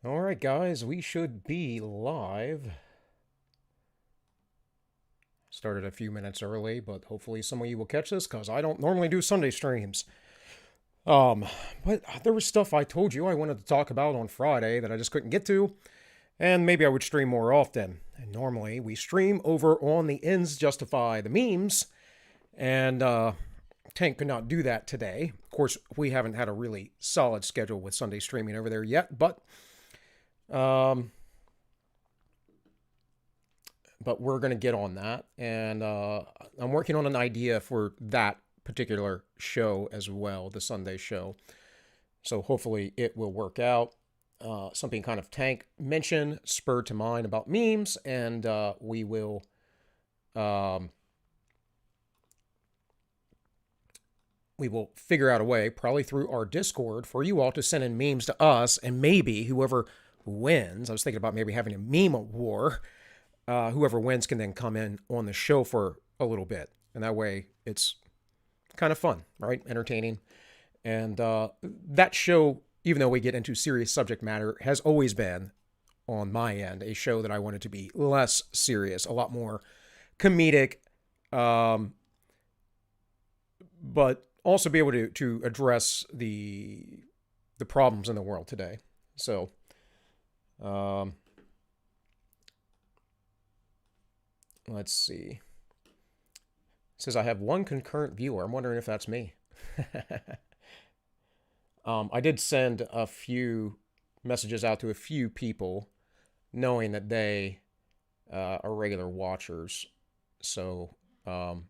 All right, guys, we should be live. Started a few minutes early, but hopefully some of you will catch this because I don't normally do Sunday streams. But there was stuff I told you I wanted to talk about on Friday that I just couldn't get to, and maybe I would stream more often. And normally we stream over on the Ends Justify the Memes, and Tank could not do that today. Of course, we haven't had a really solid schedule with Sunday streaming over there yet, but we're going to get on that, and I'm working on an idea for that particular show as well, the Sunday show. So hopefully it will work out. Something kind of Tank mentioned spurred to mind about memes, and we will figure out a way, probably through our Discord, for you all to send in memes to us, and maybe whoever wins, I was thinking about maybe having a meme war. Whoever wins can then come in on the show for a little bit. And that way it's kind of fun, right? Entertaining. And that show, even though we get into serious subject matter, has always been, on my end, a show that I wanted to be less serious, a lot more comedic, but also be able to address the problems in the world today. So, let's see. It says I have one concurrent viewer. I'm wondering if that's me. I did send a few messages out to a few people, knowing that they are regular watchers. So, and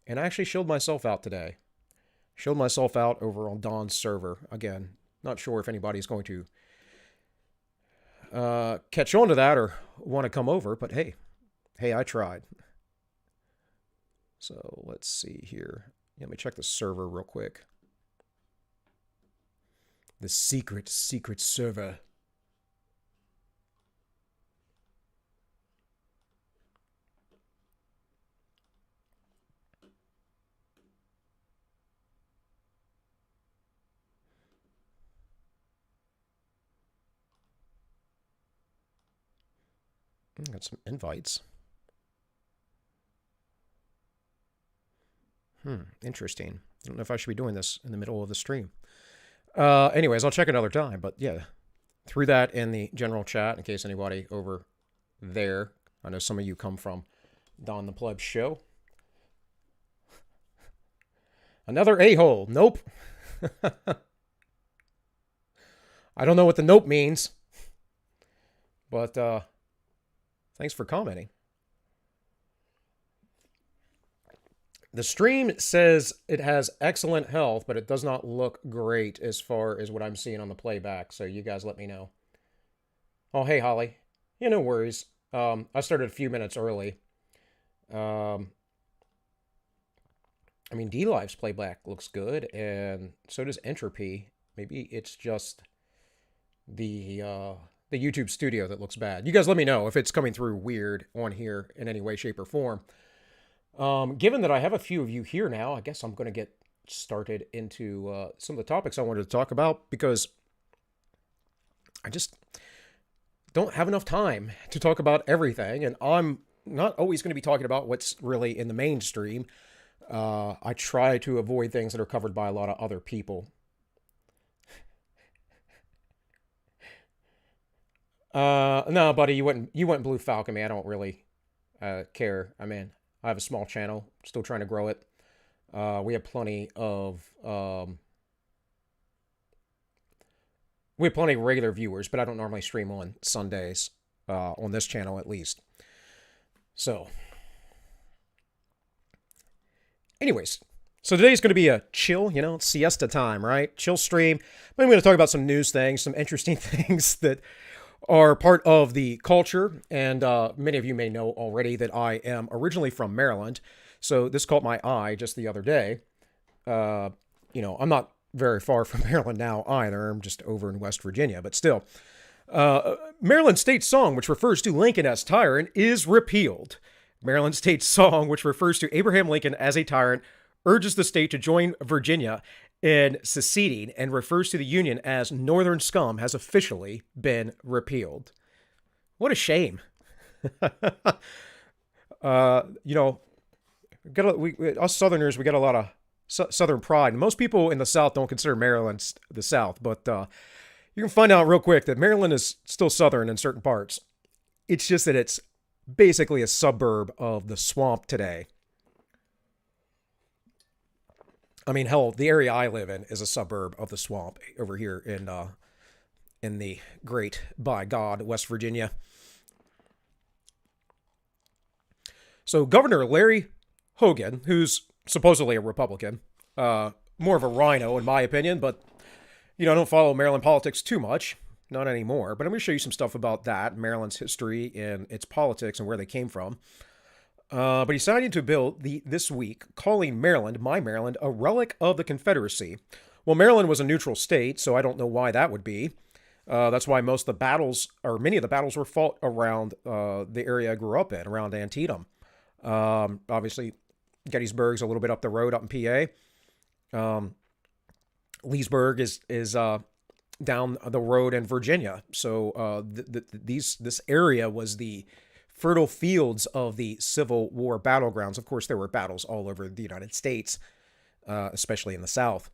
I actually showed myself out today. Showed myself out over on Don's server. Again, not sure if anybody's going to catch on to that or want to come over, but hey, I tried. So let's see here. Let me check the server real quick. The secret server. Got some invites. Interesting. I don't know if I should be doing this in the middle of the stream. Anyways, I'll check another time. But yeah, threw that in the general chat in case anybody over there. I know some of you come from Don the Pleb show. Another a-hole. Nope. I don't know what the nope means. But thanks for commenting. The stream says it has excellent health, but it does not look great as far as what I'm seeing on the playback. So you guys let me know. Oh, hey, Holly. Yeah, no worries. I started a few minutes early. I mean, D-Live's playback looks good, and so does Entropy. Maybe it's just the YouTube studio that looks bad. You guys let me know if it's coming through weird on here in any way, shape, or form. Given that I have a few of you here now, I guess I'm going to get started into some of the topics I wanted to talk about, because I just don't have enough time to talk about everything, and I'm not always going to be talking about what's really in the mainstream. I try to avoid things that are covered by a lot of other people. No, buddy, you went Blue Falcon me. I don't really care. I mean, I have a small channel, still trying to grow it. We have plenty of regular viewers, but I don't normally stream on Sundays, on this channel at least. So, anyways, so today's going to be a chill, siesta time, right? Chill stream. But I'm going to talk about some news things, some interesting things that are part of the culture, and many of you may know already that I am originally from Maryland, so this caught my eye just the other day. I'm not very far from Maryland now either. I'm just over in West Virginia, but still. Maryland state song, which refers to Lincoln as tyrant, is repealed. Maryland state song, which refers to Abraham Lincoln as a tyrant, urges the state to join Virginia in seceding and refers to the Union as Northern scum has officially been repealed. What a shame. You know, us Southerners, we got a lot of Southern pride. Most people in the South don't consider Maryland the South, but you can find out real quick that Maryland is still Southern in certain parts. It's just that it's basically a suburb of the swamp today. I mean, hell, the area I live in is a suburb of the swamp over here in the great, by God, West Virginia. So Governor Larry Hogan, who's supposedly a Republican, more of a rhino in my opinion, but I don't follow Maryland politics too much, not anymore. But I'm going to show you some stuff about that, Maryland's history and its politics and where they came from. But he signed into a bill this week calling Maryland, my Maryland, a relic of the Confederacy. Well, Maryland was a neutral state, so I don't know why that would be. That's why most of the battles, or many of the battles, were fought around the area I grew up in, around Antietam. Obviously, Gettysburg's a little bit up the road, up in PA. Leesburg is down the road in Virginia. So this area was the fertile fields of the Civil War battlegrounds. Of course, there were battles all over the United States, especially in the South.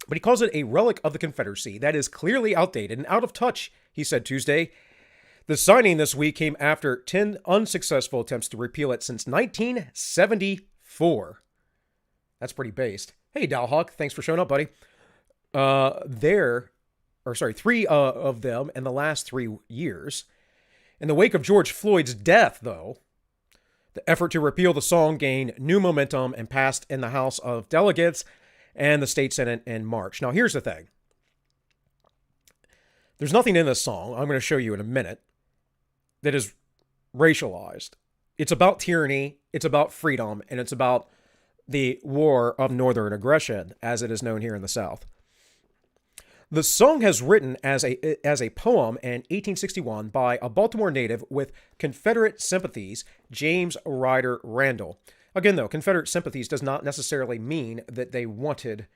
But he calls it a relic of the Confederacy that is clearly outdated and out of touch, he said Tuesday. The signing this week came after 10 unsuccessful attempts to repeal it since 1974. That's pretty based. Hey, Dalhawk, thanks for showing up, buddy. Three of them in the last 3 years. In the wake of George Floyd's death, though, the effort to repeal the song gained new momentum and passed in the House of Delegates and the state Senate in March. Now, here's the thing. There's nothing in this song, I'm going to show you in a minute, that is racialized. It's about tyranny, it's about freedom, and it's about the war of northern aggression, as it is known here in the South. The song has written as a poem in 1861 by a Baltimore native with Confederate sympathies, James Ryder Randall. Again, though, Confederate sympathies does not necessarily mean that they wanted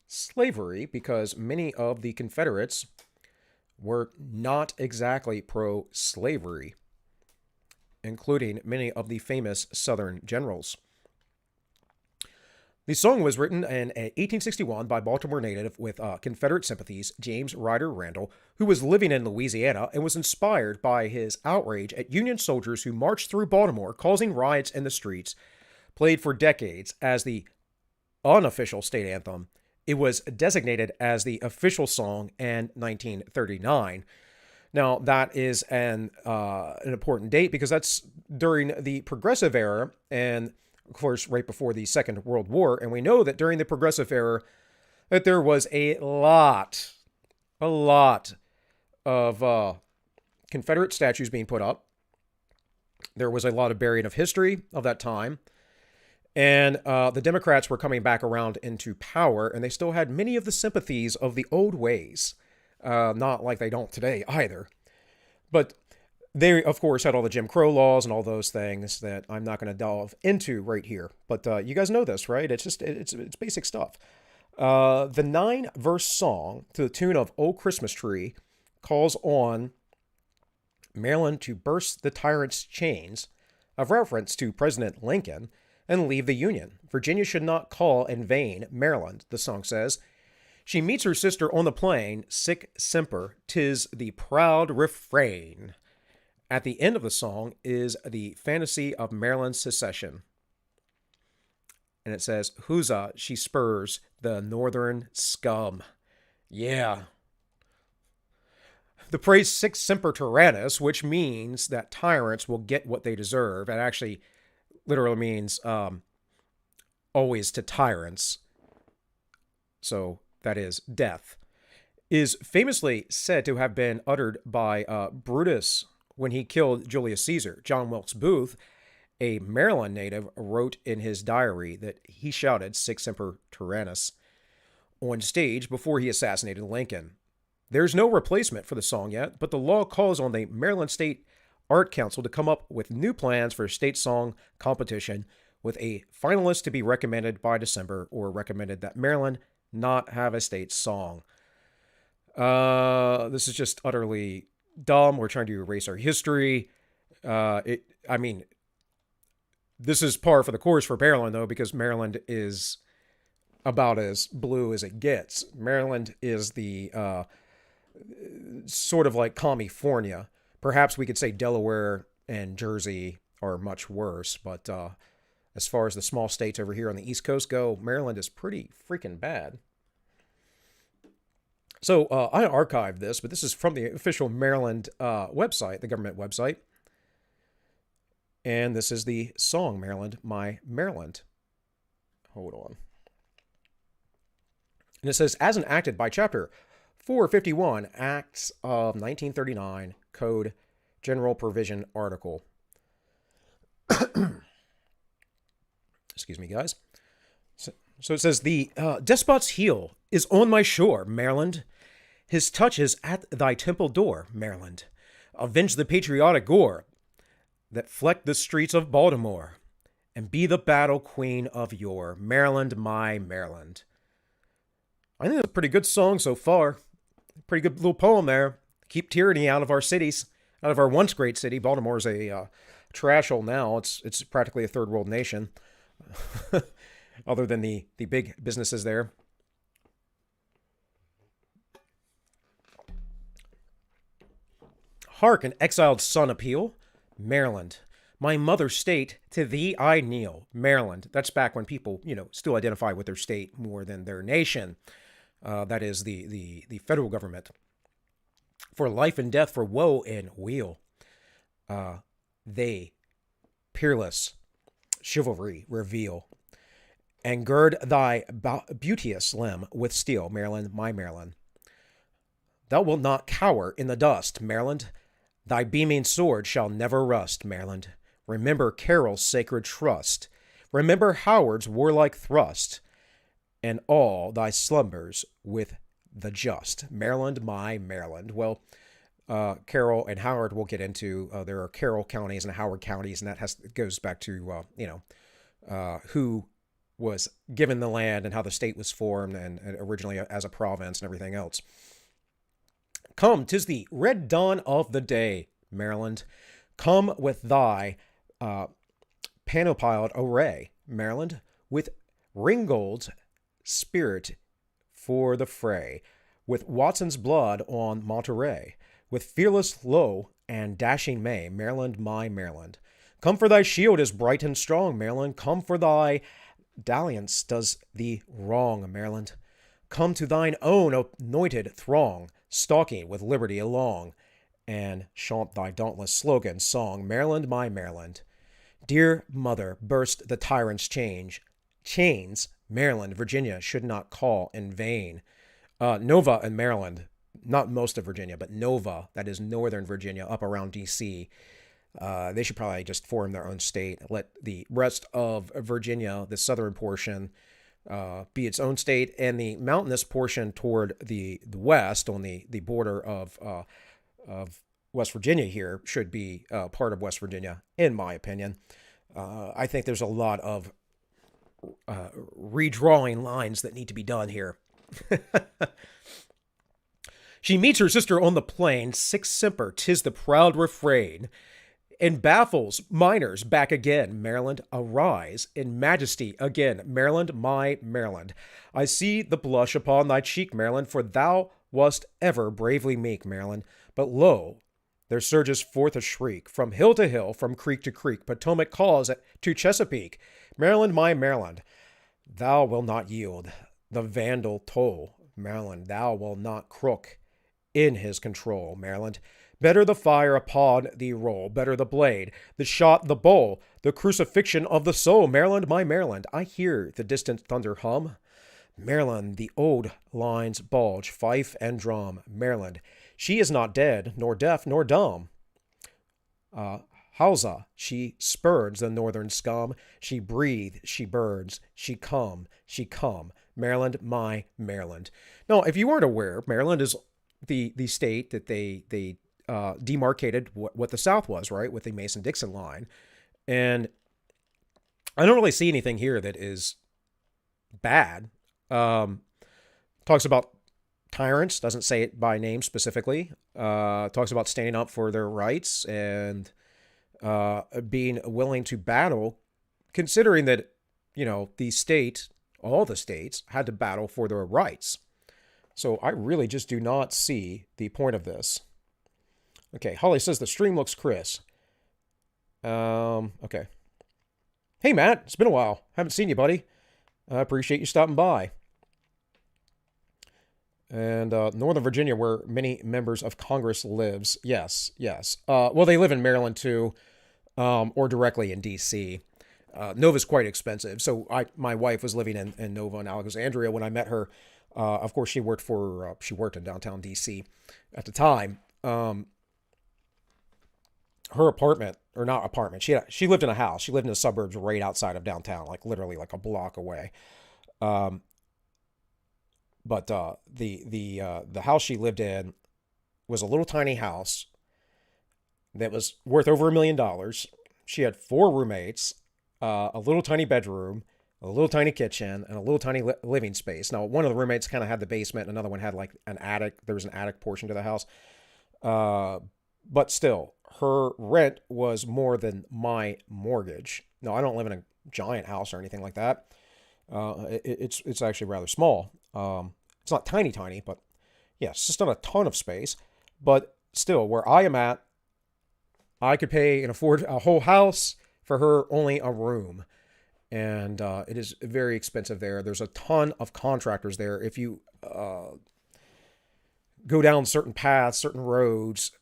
slavery, because many of the Confederates were not exactly pro-slavery, including many of the famous Southern generals. The song was written in 1861 by Baltimore native with Confederate sympathies, James Ryder Randall, who was living in Louisiana and was inspired by his outrage at Union soldiers who marched through Baltimore, causing riots in the streets. Played for decades as the unofficial state anthem, it was designated as the official song in 1939. Now, that is an important date because that's during the Progressive Era and, of course, right before the Second World War. And we know that during the Progressive Era that there was a lot of Confederate statues being put up. There was a lot of burying of history of that time. And the Democrats were coming back around into power, and they still had many of the sympathies of the old ways. Not like they don't today either. But they, of course, had all the Jim Crow laws and all those things that I'm not going to delve into right here. But you guys know this, right? It's just, it's basic stuff. The 9-verse song to the tune of Old Christmas Tree calls on Maryland to burst the tyrant's chains, a reference to President Lincoln, and leave the Union. Virginia should not call in vain Maryland, the song says. She meets her sister on the plain, sic semper, 'tis the proud refrain. At the end of the song is the fantasy of Maryland's secession. And it says, Huzzah, she spurs the northern scum. Yeah. The phrase sic semper tyrannis, which means that tyrants will get what they deserve, and actually literally means always to tyrants. So that is death, is famously said to have been uttered by Brutus when he killed Julius Caesar. John Wilkes Booth, a Maryland native, wrote in his diary that he shouted sic semper tyrannis on stage before he assassinated Lincoln. There's no replacement for the song yet, but the law calls on the Maryland State Art Council to come up with new plans for a state song competition with a finalist to be recommended by December, or recommended that Maryland not have a state song. This is just utterly dumb. We're trying to erase our history. I mean, this is par for the course for Maryland, though, because Maryland is about as blue as it gets. Maryland is the sort of like California. Perhaps we could say Delaware and Jersey are much worse, but as far as the small states over here on the East Coast go, Maryland is pretty freaking bad. So I archived this, but this is from the official Maryland website, the government website. And this is the song, Maryland, My Maryland. Hold on. And it says, as enacted by Chapter 451, Acts of 1939, Code, General Provision Article. Excuse me, guys. So it says, the despot's heel is on my shore, Maryland. His touch is at thy temple door, Maryland. Avenge the patriotic gore that flecked the streets of Baltimore, and be the battle queen of yore, Maryland, my Maryland. I think that's a pretty good song so far. Pretty good little poem there. Keep tyranny out of our cities, out of our once great city. Baltimore's a trash hole now. It's practically a third world nation. Other than the big businesses there. Hark, an exiled son appeal. Maryland, my mother state, to thee I kneel. Maryland, that's back when people, still identify with their state more than their nation. That is the federal government. For life and death, for woe and weal. They, peerless, chivalry reveal. And gird thy beauteous limb with steel, Maryland, my Maryland. Thou wilt not cower in the dust, Maryland. Thy beaming sword shall never rust, Maryland. Remember Carroll's sacred trust. Remember Howard's warlike thrust. And all thy slumbers with the just, Maryland, my Maryland. Well, Carroll and Howard we'll get into. There are Carroll counties and Howard counties, and that goes back to, who was given the land and how the state was formed and originally as a province and everything else. Come, 'tis the red dawn of the day, Maryland. Come with thy panoplied array, Maryland, with Ringgold's spirit for the fray, with Watson's blood on Monterey, with fearless Low and dashing May, Maryland, my Maryland. Come for thy shield is bright and strong, Maryland. Come for thy dalliance does thee wrong, Maryland. Come to thine own anointed throng, stalking with liberty along, and chant thy dauntless slogan song, Maryland, my Maryland. Dear mother, burst the tyrant's chains, Maryland, Virginia should not call in vain. Nova and Maryland, not most of Virginia, but Nova, that is Northern Virginia, up around D.C., they should probably just form their own state. Let the rest of Virginia, the southern portion, be its own state, and the mountainous portion toward the west on the border of West Virginia here should be part of West Virginia, in my opinion. I think there's a lot of redrawing lines that need to be done here. She meets her sister on the plain, sic semper, 'tis the proud refrain, and baffles miners back again, Maryland, arise in majesty again, Maryland, my Maryland. I see the blush upon thy cheek, Maryland, for thou wast ever bravely meek, Maryland. But lo, there surges forth a shriek, from hill to hill, from creek to creek, Potomac calls to Chesapeake, Maryland, my Maryland. Thou wilt not yield the vandal toll, Maryland, thou wilt not crook in his control, Maryland. Better the fire upon thee roll, better the blade, the shot, the bowl, the crucifixion of the soul, Maryland, my Maryland. I hear the distant thunder hum. Maryland, the old lines bulge, fife and drum, Maryland. She is not dead, nor deaf, nor dumb. Hausa, she spurns the northern scum. She breathe, she burns, she come, Maryland, my Maryland. Now, if you weren't aware, Maryland is the state that they demarcated what the South was, right, with the Mason-Dixon line. And I don't really see anything here that is bad. Talks about tyrants, doesn't say it by name specifically. Talks about standing up for their rights and being willing to battle, considering that, the state, all the states, had to battle for their rights. So I really just do not see the point of this. Okay, Holly says the stream looks crisp. Okay. Hey, Matt, it's been a while. Haven't seen you, buddy. I appreciate you stopping by. And Northern Virginia, where many members of Congress lives. Yes. Well, they live in Maryland, too, or directly in D.C. Nova's quite expensive. So my wife was living in Nova and Alexandria when I met her. Of course, she worked in downtown D.C. at the time. Her apartment, or not apartment, she lived in a house. She lived in the suburbs right outside of downtown, like literally like a block away. But the house she lived in was a little tiny house that was worth over $1 million. She had 4 roommates, a little tiny bedroom, a little tiny kitchen, and a little tiny living space. Now, one of the roommates kind of had the basement, and another one had like an attic. There was an attic portion to the house. But still, her rent was more than my mortgage. No, I don't live in a giant house or anything like that. It's actually rather small. It's not tiny, but yeah, it's just not a ton of space. But still, where I am at, I could pay and afford a whole house, for her only a room. And it is very expensive there. There's a ton of contractors there. If you go down certain paths, certain roads,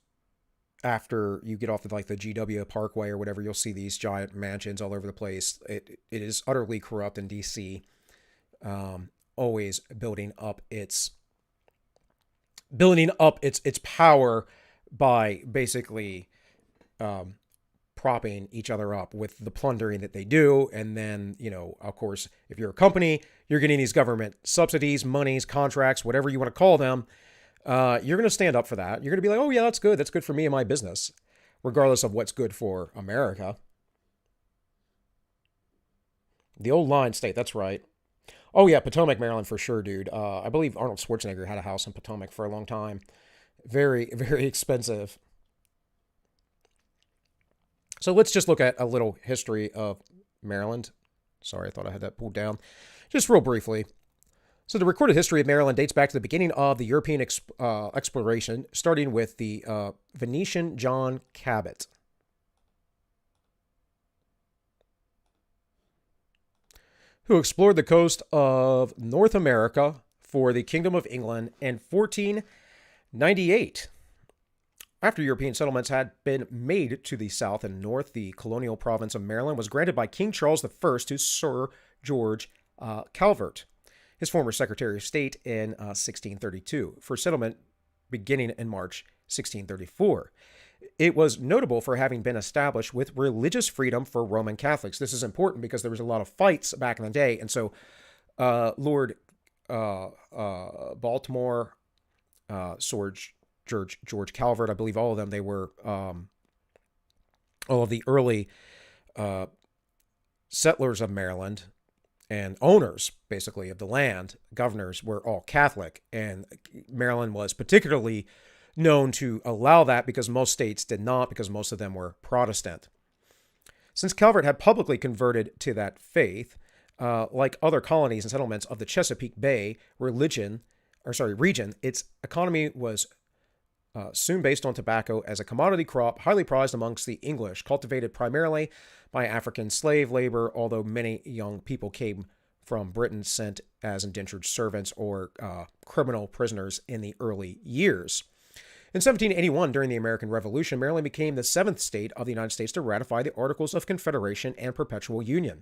after you get off of like the GW Parkway or whatever, you'll see these giant mansions all over the place. It is utterly corrupt in DC. Always building up its power by basically propping each other up with the plundering that they do. And then, of course, if you're a company, you're getting these government subsidies, monies, contracts, whatever you want to call them. You're going to stand up for that. You're going to be like, oh yeah, that's good. That's good for me and my business, regardless of what's good for America. The old line state. That's right. Oh yeah, Potomac, Maryland for sure, dude. I believe Arnold Schwarzenegger had a house in Potomac for a long time. Very, very expensive. So let's just look at a little history of Maryland. Sorry, I thought I had that pulled down. Just real briefly. So the recorded history of Maryland dates back to the beginning of the European exploration, starting with the Venetian John Cabot. Who explored the coast of North America for the Kingdom of England in 1498. After European settlements had been made to the south and north, the colonial province of Maryland was granted by King Charles I to Sir George Calvert, his former Secretary of State, in 1632, for settlement beginning in March 1634. It was notable for having been established with religious freedom for Roman Catholics. This is important because there was a lot of fights back in the day, and so Lord Baltimore, George Calvert, I believe all of them, they were all of the early settlers of Maryland and owners, basically, of the land, governors, were all Catholic. And Maryland was particularly known to allow that because most states did not, because most of them were Protestant. Since Calvert had publicly converted to that faith, like other colonies and settlements of the Chesapeake Bay region, its economy was soon based on tobacco as a commodity crop highly prized amongst the English, cultivated primarily by African slave labor, although many young people came from Britain sent as indentured servants or criminal prisoners in the early years. In 1781, during the American Revolution, Maryland became the 7th state of the United States to ratify the Articles of Confederation and Perpetual Union.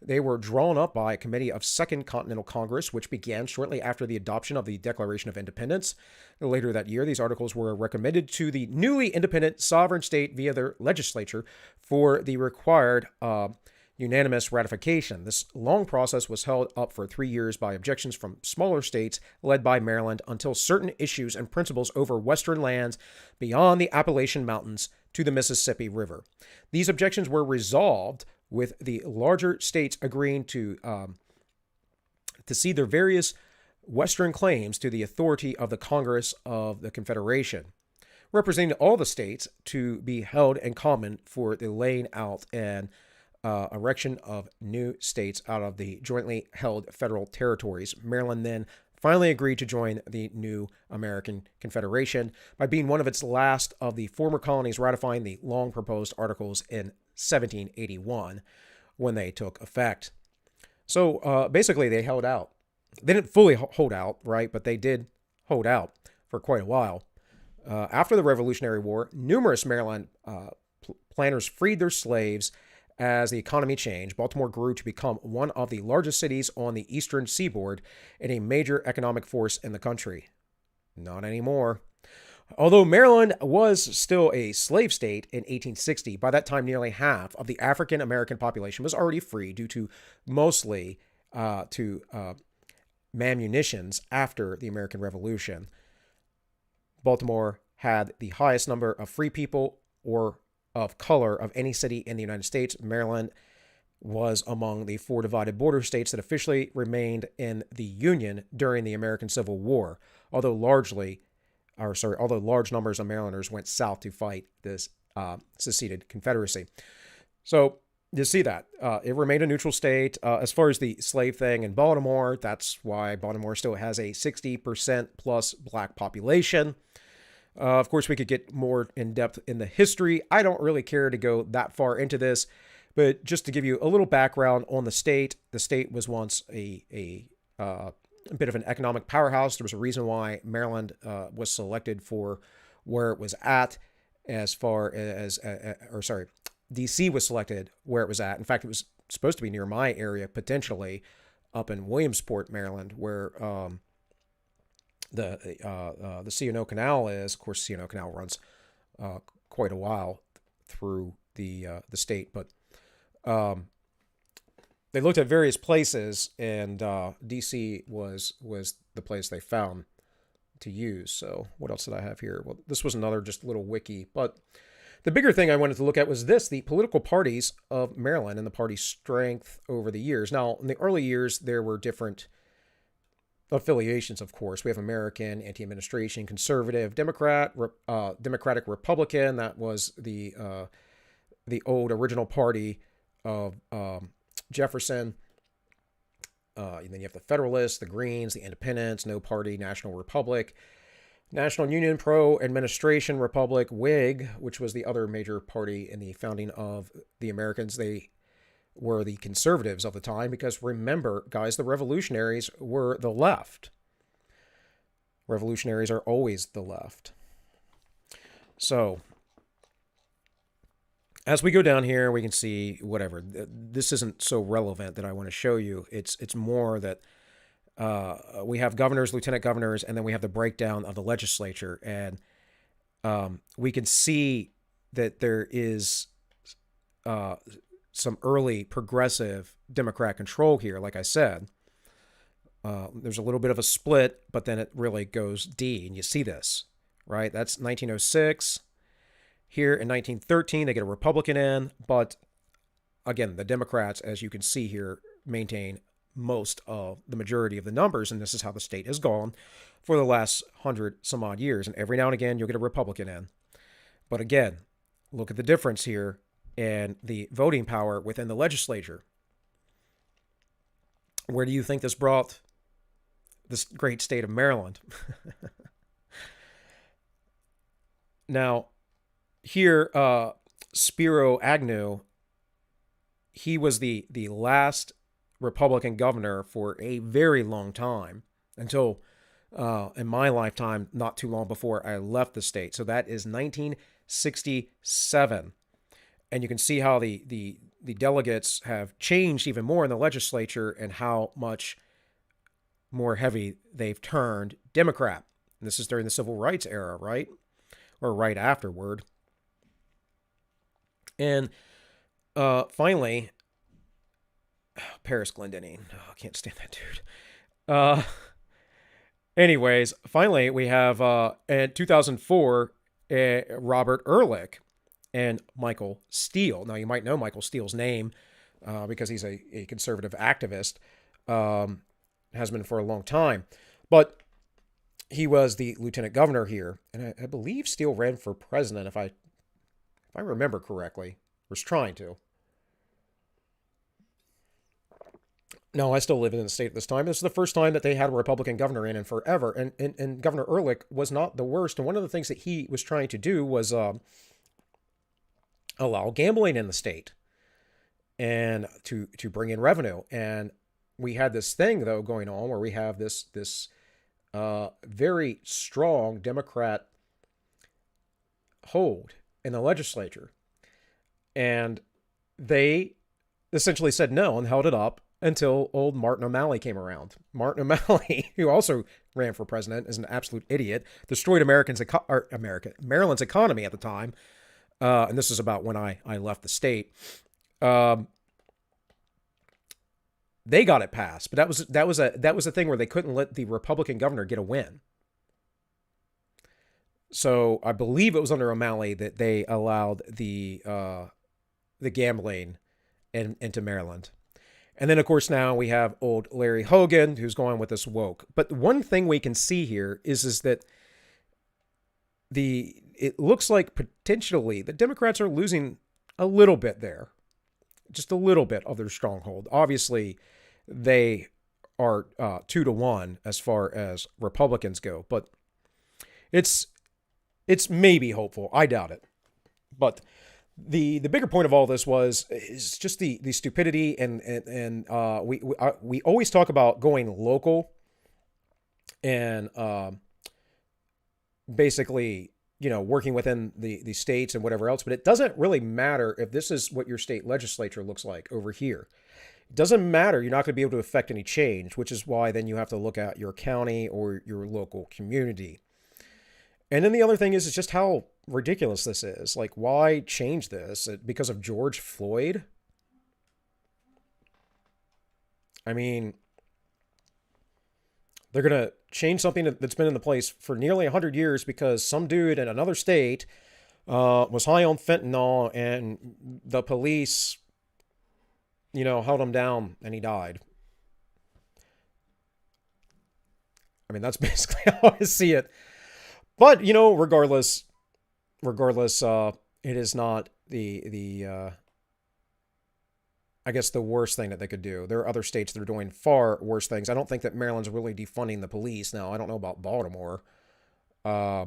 They were drawn up by a committee of Second Continental Congress, which began shortly after the adoption of the Declaration of Independence. Later that year, these articles were recommended to the newly independent sovereign state via their legislature for the required unanimous ratification. This long process was held up for 3 years by objections from smaller states led by Maryland until certain issues and principles over western lands beyond the Appalachian Mountains to the Mississippi River. These objections were resolved with the larger states agreeing to cede their various Western claims to the authority of the Congress of the Confederation, representing all the states to be held in common for the laying out and erection of new states out of the jointly held federal territories. Maryland then finally agreed to join the new American Confederation by being one of its last of the former colonies ratifying the long proposed articles in 1781 when they took effect. So basically they held out. They didn't fully hold out, right? But they did hold out for quite a while. After the Revolutionary War, numerous Maryland planters freed their slaves as the economy changed. Baltimore grew to become one of the largest cities on the eastern seaboard and a major economic force in the country. Not anymore. Although Maryland was still a slave state in 1860, by that time nearly half of the African American population was already free due to mostly to manumissions after the American Revolution. Baltimore had the highest number of free people or of color of any city in the United States. Maryland was among the 4 divided border states that officially remained in the Union during the American Civil War, although large numbers of Marylanders went south to fight this seceded Confederacy. So you see that. It remained a neutral state. As far as the slave thing in Baltimore, that's why Baltimore still has a 60% plus black population. Of course, we could get more in depth in the history. I don't really care to go that far into this, but just to give you a little background on the state was once a bit of an economic powerhouse. There was a reason why Maryland was selected for where it was at, as far as, D.C. was selected where it was at. In fact, it was supposed to be near my area, potentially up in Williamsport, Maryland, where the C&O Canal is. Of course, C&O Canal runs quite a while through the state, but they looked at various places, and D.C. was the place they found to use. So what else did I have here? Well, this was another just little wiki, but the bigger thing I wanted to look at was this: the political parties of Maryland and the party strength over the years. Now, in the early years, there were different affiliations, of course. We have American, anti-administration, conservative, Democrat, Democratic Republican. That was the old original party of Jefferson. And then you have the Federalists, the Greens, the Independents, No Party, National Republic, National Union, Pro-Administration Republic, Whig, which was the other major party in the founding of the Americans. They were the conservatives of the time because, remember, guys, the revolutionaries were the left. Revolutionaries are always the left. So as we go down here, we can see whatever. This isn't so relevant that I want to show you. It's more that we have governors, lieutenant governors, and then we have the breakdown of the legislature. And we can see that there is some early progressive Democrat control here, like I said. There's a little bit of a split, but then it really goes D, and you see this, right? That's 1906. Here in 1913, they get a Republican in, but again, the Democrats, as you can see here, maintain most of the majority of the numbers, and this is how the state has gone for the last 100 some odd years. And every now and again, you'll get a Republican in. But again, look at the difference here in the voting power within the legislature. Where do you think this brought this great state of Maryland? Now, here, Spiro Agnew, he was the last Republican governor for a very long time, until in my lifetime, not too long before I left the state. So that is 1967. And you can see how the delegates have changed even more in the legislature and how much more heavy they've turned Democrat. And this is during the Civil Rights era, right? Or right afterward. And finally, Paris Glendinning. Oh, I can't stand that dude. Anyways, finally, we have in 2004, Robert Ehrlich and Michael Steele. Now, you might know Michael Steele's name because he's a conservative activist, has been for a long time. But he was the lieutenant governor here, and I believe Steele ran for president, if I remember correctly. Was trying to. No, I still live in the state at this time. This is the first time that they had a Republican governor in forever. And Governor Ehrlich was not the worst. And one of the things that he was trying to do was allow gambling in the state and to bring in revenue. And we had this thing, though, going on where we have this very strong Democrat hold in the legislature. And they essentially said no and held it up until old Martin O'Malley came around. Martin O'Malley, who also ran for president, is an absolute idiot, destroyed Maryland's economy at the time. And this is about when I left the state. They got it passed, but that was a thing where they couldn't let the Republican governor get a win. So I believe it was under O'Malley that they allowed the gambling into Maryland. And then, of course, now we have old Larry Hogan, who's going with this woke. But one thing we can see here is that it looks like potentially the Democrats are losing a little bit there, just a little bit of their stronghold. Obviously, they are 2-1 as far as Republicans go, but it's maybe hopeful. I doubt it, but the bigger point of all this is just the stupidity and we always talk about going local and basically working within the states and whatever else, but it doesn't really matter if this is what your state legislature looks like over here. It doesn't matter. You're not going to be able to affect any change, which is why then you have to look at your county or your local community. And then the other thing is just how ridiculous this is. Like, why change this? Because of George Floyd? I mean, they're going to change something that's been in the place for nearly 100 years because some dude in another state was high on fentanyl and the police, held him down and he died. I mean, that's basically how I see it. But, regardless, it is not the I guess the worst thing that they could do. There are other states that are doing far worse things. I don't think that Maryland's really defunding the police. Now, I don't know about Baltimore, but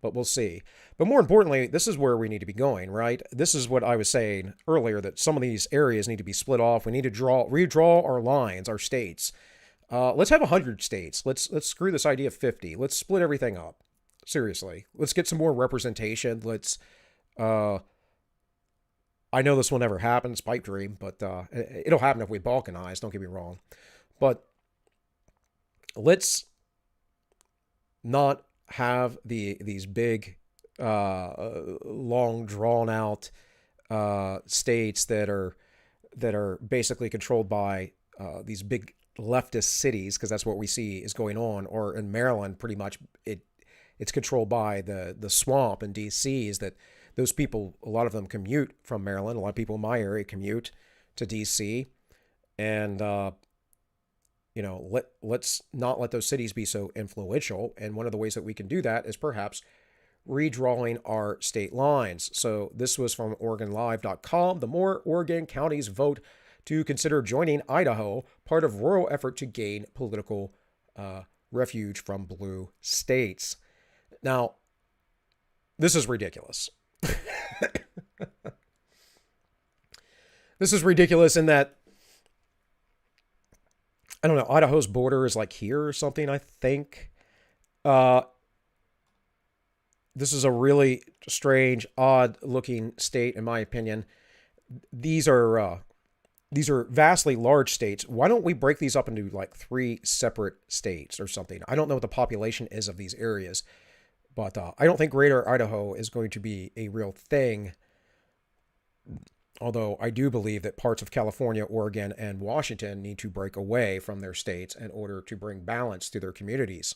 we'll see. But more importantly, this is where we need to be going, right? This is what I was saying earlier, that some of these areas need to be split off. We need to redraw our lines, our states. Let's have 100 states. Let's screw this idea of 50. Let's split everything up. Seriously, let's get some more representation. Let's, I know this will never happen. It's pipe dream, but it'll happen if we balkanize. Don't get me wrong. But let's not have these big, long drawn out states that are basically controlled by these big leftist cities, because that's what we see is going on. Or in Maryland, pretty much it's controlled by the swamp in D.C. Is that those people, a lot of them commute from Maryland. A lot of people in my area commute to D.C. And, let's not let those cities be so influential. And one of the ways that we can do that is perhaps redrawing our state lines. So this was from OregonLive.com. The more Oregon counties vote to consider joining Idaho, part of rural effort to gain political refuge from blue states. Now, this is ridiculous. This is ridiculous in that, I don't know, Idaho's border is like here or something, I think. This is a really strange, odd-looking state, in my opinion. These are vastly large states. Why don't we break these up into like 3 separate states or something? I don't know what the population is of these areas, but I don't think Greater Idaho is going to be a real thing. Although I do believe that parts of California, Oregon, and Washington need to break away from their states in order to bring balance to their communities.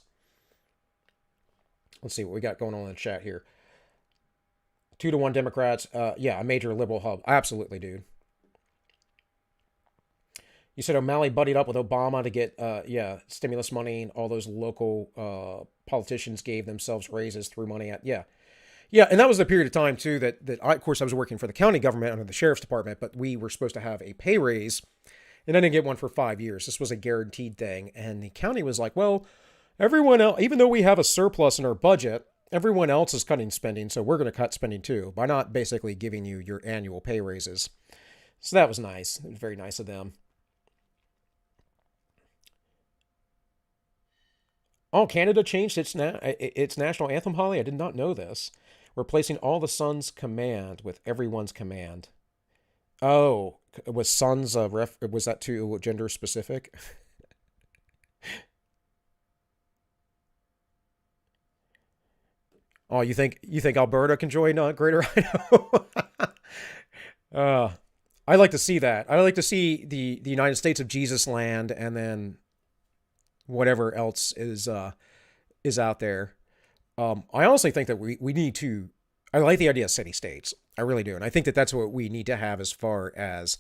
Let's see what we got going on in the chat here. 2-1 Democrats. Yeah, a major liberal hub. Absolutely, dude. You said O'Malley buddied up with Obama to get, yeah, stimulus money, and all those local politicians gave themselves raises, threw money at, yeah. Yeah, and that was the period of time, too, that I, of course, I was working for the county government under the sheriff's department, but we were supposed to have a pay raise, and I didn't get one for 5 years. This was a guaranteed thing, and the county was like, well, everyone else, even though we have a surplus in our budget, everyone else is cutting spending, so we're going to cut spending too by not basically giving you your annual pay raises. So that was nice. It was very nice of them. Oh, Canada changed its national anthem, Holly? I did not know this. Replacing all the sun's command with everyone's command. Oh, was sons was that too gender specific? Oh, you think Alberta can join Greater Idaho? uh, I like to see that. I like to see the United States of Jesus land, and then whatever else is out there. I honestly think that we need to. I like the idea of city states. I really do, and I think that that's what we need to have as far as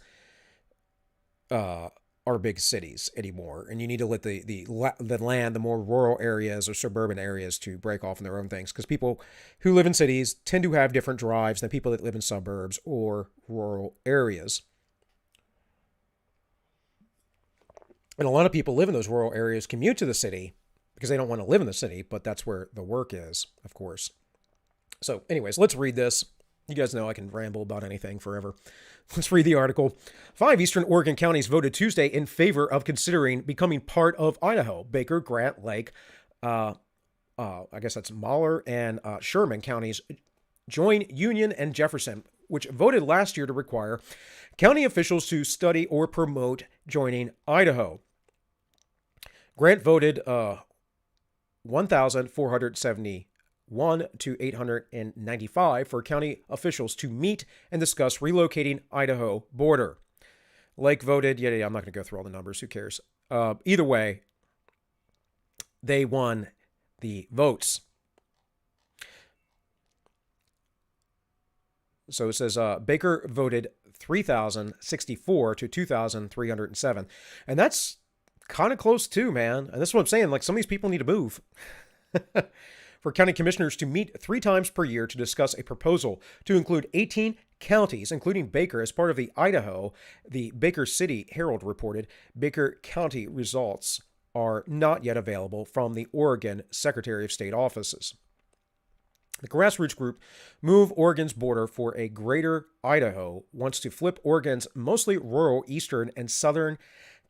uh, our big cities anymore. And you need to let the land, the more rural areas or suburban areas, to break off in their own things, because people who live in cities tend to have different drives than people that live in suburbs or rural areas. And a lot of people live in those rural areas, commute to the city because they don't want to live in the city, but that's where the work is, of course. So, anyways, let's read this. You guys know I can ramble about anything forever. Let's read the article. 5 Eastern Oregon counties voted Tuesday in favor of considering becoming part of Idaho. Baker, Grant, Lake, I guess that's Mahler and Sherman counties join Union and Jefferson, which voted last year to require county officials to study or promote joining Idaho. Grant voted 1,471 to 895 for county officials to meet and discuss relocating Idaho border. Lake voted, yeah, I'm not going to go through all the numbers. Who cares? Either way, they won the votes. So it says Baker voted 3,064 to 2,307. And that's kind of close too, man. And that's what I'm saying. Like, some of these people need to move. For county commissioners to meet 3 times per year to discuss a proposal to include 18 counties, including Baker, as part of the Idaho, the Baker City Herald reported. Baker County results are not yet available from the Oregon Secretary of State offices. The grassroots group Move Oregon's Border for a Greater Idaho wants to flip Oregon's mostly rural eastern and southern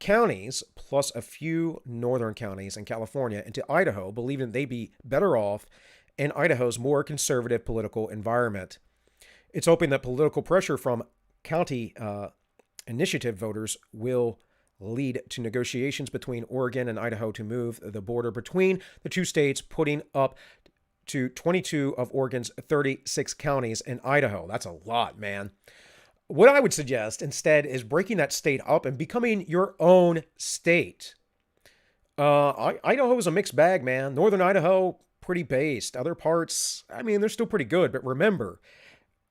counties, plus a few northern counties in California, into Idaho, believing they'd be better off in Idaho's more conservative political environment. It's hoping that political pressure from county initiative voters will lead to negotiations between Oregon and Idaho to move the border between the two states, putting up to 22 of Oregon's 36 counties in Idaho. That's a lot, man. What I would suggest instead is breaking that state up and becoming your own state. Idaho is a mixed bag, man. Northern Idaho, pretty based. Other parts, I mean, they're still pretty good. But remember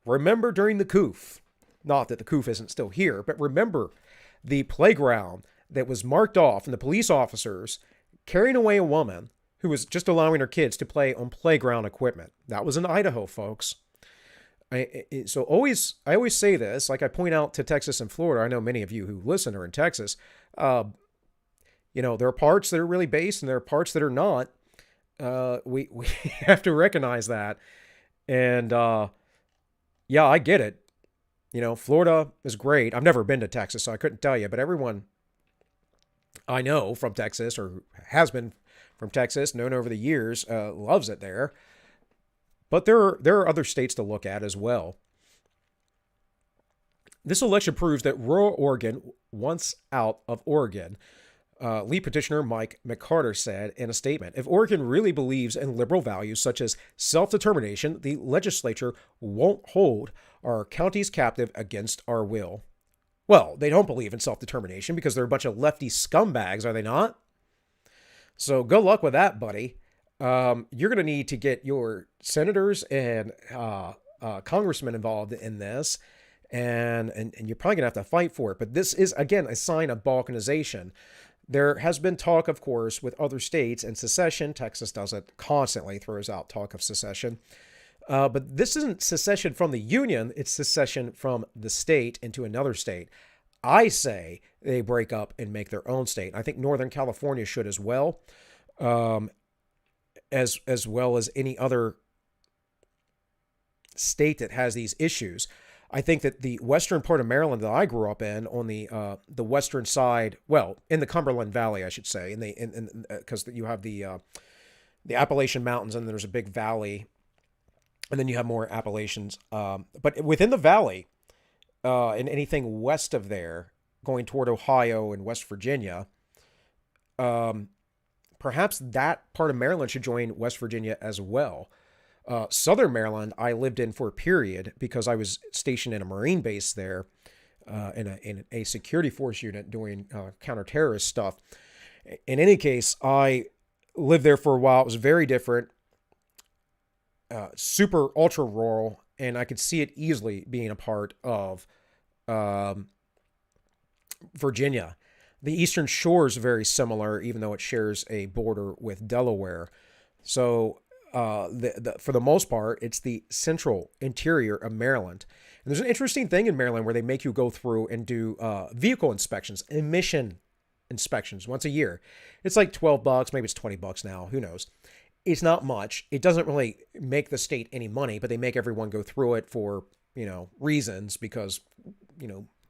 during the COOF, not that the COOF isn't still here, but remember the playground that was marked off and the police officers carrying away a woman who was just allowing her kids to play on playground equipment. That was in Idaho, folks. I always say this, like I point out to Texas and Florida. I know many of you who listen are in Texas. There are parts that are really based and there are parts that are not. We have to recognize that. And yeah, I get it. Florida is great. I've never been to Texas, so I couldn't tell you. But everyone I know from Texas or has been from Texas, known over the years, loves it there. But there are other states to look at as well. This election proves that rural Oregon wants out of Oregon. Lead petitioner Mike McCarter said in a statement, if Oregon really believes in liberal values such as self-determination, the legislature won't hold our counties captive against our will. Well, they don't believe in self-determination because they're a bunch of lefty scumbags, are they not? So good luck with that, buddy. You're going to need to get your senators and congressmen involved in this and you're probably going to have to fight for it. But this is, again, a sign of balkanization. There has been talk, of course, with other states and secession. Texas does it constantly, throws out talk of secession. But this isn't secession from the Union. It's secession from the state into another state. I say they break up and make their own state. I think Northern California should as well, as well as any other state that has these issues. I think that the western part of Maryland that I grew up in, on the western side, well, in the Cumberland Valley, I should say, because you have the Appalachian Mountains, and there's a big valley, and then you have more Appalachians. But within the valley, and anything west of there, going toward Ohio and West Virginia, perhaps that part of Maryland should join West Virginia as well. Southern Maryland, I lived in for a period because I was stationed in a Marine base there, in a security force unit doing counter-terrorist stuff. In any case, I lived there for a while. It was very different, super ultra rural, and I could see it easily being a part of Virginia. The Eastern Shore is very similar, even though it shares a border with Delaware. So for the most part, it's the central interior of Maryland. And there's an interesting thing in Maryland where they make you go through and do vehicle inspections, emission inspections once a year. It's like $12, maybe it's $20 now, who knows. It's not much. It doesn't really make the state any money, but they make everyone go through it for, reasons, because,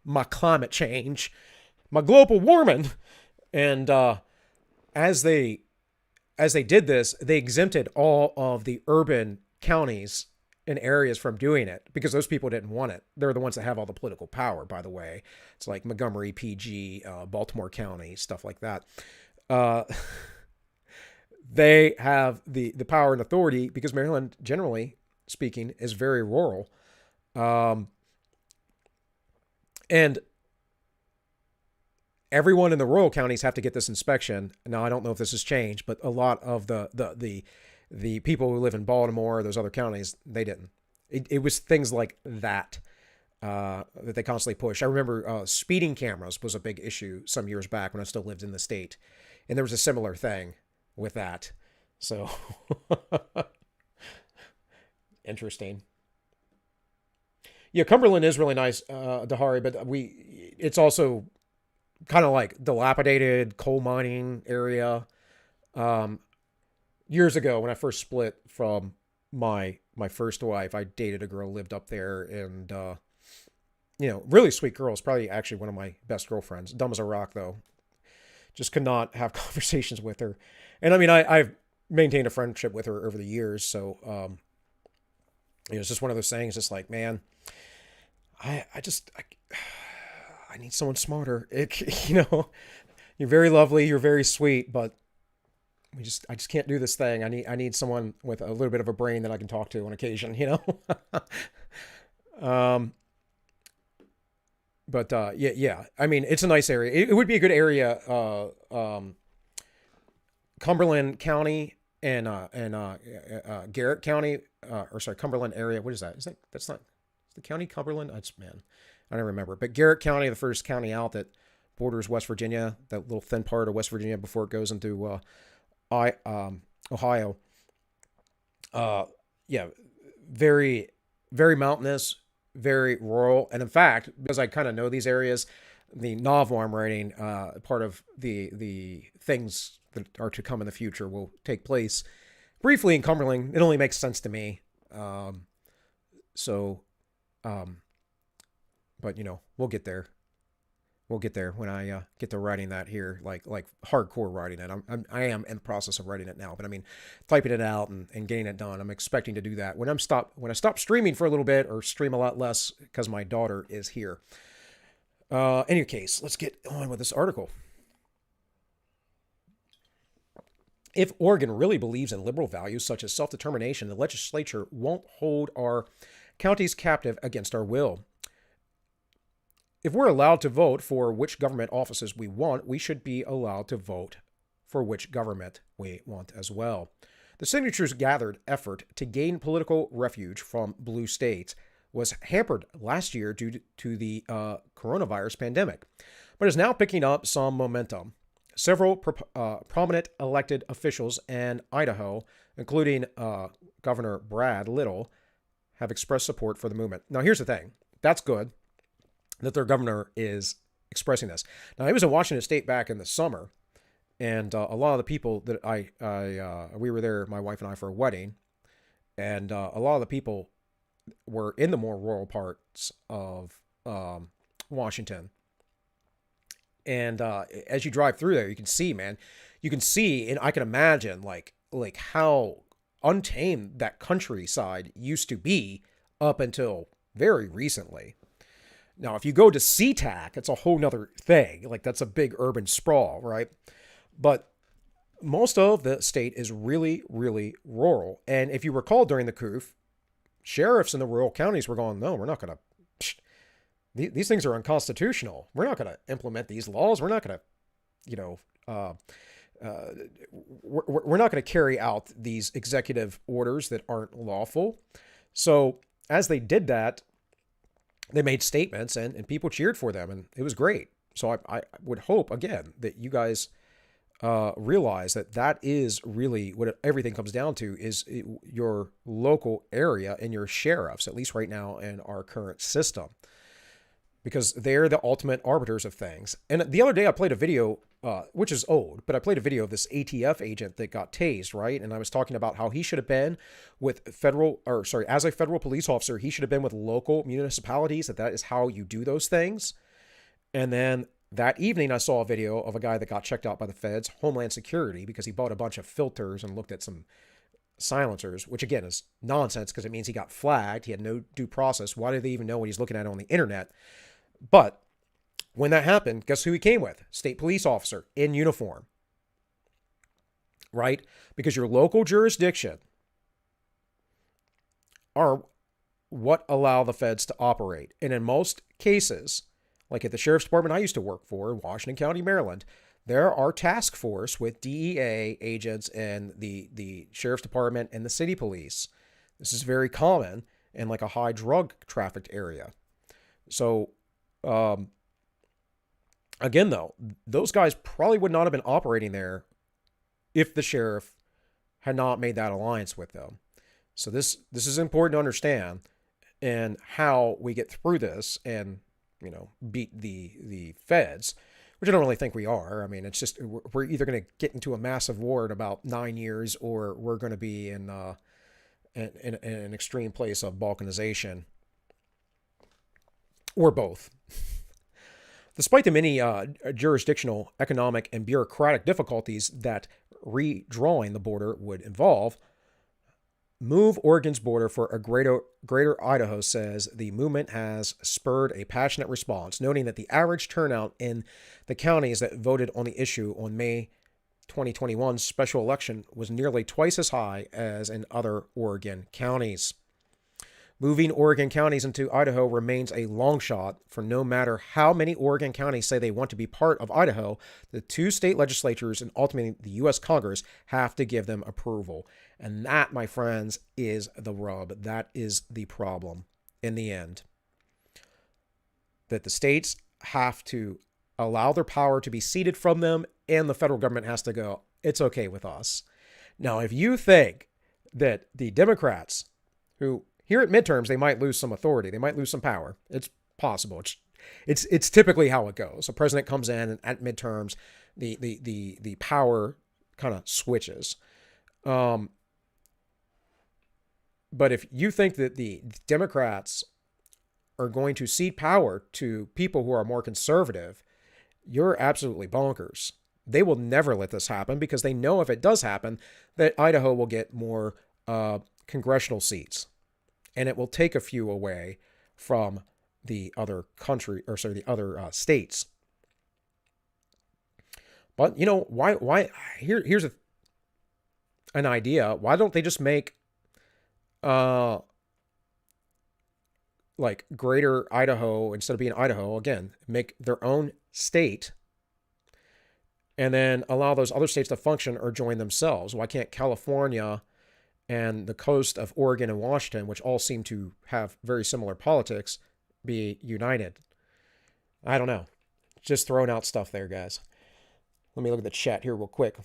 my climate change, my global warming. And as they did this, they exempted all of the urban counties and areas from doing it because those people didn't want it. They're the ones that have all the political power, by the way. It's like Montgomery, PG, Baltimore County, stuff like that. They have the power and authority because Maryland, generally speaking, is very rural. And everyone in the rural counties have to get this inspection. Now, I don't know if this has changed, but a lot of the people who live in Baltimore or those other counties, they didn't. It was things like that that they constantly push. I remember speeding cameras was a big issue some years back when I still lived in the state. And there was a similar thing with that. So, interesting. Yeah, Cumberland is really nice, Dahari, but it's also kind of like dilapidated coal mining area. Years ago, when I first split from my first wife, I dated a girl who lived up there, and really sweet girl. It's probably actually one of my best girlfriends. Dumb as a rock, though. Just could not have conversations with her. And I mean, I've maintained a friendship with her over the years, so it's just one of those things. Just like, man, I need someone smarter. You're very lovely, you're very sweet, but I just can't do this thing. I need someone with a little bit of a brain that I can talk to on occasion, But yeah. I mean, it's a nice area. It would be a good area. Cumberland County and Garrett County, Cumberland area. What is that? That's not the county Cumberland? I don't remember. But Garrett County, the first county out that borders West Virginia, that little thin part of West Virginia before it goes into Ohio. Very, very mountainous, very rural. And in fact, because I kind of know these areas, the novel I'm writing, part of the things that are to come in the future will take place briefly in Cumberland. It only makes sense to me. But we'll get there. We'll get there when I get to writing that here, like hardcore writing it. I am in the process of writing it now, but I mean, typing it out and getting it done. I'm expecting to do that when I stop streaming for a little bit, or stream a lot less because my daughter is here. Any case, let's get on with this article. If Oregon really believes in liberal values such as self-determination, the legislature won't hold our counties captive against our will. If we're allowed to vote for which government offices we want, we should be allowed to vote for which government we want as well. The signatures gathered effort to gain political refuge from blue states was hampered last year due to the coronavirus pandemic, but is now picking up some momentum. Several prominent elected officials in Idaho, including Governor Brad Little, have expressed support for the movement. Now, here's the thing. That's good that their governor is expressing this. Now, he was in Washington State back in the summer, and a lot of the people that we were there, my wife and I, for a wedding, and a lot of the people were in the more rural parts of Washington. And as you drive through there, you can see, man, and I can imagine like how untamed that countryside used to be up until very recently. Now, if you go to SeaTac, it's a whole nother thing. Like, that's a big urban sprawl, right? But most of the state is really, really rural. And if you recall during the coup, sheriffs in the rural counties were going, no, we're not going to, these things are unconstitutional. We're not going to implement these laws. We're not going to, we're not going to carry out these executive orders that aren't lawful. So as they did that, they made statements and people cheered for them, and it was great. So I would hope, again, that you guys realize that is really what everything comes down to, is your local area and your sheriffs, at least right now in our current system, because they're the ultimate arbiters of things. And the other day I played a video, which is old, but I played a video of this ATF agent that got tased, right? And I was talking about how he should have been with as a federal police officer, he should have been with local municipalities, that is how you do those things. And then that evening, I saw a video of a guy that got checked out by the feds, Homeland Security, because he bought a bunch of filters and looked at some silencers, which again is nonsense because it means he got flagged. He had no due process. Why do they even know what he's looking at on the internet? But when that happened, guess who he came with? State police officer in uniform, right? Because your local jurisdiction are what allow the feds to operate. And in most cases, like at the sheriff's department I used to work for in Washington County, Maryland, there are task force with DEA agents and the sheriff's department and the city police. This is very common in like a high drug trafficked area. So, again, though, those guys probably would not have been operating there if the sheriff had not made that alliance with them. So this is important to understand, and how we get through this and, beat the feds, which I don't really think we are. I mean, it's just, we're either going to get into a massive war in about 9 years, or we're going to be in an extreme place of balkanization, or both. Despite the many jurisdictional, economic, and bureaucratic difficulties that redrawing the border would involve, Move Oregon's border for a Greater Idaho says the movement has spurred a passionate response, noting that the average turnout in the counties that voted on the issue on May 2021 special election was nearly twice as high as in other Oregon counties. Moving Oregon counties into Idaho remains a long shot, for no matter how many Oregon counties say they want to be part of Idaho, the two state legislatures and ultimately the U.S. Congress have to give them approval. And that, my friends, is the rub. That is the problem in the end. That the states have to allow their power to be ceded from them, and the federal government has to go, it's okay with us. Now, if you think that the Democrats, who here at midterms, they might lose some authority, they might lose some power. It's possible. It's typically how it goes. A president comes in, and at midterms, the power kind of switches. But if you think that the Democrats are going to cede power to people who are more conservative, you're absolutely bonkers. They will never let this happen, because they know if it does happen, that Idaho will get more congressional seats. And it will take a few away from the other states. But why? Here's an idea. Why don't they just make like Greater Idaho, instead of being Idaho, again, make their own state, and then allow those other states to function or join themselves? Why can't California and the coast of Oregon and Washington, which all seem to have very similar politics, be united. I don't know. Just throwing out stuff there, guys. Let me look at the chat here real quick.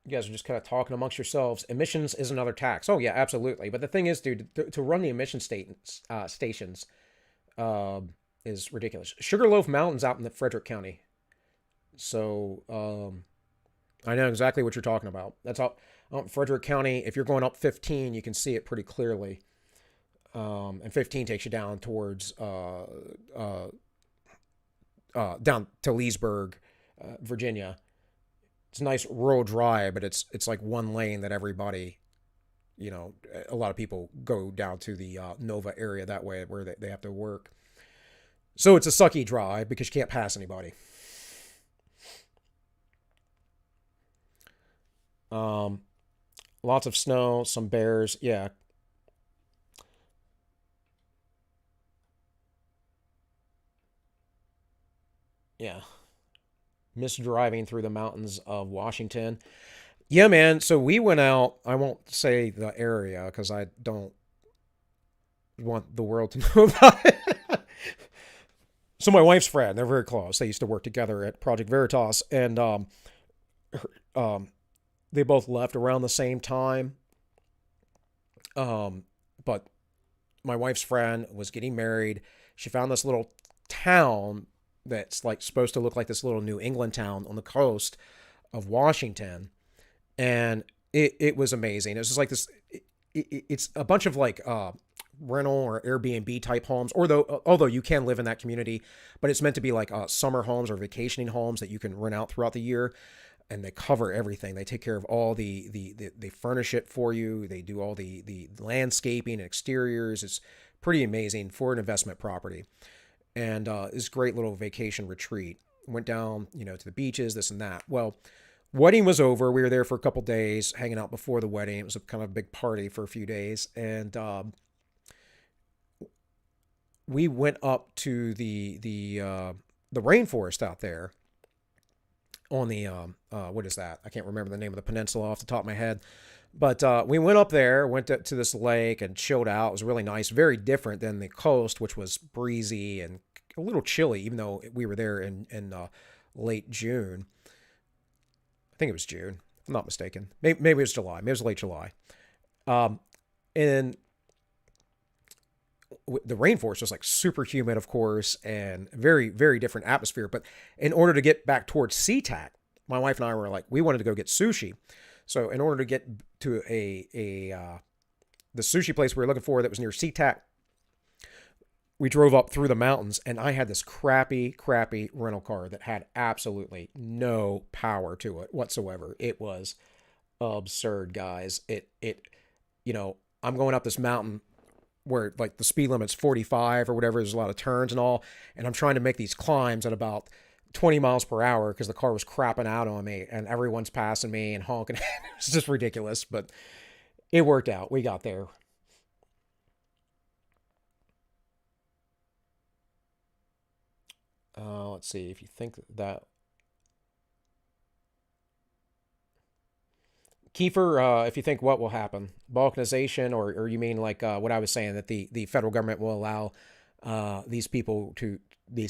You guys are just kind of talking amongst yourselves. Emissions is another tax. Oh yeah, absolutely. But the thing is, dude, to run the emission stations is ridiculous. Sugarloaf Mountain's out in the Frederick County, so I know exactly what you're talking about. That's out in Frederick County. If you're going up 15, you can see it pretty clearly. And 15 takes you down towards down to Leesburg, Virginia. It's a nice rural drive, but it's like one lane that everybody, a lot of people go down to the Nova area that way where they have to work. So it's a sucky drive because you can't pass anybody. Lots of snow, some bears. Yeah. Yeah. Misdriving through the mountains of Washington. Yeah, man. So we went out. I won't say the area because I don't want the world to know about it. So my wife's friend, they're very close. They used to work together at Project Veritas, and they both left around the same time. But my wife's friend was getting married. She found this little town that's like supposed to look like this little New England town on the coast of Washington, and it was amazing. It was just like this. It's a bunch of like rental or Airbnb type homes, although you can live in that community, but it's meant to be like summer homes or vacationing homes that you can rent out throughout the year. And they cover everything. They take care of all they furnish it for you. They do all the landscaping and exteriors. It's pretty amazing for an investment property. And this great little vacation retreat. Went down, to the beaches, this and that. Well, wedding was over. We were there for a couple days, hanging out before the wedding. It was a kind of big party for a few days, and we went up to the rainforest out there on the what is that? I can't remember the name of the peninsula off the top of my head. But we went up there, went to this lake and chilled out. It was really nice, very different than the coast, which was breezy and a little chilly, even though we were there in late June. I think it was June, if I'm not mistaken. Maybe it was July. Maybe it was late July. And the rainforest was like super humid, of course, and very, very different atmosphere. But in order to get back towards SeaTac, my wife and I were like, we wanted to go get sushi. So in order to get to the sushi place we were looking for that was near SeaTac, we drove up through the mountains, and I had this crappy rental car that had absolutely no power to it whatsoever. It was absurd, guys. I'm going up this mountain where like the speed limit's 45 or whatever. There's a lot of turns and all, and I'm trying to make these climbs at about 20 miles per hour because the car was crapping out on me, and everyone's passing me and honking. It's just ridiculous, but it worked out. We got there. Let's see if you think that Kiefer, if you think what will happen, balkanization, or you mean like what I was saying, that the federal government will allow these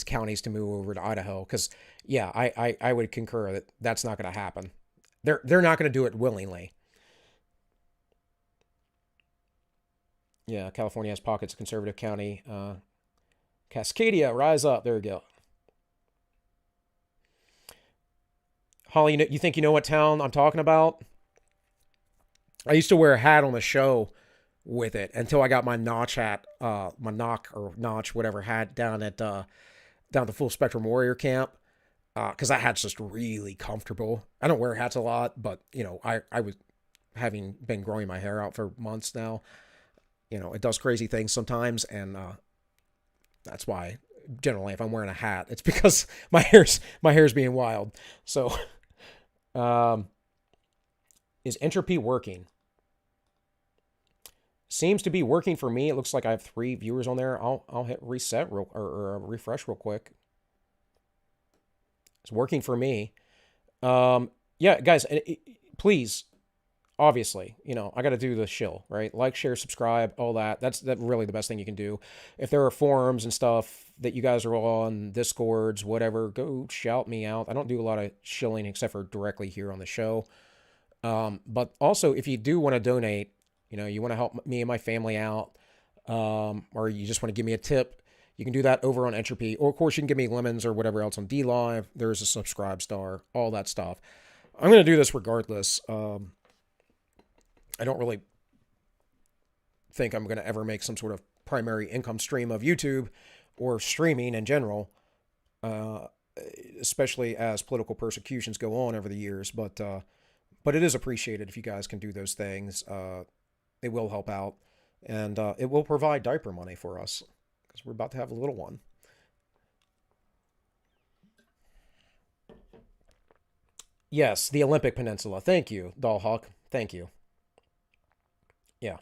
counties to move over to Idaho? Because yeah, I would concur that that's not going to happen. They're not going to do it willingly. Yeah, California has pockets of conservative county. Cascadia, rise up. There we go. Holly, you think you know what town I'm talking about? I used to wear a hat on the show with it until I got my notch hat, my notch, whatever hat down at the Full Spectrum Warrior Camp, because that hat's just really comfortable. I don't wear hats a lot, but I was having been growing my hair out for months now. It does crazy things sometimes, and that's why generally if I'm wearing a hat, it's because my hair's being wild. So, is entropy working? Seems to be working for me. It looks like I have 3 viewers on there. I'll hit reset or refresh real quick. It's working for me. Yeah, guys, please, obviously, I got to do the shill, right? Like, share, subscribe, all that. That's really the best thing you can do. If there are forums and stuff that you guys are on, Discords, whatever, go shout me out. I don't do a lot of shilling except for directly here on the show. But also, if you do want to donate, you want to help me and my family out, or you just want to give me a tip, you can do that over on Entropy. Or, of course, you can give me lemons or whatever else on DLive. There's a subscribe star, all that stuff. I'm going to do this regardless. I don't really think I'm going to ever make some sort of primary income stream of YouTube or streaming in general, especially as political persecutions go on over the years. But it is appreciated if you guys can do those things. It will help out, and it will provide diaper money for us because we're about to have a little one. Yes, the Olympic Peninsula. Thank you, Dollhawk. Thank you. Yeah.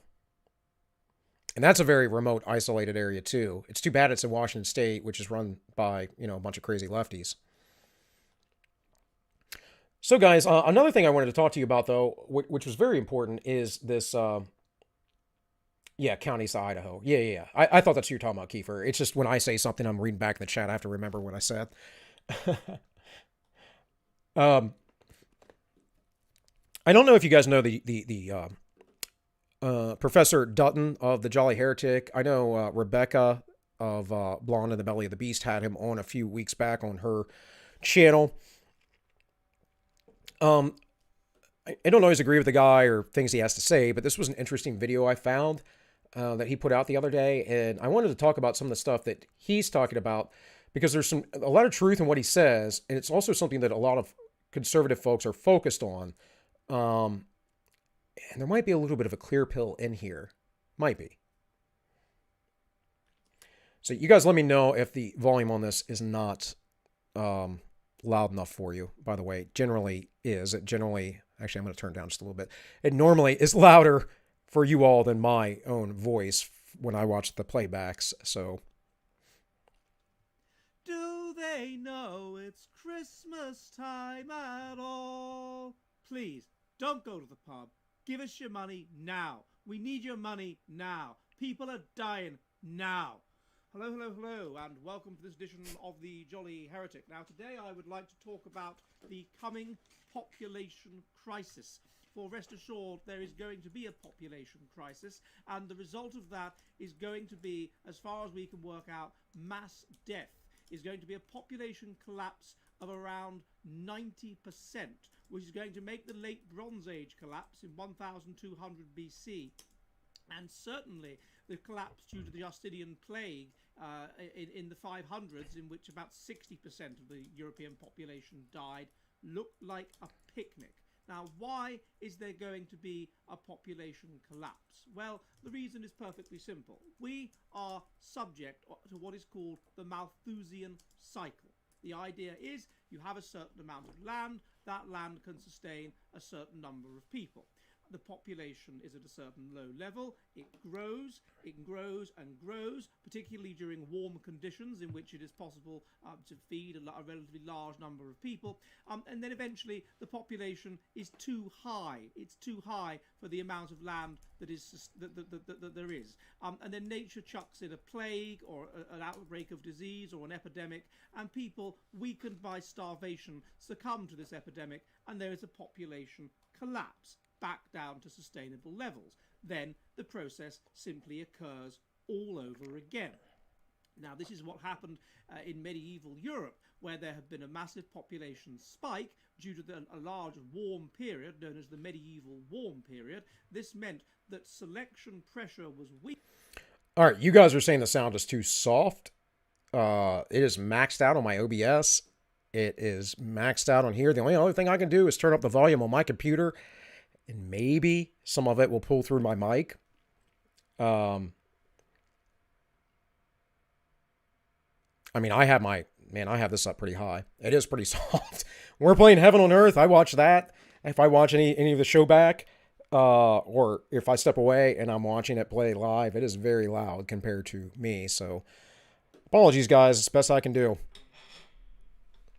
And that's a very remote, isolated area, too. It's too bad it's in Washington State, which is run by, a bunch of crazy lefties. So, guys, another thing I wanted to talk to you about, though, which was very important, is this, County Idaho. Yeah. I thought that's what you're talking about, Kiefer. It's just when I say something, I'm reading back in the chat. I have to remember what I said. I don't know if you guys know the Professor Dutton of the Jolly Heretic. I know Rebecca of Blonde in the Belly of the Beast had him on a few weeks back on her channel. I don't always agree with the guy or things he has to say, but this was an interesting video I found that he put out the other day, and I wanted to talk about some of the stuff that he's talking about because there's a lot of truth in what he says, and it's also something that a lot of conservative folks are focused on. And there might be a little bit of a clear pill in here. Might be. So you guys let me know if the volume on this is not loud enough for you. By the way, it generally is. Actually, I'm going to turn it down just a little bit. It normally is louder for you all than my own voice when I watch the playbacks. So. Do they know it's Christmas time at all? Please, don't go to the pub. Give us your money now. We need your money now. People are dying now. Hello, and welcome to this edition of the Jolly Heretic. Now, today I would like to talk about the coming population crisis. For rest assured, there is going to be a population crisis, and the result of that is going to be, as far as we can work out, mass death. Is going to be a population collapse of around 90%, which is going to make the late Bronze Age collapse in 1200 BC, and certainly the collapse due to the Justinian plague in the 500s, in which about 60% of the European population died, looked like a picnic. Now, why is there going to be a population collapse? Well, the reason is perfectly simple. We are subject to what is called the Malthusian Cycle. The idea is you have a certain amount of land, that land can sustain a certain number of people. The population is at a certain low level, it grows and grows, particularly during warm conditions in which it is possible to feed a relatively large number of people, and then eventually the population is too high. It's too high for the amount of land that there is. And then nature chucks in a plague or an outbreak of disease or an epidemic, and people, weakened by starvation, succumb to this epidemic, and there is a population collapse back down to sustainable levels. Then the process simply occurs all over again. Now, this is what happened in medieval Europe, where there had been a massive population spike due to a large warm period known as the medieval warm period. This meant that selection pressure was weak. All right, you guys are saying the sound is too soft. It is maxed out on my OBS. It is maxed out on here. The only other thing I can do is turn up the volume on my computer, and maybe some of it will pull through my mic. I mean, I have this up pretty high. It is pretty soft. We're playing Heaven on Earth. I watch that. If I watch any of the show back, or if I step away and I'm watching it play live, it is very loud compared to me. So apologies, guys. It's the best I can do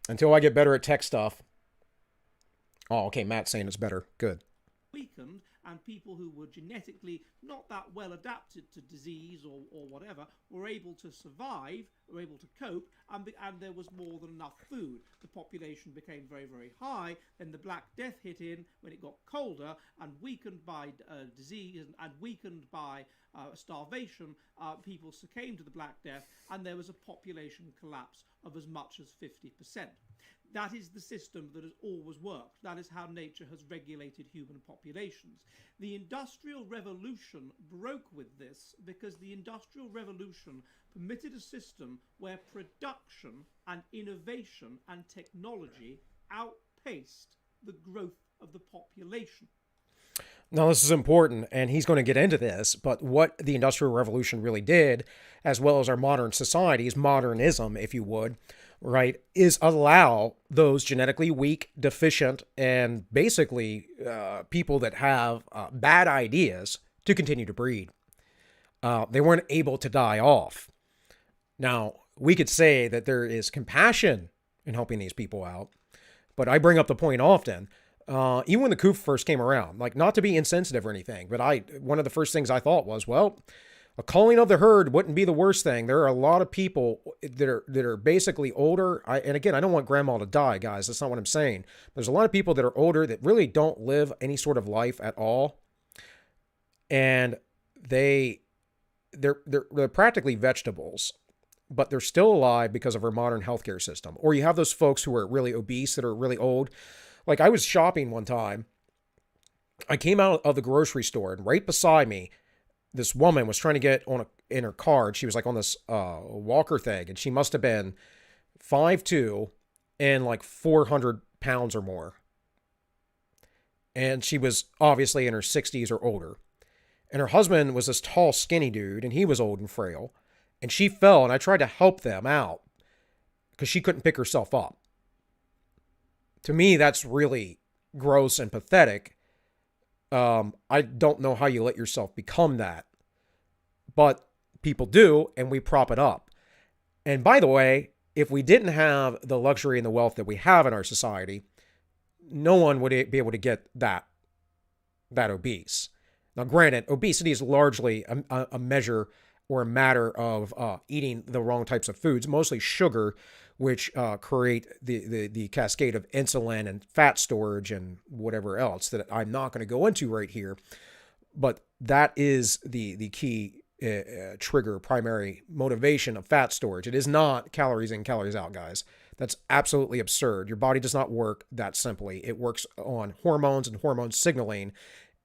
until I get better at tech stuff. Oh, okay. Matt's saying it's better. Good. Weakened, and people who were genetically not that well adapted to disease or whatever were able to survive, were able to cope, and there was more than enough food. The population became very, very high. Then the Black Death hit in when it got colder, and weakened by disease and weakened by starvation, people succumbed to the Black Death, and there was a population collapse of as much as 50%. That is the system that has always worked. That is how nature has regulated human populations. The Industrial Revolution broke with this because the Industrial Revolution permitted a system where production and innovation and technology outpaced the growth of the population. Now, this is important, and he's going to get into this, but what the Industrial Revolution really did, as well as our modern societies, modernism, if you would, right, is allow those genetically weak, deficient, and basically people that have bad ideas to continue to breed. They weren't able to die off. Now, we could say that there is compassion in helping these people out, but I bring up the point often. Even when the coup first came around, like, not to be insensitive or anything, but one of the first things I thought was, well, a culling of the herd wouldn't be the worst thing. There are a lot of people that are basically older. And again, I don't want grandma to die, guys. That's not what I'm saying. There's a lot of people that are older that really don't live any sort of life at all. And they're practically vegetables, but they're still alive because of our modern healthcare system. Or you have those folks who are really obese that are really old. Like, I was shopping one time. I came out of the grocery store, and right beside me, this woman was trying to get in her car. She was like on this walker thing, and she must have been 5'2" and like 400 pounds or more. And she was obviously in her 60s or older. And her husband was this tall, skinny dude, and he was old and frail. And she fell, and I tried to help them out because she couldn't pick herself up. To me, that's really gross and pathetic. I don't know how you let yourself become that, but people do, and we prop it up. And by the way, if we didn't have the luxury and the wealth that we have in our society, no one would be able to get that obese. Now, granted, obesity is largely a measure or a matter of eating the wrong types of foods, mostly sugar, which create the cascade of insulin and fat storage and whatever else that I'm not going to go into right here. But that is the key trigger, primary motivation of fat storage. It is not calories in, calories out, guys. That's absolutely absurd. Your body does not work that simply. It works on hormones and hormone signaling.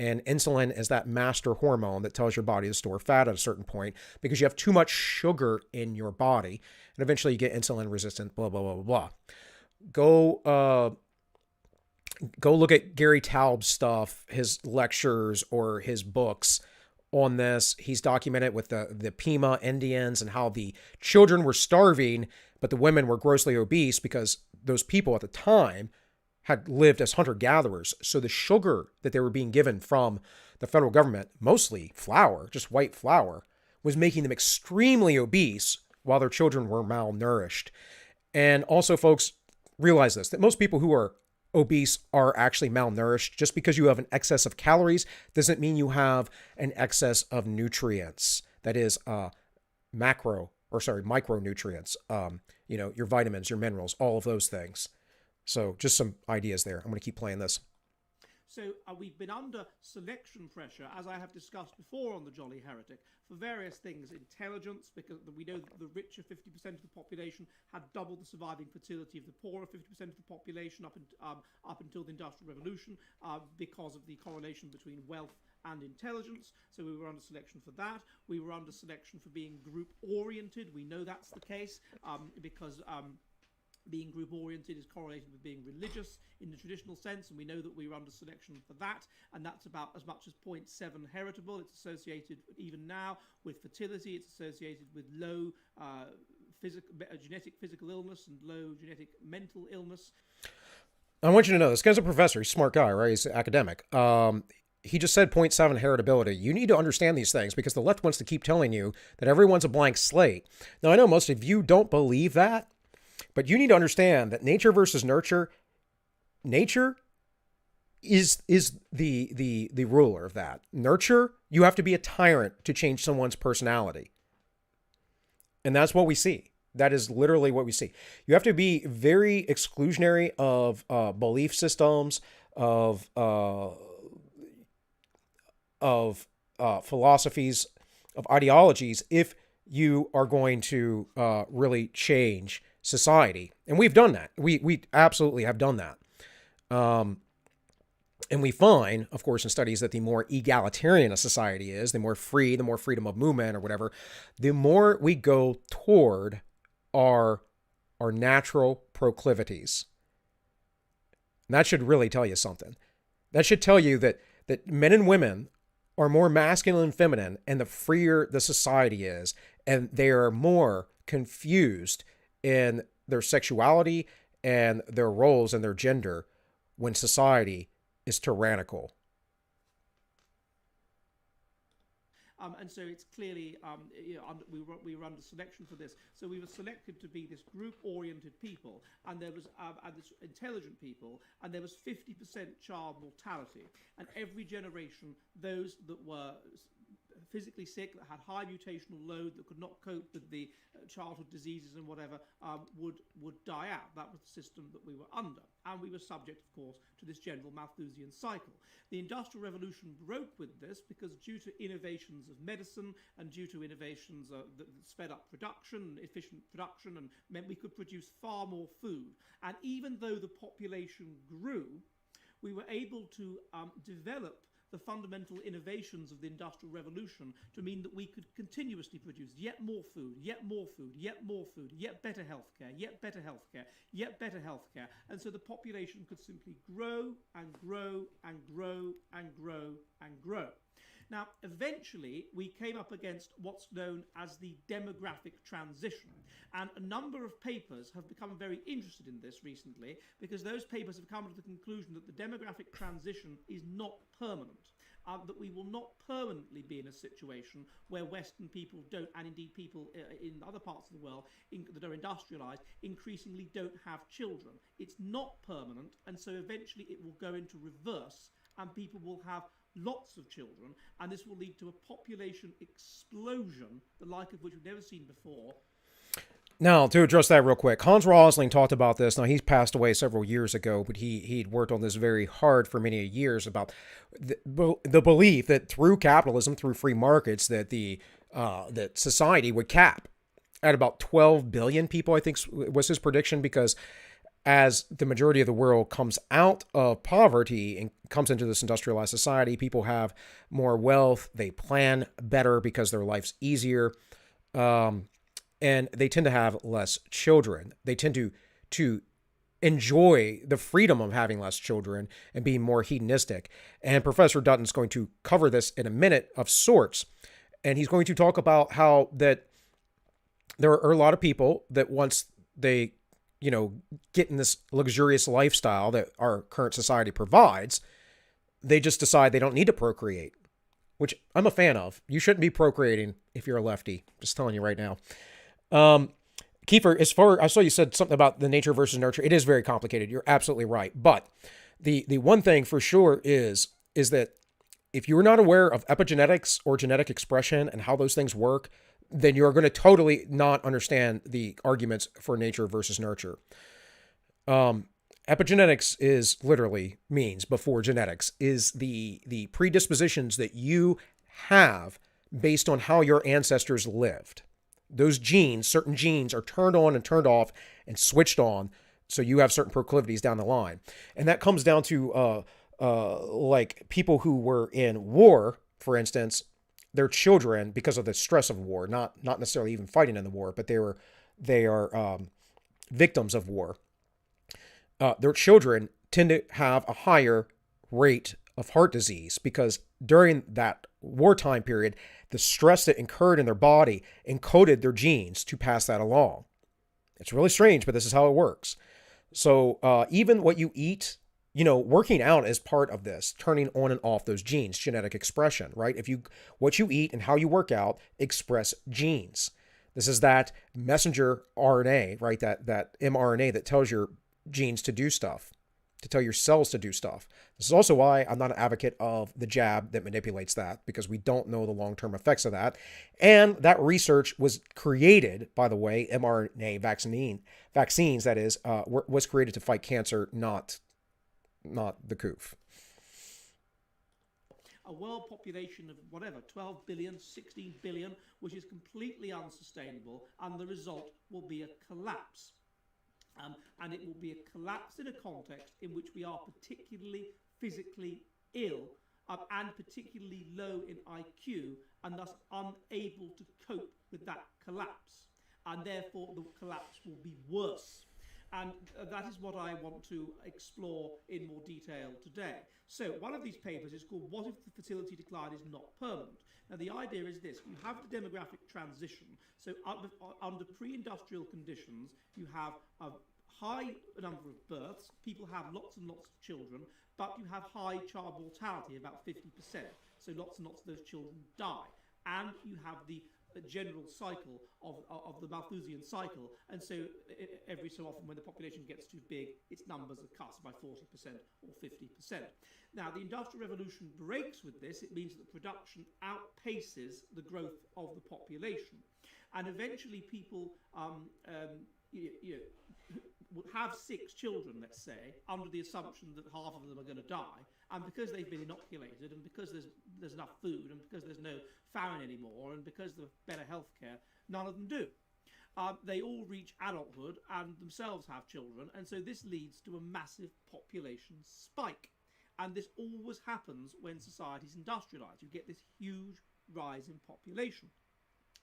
And insulin is that master hormone that tells your body to store fat at a certain point because you have too much sugar in your body. And eventually you get insulin resistant, blah, blah, blah, blah, blah. Go look at Gary Taub's stuff, his lectures or his books on this. He's documented with the Pima Indians and how the children were starving, but the women were grossly obese because those people at the time had lived as hunter-gatherers. So the sugar that they were being given from the federal government, mostly flour, just white flour, was making them extremely obese while their children were malnourished. And also, folks, realize this, that most people who are obese are actually malnourished. Just because you have an excess of calories doesn't mean you have an excess of nutrients. That is micronutrients, your vitamins, your minerals, all of those things. So just some ideas there. I'm going to keep playing this. So we've been under selection pressure, as I have discussed before on the Jolly Heretic, for various things. Intelligence, because we know that the richer 50% of the population had double the surviving fertility of the poorer 50% of the population up until the Industrial Revolution, because of the correlation between wealth and intelligence. So we were under selection for that. We were under selection for being group-oriented. We know that's the case because being group-oriented is correlated with being religious in the traditional sense, and we know that we were under selection for that, and that's about as much as 0.7 heritable. It's associated, even now, with fertility. It's associated with low genetic physical illness and low genetic mental illness. I want you to know, this guy's a professor. He's a smart guy, right? He's an academic. he just said point 0.7 heritability. You need to understand these things because the left wants to keep telling you that everyone's a blank slate. Now, I know most of you don't believe that, but you need to understand that nature versus nurture, nature is the ruler of that. Nurture, you have to be a tyrant to change someone's personality. And that's what we see. That is literally what we see. You have to be very exclusionary of belief systems, of philosophies, of ideologies, if you are going to really change society. And we've done that. We absolutely have done that. And we find, of course, in studies that the more egalitarian a society is, the more free, the more freedom of movement or whatever, the more we go toward our natural proclivities. And that should really tell you something. That should tell you that men and women are more masculine and feminine, and the freer the society is, and they are more confused in their sexuality and their roles and their gender when society is tyrannical. And so it's clearly, we were under selection for this. So we were selected to be this group-oriented people, and there was and this intelligent people, and there was 50% child mortality. And every generation, those that were physically sick, that had high mutational load, that could not cope with the childhood diseases and whatever, would die out. That was the system that we were under. And we were subject, of course, to this general Malthusian cycle. The Industrial Revolution broke with this because due to innovations of medicine and due to innovations that sped up production, efficient production, and meant we could produce far more food. And even though the population grew, we were able to develop the fundamental innovations of the Industrial Revolution to mean that we could continuously produce yet more food, yet more food, yet more food, yet better healthcare, yet better healthcare, yet better healthcare. And so the population could simply grow and grow and grow and grow and grow. Now, eventually, we came up against what's known as the demographic transition. And a number of papers have become very interested in this recently because those papers have come to the conclusion that the demographic transition is not permanent. That we will not permanently be in a situation where Western people don't, and indeed people in other parts of the world that are industrialized, increasingly don't have children. It's not permanent, and so eventually it will go into reverse, and people will have lots of children, and this will lead to a population explosion, the like of which we've never seen before. Now, to address that real quick, Hans Rosling talked about this. Now, he's passed away several years ago, but he'd worked on this very hard for many years about the belief that through capitalism, through free markets, that that society would cap at about 12 billion people, I think was his prediction, because as the majority of the world comes out of poverty and comes into this industrialized society, people have more wealth, they plan better because their life's easier, and they tend to have less children. They tend to enjoy the freedom of having less children and being more hedonistic. And Professor Dutton's going to cover this in a minute of sorts, and he's going to talk about how that there are a lot of people that once they get in this luxurious lifestyle that our current society provides, they just decide they don't need to procreate, which I'm a fan of. You shouldn't be procreating if you're a lefty. Just telling you right now. Kiefer, I saw you said something about the nature versus nurture. It is very complicated. You're absolutely right. But the one thing for sure is that if you're not aware of epigenetics or genetic expression and how those things work, then you're going to totally not understand the arguments for nature versus nurture. Epigenetics is literally means before genetics is the predispositions that you have based on how your ancestors lived. Those genes, certain genes are turned on and turned off and switched on. So you have certain proclivities down the line. And that comes down to like people who were in war, for instance, their children, because of the stress of war, not necessarily even fighting in the war, but they are victims of war. Their children tend to have a higher rate of heart disease because during that wartime period, the stress that incurred in their body encoded their genes to pass that along. It's really strange, but this is how it works. So even what you eat working out is part of this, turning on and off those genes, genetic expression, right? What you eat and how you work out express genes. This is that messenger RNA, right? That mRNA that tells your genes to do stuff, to tell your cells to do stuff. This is also why I'm not an advocate of the jab that manipulates that, because we don't know the long-term effects of that. And that research was created, by the way, mRNA vaccines, that is, was created to fight cancer, not the coof. A world population of whatever, 12 billion, 16 billion, which is completely unsustainable, and the result will be a collapse. And it will be a collapse in a context in which we are particularly physically ill and particularly low in IQ, and thus unable to cope with that collapse. And therefore the collapse will be worse. And that is what I want to explore in more detail today. So one of these papers is called "What if the fertility decline is not permanent?" Now the idea is this: you have the demographic transition. So under pre-industrial conditions, you have a high number of births, people have lots and lots of children, but you have high child mortality, about 50%. So lots and lots of those children die. And you have the general cycle of the Malthusian cycle, and so every so often when the population gets too big, its numbers are cut by 40% or 50%. Now the Industrial Revolution breaks with this. It means that production outpaces the growth of the population, and eventually people will have 6 children, let's say, under the assumption that half of them are going to die, and because they've been inoculated, and because there's enough food, and because there's no famine anymore, and because there's better healthcare, none of them do. They all reach adulthood and themselves have children, and so this leads to a massive population spike. And this always happens when society's industrialized. You get this huge rise in population.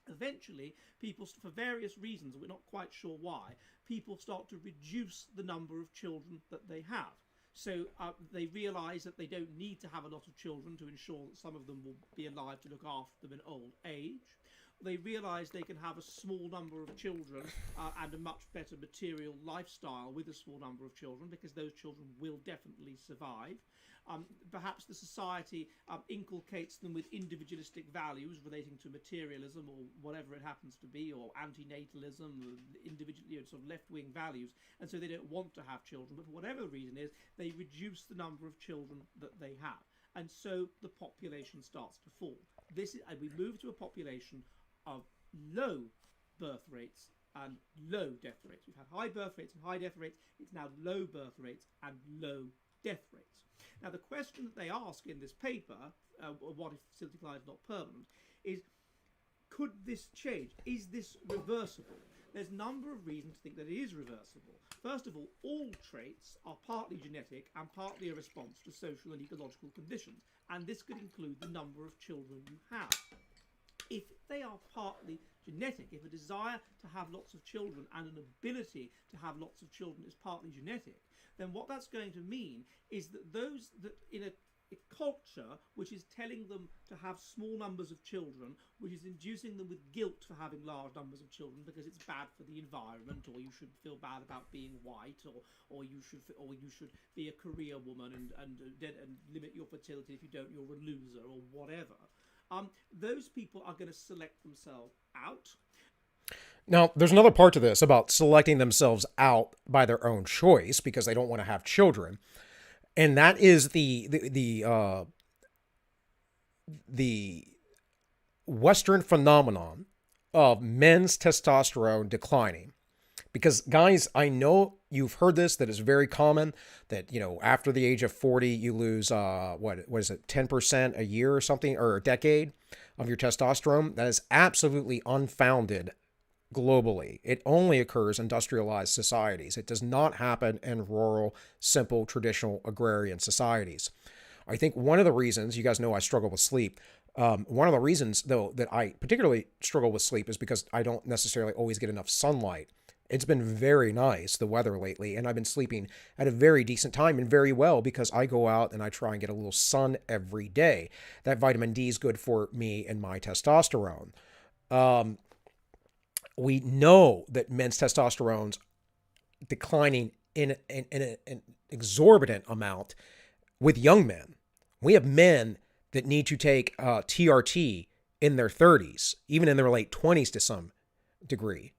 Eventually, people, for various reasons, we're not quite sure why, people start to reduce the number of children that they have. So they realise that they don't need to have a lot of children to ensure that some of them will be alive to look after them in old age. They realise they can have a small number of children and a much better material lifestyle with a small number of children, because those children will definitely survive. Perhaps the society inculcates them with individualistic values relating to materialism or whatever it happens to be, or antinatalism, individual, sort of left-wing values, and so they don't want to have children. But for whatever the reason is, they reduce the number of children that they have, and so the population starts to fall. And we move to a population of low birth rates and low death rates. We've had high birth rates and high death rates. It's now low birth rates and low death rates. Now, the question that they ask in this paper, what if fertility decline is not permanent, is could this change? Is this reversible? There's a number of reasons to think that it is reversible. First of all traits are partly genetic and partly a response to social and ecological conditions, and this could include the number of children you have. If they are partly genetic, if a desire to have lots of children and an ability to have lots of children is partly genetic, then what that's going to mean is that those that in a culture which is telling them to have small numbers of children, which is inducing them with guilt for having large numbers of children because it's bad for the environment, or you should feel bad about being white, or you should be a career woman and limit your fertility. If you don't, you're a loser, or whatever. Those people are going to select themselves out. Now, there's another part to this about selecting themselves out by their own choice because they don't want to have children, and that is the Western phenomenon of men's testosterone declining. Because, guys, I know you've heard this, that it's very common that, after the age of 40, you lose, what is it, 10% a year or something, or a decade of your testosterone. That is absolutely unfounded globally. It only occurs in industrialized societies. It does not happen in rural, simple, traditional agrarian societies. I think one of the reasons, you guys know I struggle with sleep, one of the reasons, though, that I particularly struggle with sleep is because I don't necessarily always get enough sunlight. It's been very nice, the weather lately, and I've been sleeping at a very decent time and very well because I go out and I try and get a little sun every day. That vitamin D is good for me and my testosterone. We know that men's testosterone's declining in exorbitant amount with young men. We have men that need to take TRT in their 30s, even in their late 20s to some degree.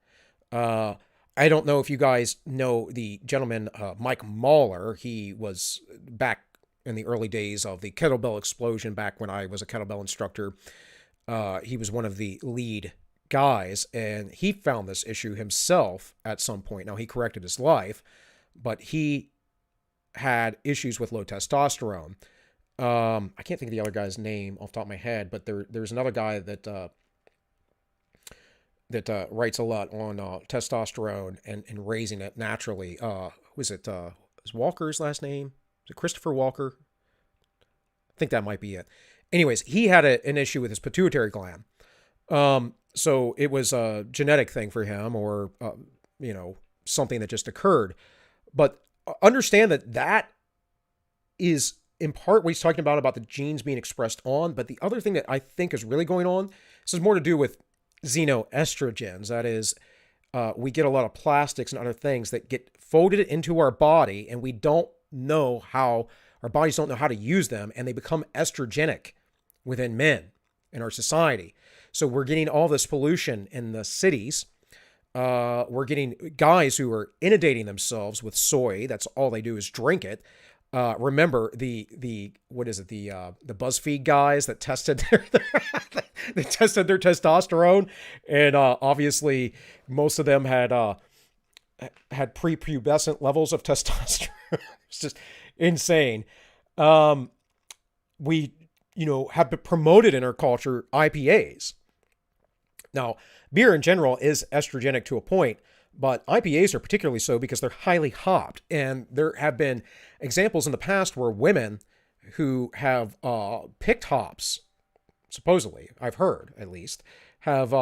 I don't know if you guys know the gentleman, Mike Mahler. He was back in the early days of the kettlebell explosion, back when I was a kettlebell instructor. He was one of the lead guys, and he found this issue himself at some point. Now, he corrected his life, but he had issues with low testosterone. I can't think of the other guy's name off the top of my head, but there's another guy that writes a lot on testosterone and raising it naturally. Was Walker's last name? Was it Christopher Walker? I think that might be it. Anyways, he had an issue with his pituitary gland. So it was a genetic thing for him, or, something that just occurred. But understand that is in part what he's talking about the genes being expressed on. But the other thing that I think is really going on, this has more to do with xenoestrogens. That is, we get a lot of plastics and other things that get folded into our body, and we don't know how, our bodies don't know how to use them, and they become estrogenic within men in our society. So we're getting all this pollution in the cities. We're getting guys who are inundating themselves with soy. That's all they do is drink it. Remember the BuzzFeed guys that tested they tested their testosterone, and obviously most of them had prepubescent levels of testosterone. It's just insane. We have been promoted in our culture IPAs. Now, beer in general is estrogenic to a point, but IPAs are particularly so because they're highly hopped. And there have been examples in the past where women who have picked hops, supposedly, I've heard at least, have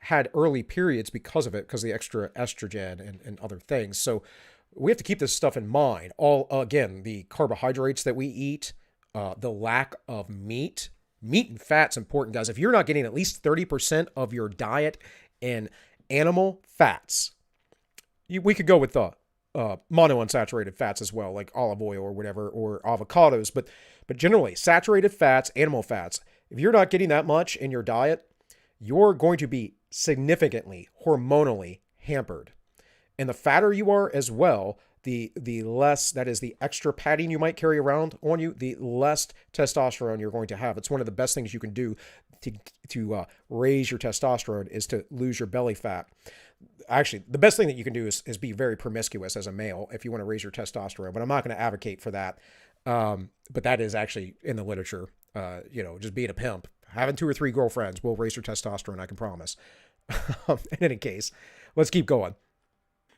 had early periods because of it, because of the extra estrogen and other things. So we have to keep this stuff in mind. Again, the carbohydrates that we eat, the lack of meat and fat's important, guys. If you're not getting at least 30% of your diet in animal fats, we could go with the monounsaturated fats as well, like olive oil or whatever, or avocados. But generally, saturated fats, animal fats, if you're not getting that much in your diet, you're going to be significantly hormonally hampered. And the fatter you are as well, the less, that is the extra padding you might carry around on you, the less testosterone you're going to have. It's one of the best things you can do to raise your testosterone is to lose your belly fat. Actually, the best thing that you can do is be very promiscuous as a male if you want to raise your testosterone, but I'm not going to advocate for that. But that is actually in the literature, just being a pimp. Having 2 or 3 girlfriends will raise your testosterone, I can promise. In any case, let's keep going.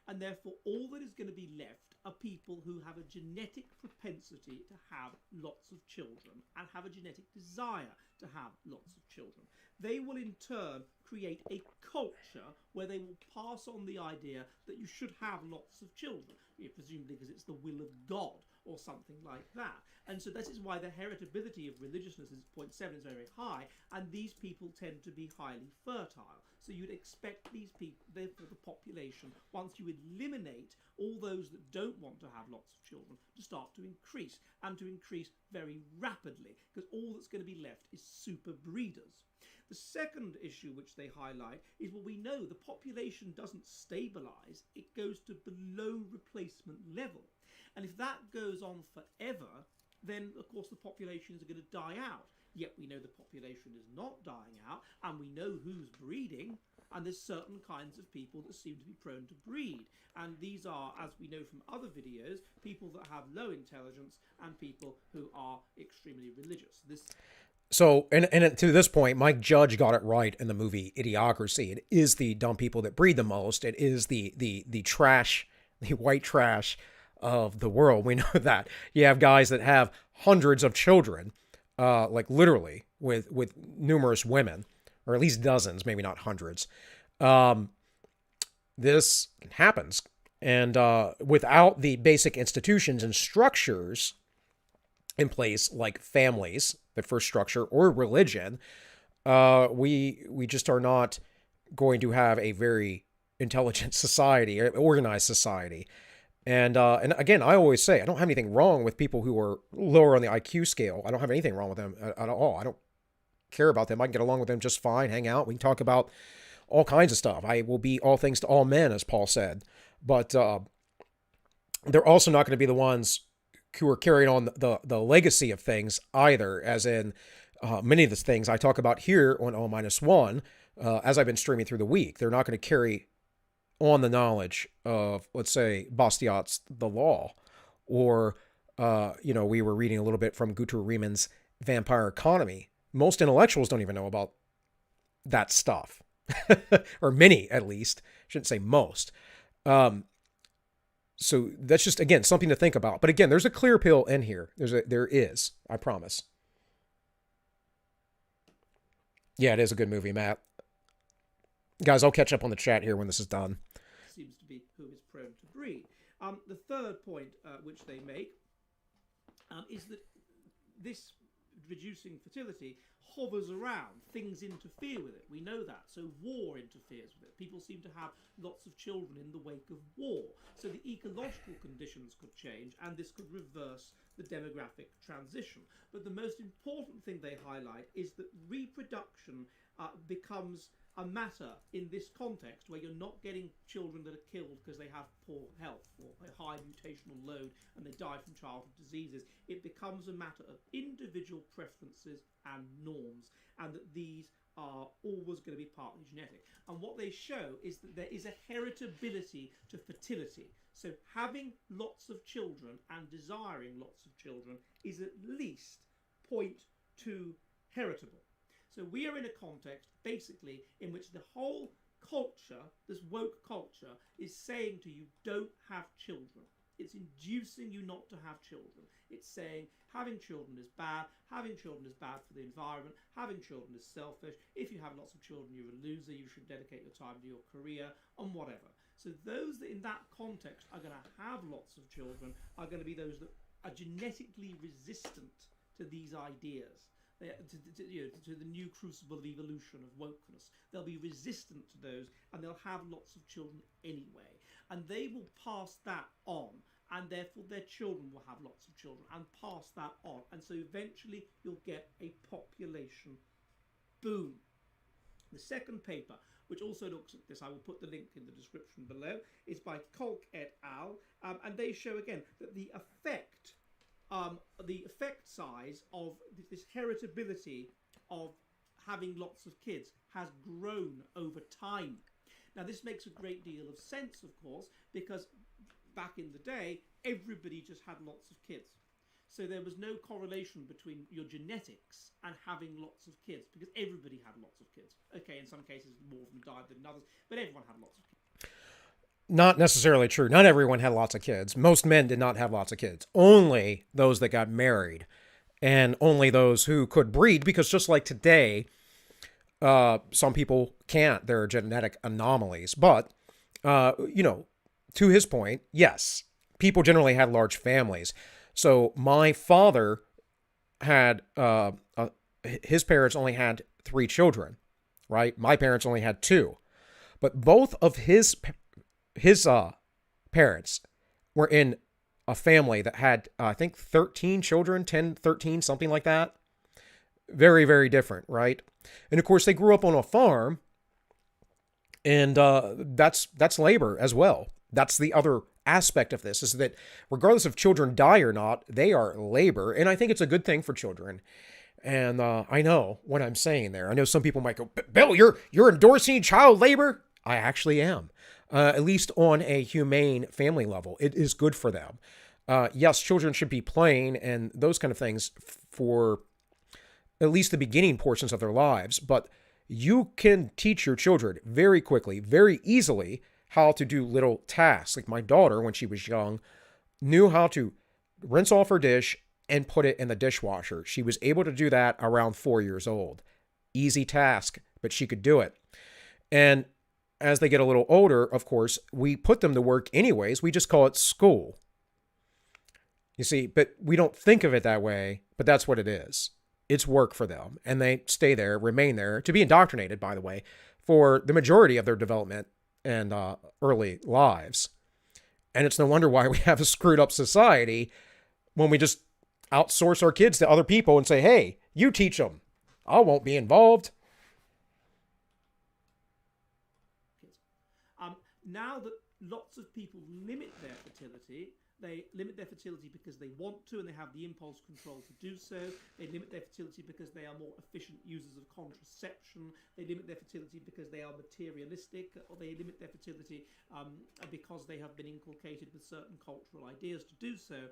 And therefore, all that is going to be left are people who have a genetic propensity to have lots of children and have a genetic desire to have lots of children. They will in turn create a culture where they will pass on the idea that you should have lots of children, presumably because it's the will of God or something like that. And so this is why the heritability of religiousness is 0.7 is very high, and these people tend to be highly fertile. So you'd expect these people, therefore the population, once you eliminate all those that don't want to have lots of children, to start to increase, and to increase very rapidly, because all that's going to be left is super breeders. The second issue which they highlight is, well, we know the population doesn't stabilize, it goes to below replacement level. And if that goes on forever, then of course the populations are going to die out. Yet we know the population is not dying out, and we know who's breeding, and there's certain kinds of people that seem to be prone to breed. And these are, as we know from other videos, people that have low intelligence and people who are extremely religious. So, and to this point, Mike Judge got it right in the movie Idiocracy. It is the dumb people that breed the most. It is the trash, the white trash of the world. We know that. You have guys that have hundreds of children, like literally with numerous women, or at least dozens, maybe not hundreds. This happens. And without the basic institutions and structures in place, like families, the first structure, or religion, we just are not going to have a very intelligent society, organized society. And again, I always say I don't have anything wrong with people who are lower on the IQ scale. I don't have anything wrong with them at all. I don't care about them. I can get along with them just fine, hang out. We can talk about all kinds of stuff. I will be all things to all men, as Paul said. But they're also not going to be the ones who are carrying on the legacy of things either, as in many of the things I talk about here on O-1, as I've been streaming through the week. They're not going to carry on the knowledge of, let's say, Bastiat's The Law, or, we were reading a little bit from Guter Riemann's Vampire Economy. Most intellectuals don't even know about that stuff, or many at least. Shouldn't say most. So that's just, again, something to think about. But again, there's a clear pill in here. There is, I promise. Yeah, it is a good movie, Matt. Guys, I'll catch up on the chat here when this is done. Seems to be who is prone to breed. The third point which they make is that this reducing fertility hovers around. Things interfere with it. We know that. So war interferes with it. People seem to have lots of children in the wake of war. So the ecological conditions could change, and this could reverse the demographic transition. But the most important thing they highlight is that reproduction becomes a matter in this context where you're not getting children that are killed because they have poor health or a high mutational load and they die from childhood diseases. It becomes a matter of individual preferences and norms, and that these are always going to be partly genetic. And what they show is that there is a heritability to fertility. So having lots of children and desiring lots of children is at least 0.2 heritable. So we are in a context, basically, in which the whole culture, this woke culture, is saying to you, don't have children. It's inducing you not to have children. It's saying having children is bad, having children is bad for the environment, having children is selfish. If you have lots of children, you're a loser, you should dedicate your time to your career, and whatever. So those that in that context are going to have lots of children are going to be those that are genetically resistant to these ideas. To the new crucible of evolution, of wokeness. They'll be resistant to those, and they'll have lots of children anyway. And they will pass that on, and therefore their children will have lots of children and pass that on. And so eventually you'll get a population boom. The second paper, which also looks at this, I will put the link in the description below, is by Kolk et al. And they show again that the effect size of this heritability of having lots of kids has grown over time. Now, this makes a great deal of sense, of course, because back in the day, everybody just had lots of kids. So there was no correlation between your genetics and having lots of kids, because everybody had lots of kids. Okay, in some cases, more of them died than others, but everyone had lots of kids. Not necessarily true. Not everyone had lots of kids. Most men did not have lots of kids. Only those that got married, and only those who could breed, because just like today, some people can't. There are genetic anomalies. But, to his point, yes, people generally had large families. So my father had, his parents only had 3 children, right? My parents only had 2. But both of his parents were in a family that had, I think, 13 children, 10, 13, something like that. Very, very different, right? And of course, they grew up on a farm, and that's labor as well. That's the other aspect of this, is that regardless if children die or not, they are labor. And I think it's a good thing for children. And I know what I'm saying there. I know some people might go, Bill, you're endorsing child labor? I actually am. At least on a humane family level. It is good for them. Yes, children should be playing and those kind of things for at least the beginning portions of their lives. But you can teach your children very quickly, very easily, how to do little tasks. Like my daughter, when she was young, knew how to rinse off her dish and put it in the dishwasher. She was able to do that around 4 years old. Easy task, but she could do it. And as they get a little older, of course, we put them to work anyways. We just call it school. You see, but we don't think of it that way, but that's what it is. It's work for them. And they stay there, remain there, to be indoctrinated, by the way, for the majority of their development and early lives. And it's no wonder why we have a screwed up society when we just outsource our kids to other people and say, hey, you teach them. I won't be involved. Now that lots of people limit their fertility, they limit their fertility because they want to and they have the impulse control to do so. They limit their fertility because they are more efficient users of contraception. They limit their fertility because they are materialistic, or they limit their fertility because they have been inculcated with certain cultural ideas to do so.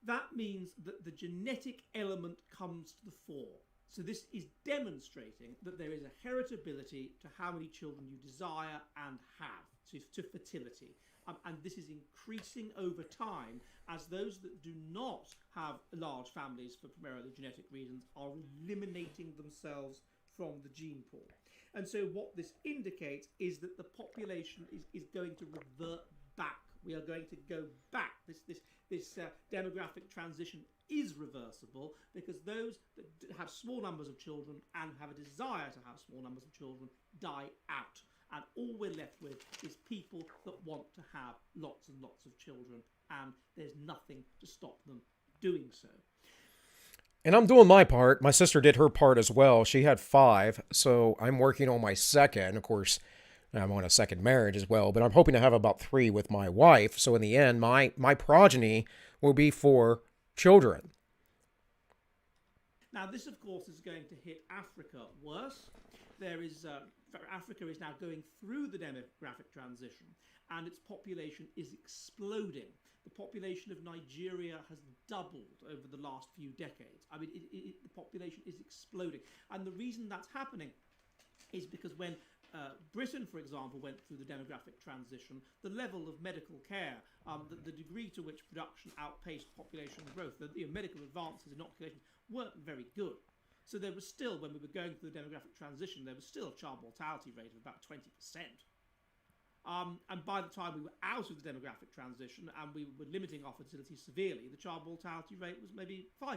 That means that the genetic element comes to the fore. So this is demonstrating that there is a heritability to how many children you desire and have, to fertility. And this is increasing over time as those that do not have large families for primarily genetic reasons are eliminating themselves from the gene pool. And so what this indicates is that the population is going to revert back. We are going to go back. This demographic transition is reversible because those that have small numbers of children and have a desire to have small numbers of children die out. And all we're left with is people that want to have lots and lots of children, and there's nothing to stop them doing so. And I'm doing my part. My sister did her part as well. She had 5, so I'm working on my second. Of course, I'm on a second marriage as well, but I'm hoping to have about 3 with my wife. So in the end, my progeny will be 4 children. Now, this, of course, is going to hit Africa worse. Africa is now going through the demographic transition, and its population is exploding. The population of Nigeria has doubled over the last few decades. I mean, the population is exploding. And the reason that's happening is because when Britain, for example, went through the demographic transition, the level of medical care, the degree to which production outpaced population growth, the medical advances in inoculation weren't very good. So there was still, when we were going through the demographic transition, there was still a child mortality rate of about 20%. And by the time we were out of the demographic transition and we were limiting our fertility severely, the child mortality rate was maybe 5%.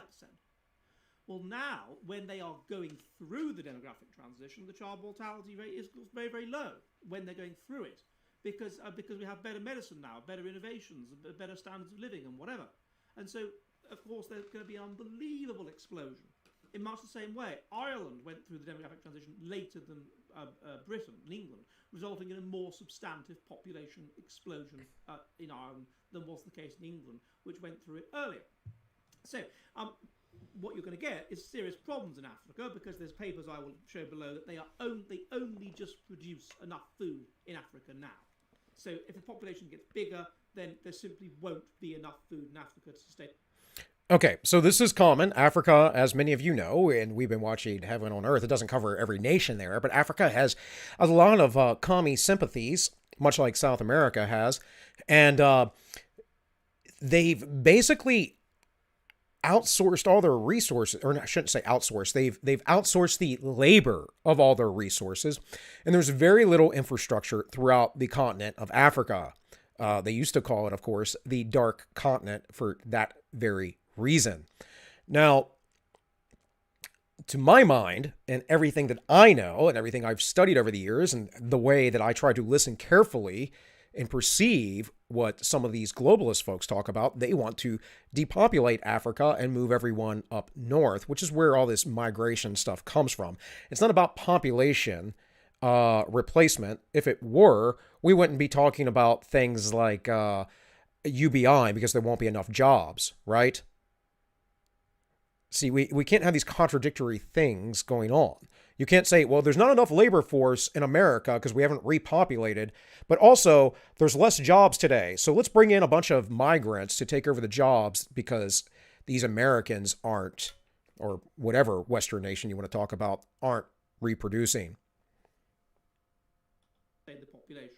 Well, now, when they are going through the demographic transition, the child mortality rate is very, very low when they're going through it because we have better medicine now, better innovations, better standards of living and whatever. And so, of course, there's going to be an unbelievable explosion. In much the same way, Ireland went through the demographic transition later than Britain and England, resulting in a more substantive population explosion in Ireland than was the case in England, which went through it earlier. So, what you're going to get is serious problems in Africa because there's papers I will show below that they only just produce enough food in Africa now. So if the population gets bigger, then there simply won't be enough food in Africa to sustain. Okay, so this is common. Africa, as many of you know, and we've been watching Heaven on Earth, it doesn't cover every nation there, but Africa has a lot of commie sympathies, much like South America has, and they've basically outsourced all their resources, or I shouldn't say outsourced, they've outsourced the labor of all their resources, and there's very little infrastructure throughout the continent of Africa. They used to call it, of course, the Dark Continent for that very reason. Now, to my mind, and everything that I know, and everything I've studied over the years, and the way that I try to listen carefully and perceive what some of these globalist folks talk about, they want to depopulate Africa and move everyone up north, which is where all this migration stuff comes from. It's not about population replacement. If it were, we wouldn't be talking about things like UBI because there won't be enough jobs, right? See, we can't have these contradictory things going on. You can't say, well, there's not enough labor force in America because we haven't repopulated, but also there's less jobs today. So let's bring in a bunch of migrants to take over the jobs because these Americans aren't, or whatever Western nation you want to talk about, aren't reproducing. The population.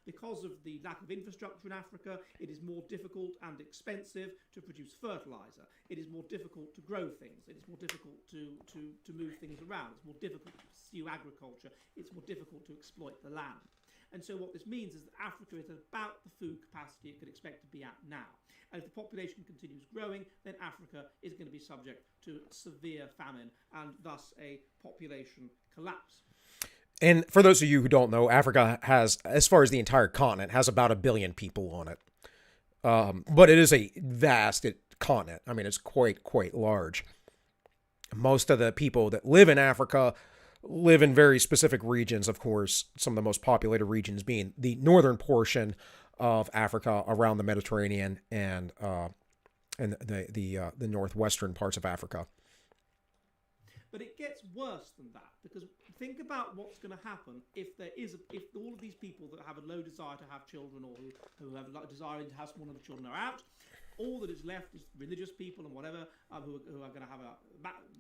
Because of the lack of infrastructure in Africa, it is more difficult and expensive to produce fertilizer. It is more difficult to grow things. It is more difficult to move things around. It's more difficult to pursue agriculture. It's more difficult to exploit the land. And so what this means is that Africa is at about the food capacity it could expect to be at now. And if the population continues growing, then Africa is going to be subject to severe famine and thus a population collapse. And for those of you who don't know, Africa has, as far as the entire continent, has about 1 billion people on it. But it is a vast continent. I mean, it's quite large. Most of the people that live in Africa live in very specific regions. Of course, some of the most populated regions being the northern portion of Africa around the Mediterranean and the northwestern parts of Africa. But it gets worse than that, because think about what's going to happen if all of these people that have a low desire to have children, or who have a desire to have small number of children, are out. All that is left is religious people and whatever who are going to have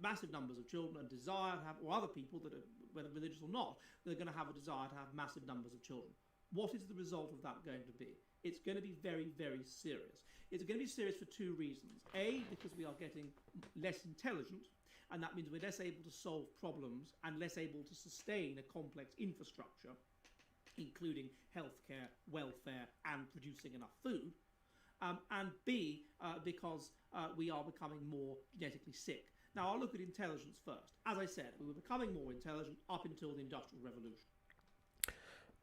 massive numbers of children and desire to have, or other people that are, whether religious or not, they're going to have a desire to have massive numbers of children. What is the result of that going to be? It's going to be very, very serious. It's going to be serious for two reasons. A, because we are getting less intelligent, and that means we're less able to solve problems and less able to sustain a complex infrastructure, including healthcare, welfare, and producing enough food. And B, because we are becoming more genetically sick. Now, I'll look at intelligence first. As I said, we were becoming more intelligent up until the Industrial Revolution.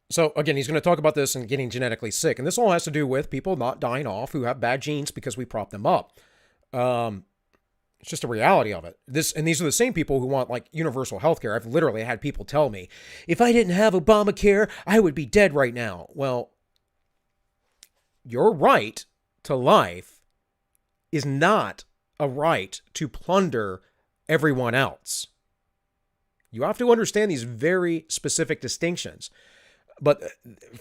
So, again, he's going to talk about this and getting genetically sick. And this all has to do with people not dying off who have bad genes because we prop them up. It's just a reality of it. And these are the same people who want like universal health care. I've literally had people tell me, if I didn't have Obamacare, I would be dead right now. Well, your right to life is not a right to plunder everyone else. You have to understand these very specific distinctions. But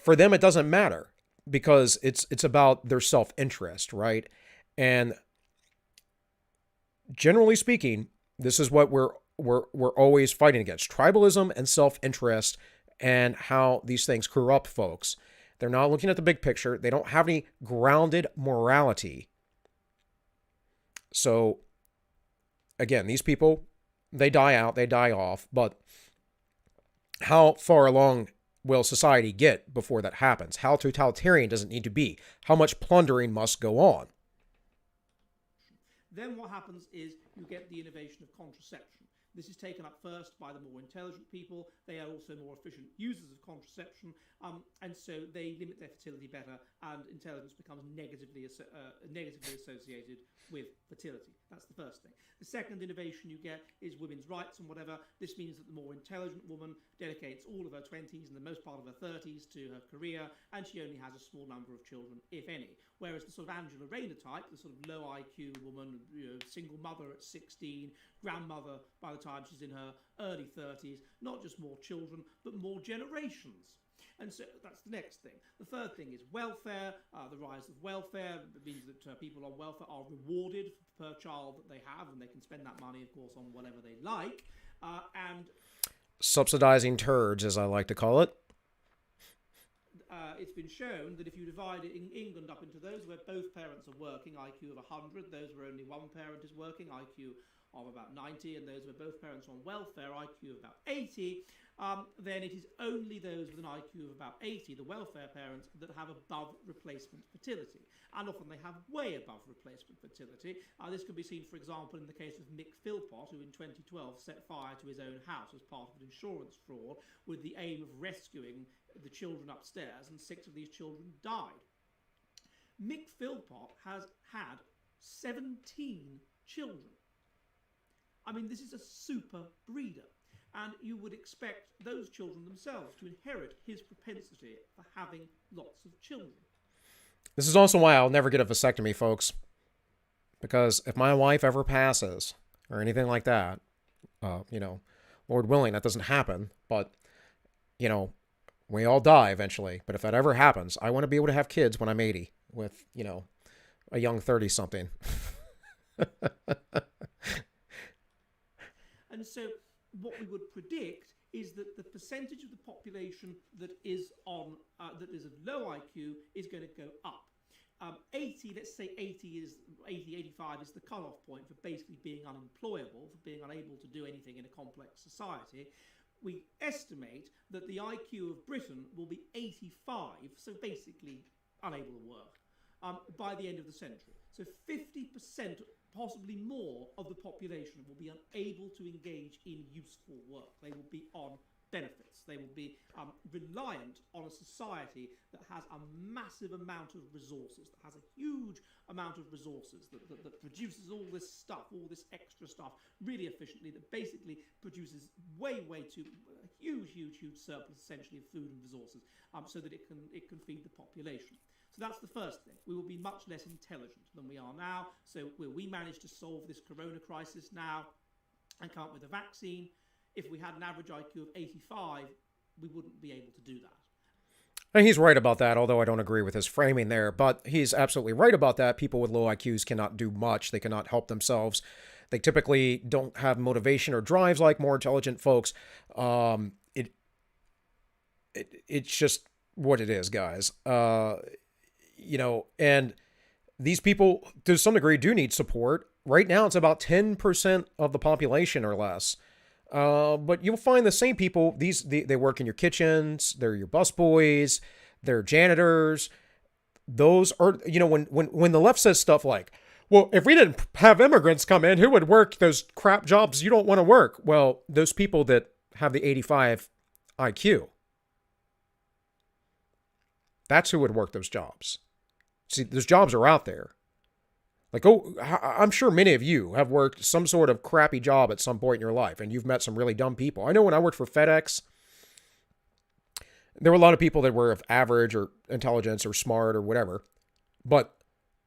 for them, it doesn't matter because it's about their self-interest, right? And generally speaking, this is what we're always fighting against: tribalism and self-interest, and how these things corrupt folks. They're not looking at the big picture. They don't have any grounded morality. So, again, these people, they die out, they die off. But how far along will society get before that happens? How totalitarian does it need to be? How much plundering must go on? Then what happens is you get the innovation of contraception. This is taken up first by the more intelligent people. They are also more efficient users of contraception, and so they limit their fertility better, and intelligence becomes negatively associated with fertility. That's the first thing. The second innovation you get is women's rights and whatever. This means that the more intelligent woman dedicates all of her 20s and the most part of her 30s to her career, and she only has a small number of children, if any. Whereas the sort of Angela Rayner type, the sort of low IQ woman, single mother at 16, grandmother by the time she's in her early 30s, not just more children, but more generations. And so that's the next thing. The third thing is welfare. The rise of welfare means that people on welfare are rewarded per child that they have, and they can spend that money, of course, on whatever they like. And subsidizing turds, as I like to call it. It's been shown that if you divide England up into those where both parents are working, IQ of 100, those where only one parent is working, IQ of about 90, and those where both parents are on welfare, IQ of about 80, then it is only those with an IQ of about 80, the welfare parents, that have above replacement fertility. And often they have way above replacement fertility. This can be seen, for example, in the case of Mick Philpott, who in 2012 set fire to his own house as part of an insurance fraud with the aim of rescuing the children upstairs, and 6 of these children died. Mick Philpott has had 17 children. I mean, this is a super breeder. And you would expect those children themselves to inherit his propensity for having lots of children. This is also why I'll never get a vasectomy, folks. Because if my wife ever passes, or anything like that, Lord willing, that doesn't happen. But, we all die eventually. But if that ever happens, I want to be able to have kids when I'm 80 with, a young 30-something. And so what we would predict is that the percentage of the population that is of low IQ is going to go up. 80, let's say 85 is the cutoff point for basically being unemployable, for being unable to do anything in a complex society. We estimate that the IQ of Britain will be 85, so basically unable to work, by the end of the century. So 50%, possibly more, of the population will be unable to engage in useful work. They will be on benefits. They will be reliant on a society that has a massive amount of resources, that has a huge amount of resources, that produces all this stuff, all this extra stuff really efficiently, that basically produces way too huge surplus essentially of food and resources, so that it can feed the population. So that's the first thing. We will be much less intelligent than we are now. So we managed to solve this corona crisis now and come up with a vaccine. If we had an average IQ of 85, we wouldn't be able to do that. And he's right about that, although I don't agree with his framing there. But he's absolutely right about that. People with low IQs cannot do much. They cannot help themselves. They typically don't have motivation or drives like more intelligent folks. It's just what it is, guys. And these people, to some degree, do need support. Right now, it's about 10% of the population or less. But you'll find the same people, they work in your kitchens, they're your busboys, they're janitors. Those are, when the left says stuff like, well, if we didn't have immigrants come in, who would work those crap jobs you don't want to work? Well, those people that have the 85 IQ, that's who would work those jobs. See, those jobs are out there. Like, I'm sure many of you have worked some sort of crappy job at some point in your life, and you've met some really dumb people. I know when I worked for FedEx, there were a lot of people that were of average or intelligence or smart or whatever, but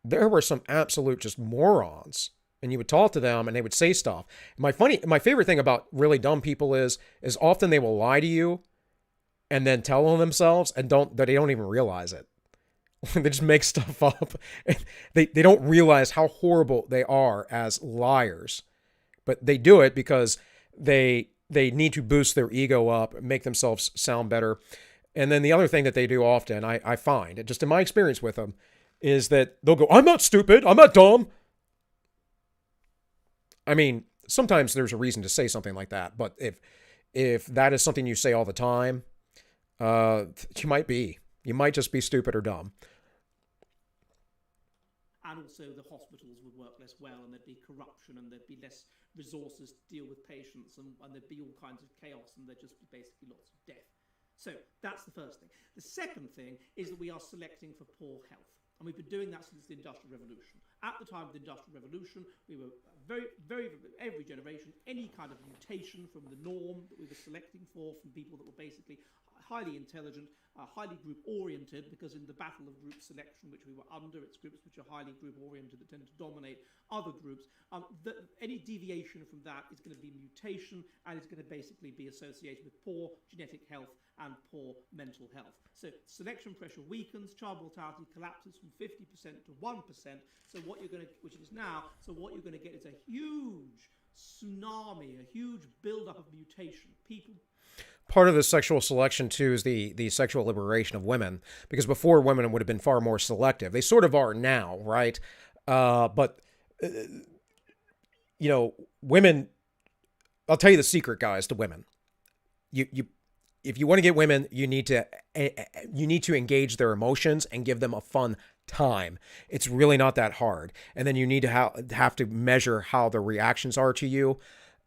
there were some absolute just morons, and you would talk to them and they would say stuff. My favorite thing about really dumb people is often they will lie to you and then tell on themselves and they don't even realize it. They just make stuff up. They don't realize how horrible they are as liars, but they do it because they need to boost their ego up, make themselves sound better. And then the other thing that they do often, I find, just in my experience with them, is that they'll go, I'm not stupid, I'm not dumb. I mean, sometimes there's a reason to say something like that, but if that is something you say all the time, you might just be stupid or dumb. And also the hospitals would work less well, and there'd be corruption, and there'd be less resources to deal with patients, and there'd be all kinds of chaos, and there'd just be basically lots of death. So that's the first thing. The second thing is that we are selecting for poor health. And we've been doing that since the Industrial Revolution. At the time of the Industrial Revolution, we were every generation, any kind of mutation from the norm that we were selecting for from people that were basically highly intelligent, highly group-oriented, because in the battle of group selection, which we were under, it's groups which are highly group-oriented that tend to dominate other groups. Any deviation from that is going to be mutation, and it's going to basically be associated with poor genetic health and poor mental health. So selection pressure weakens, child mortality collapses from 50% to 1%. So what you're going to get is a huge tsunami, a huge buildup of mutation. Part of the sexual selection, too, is the sexual liberation of women, because before women would have been far more selective. They sort of are now, right? But women, I'll tell you the secret, guys, to women. If you want to get women, you need to engage their emotions and give them a fun time. It's really not that hard. And then you need to have to measure how the reactions are to you.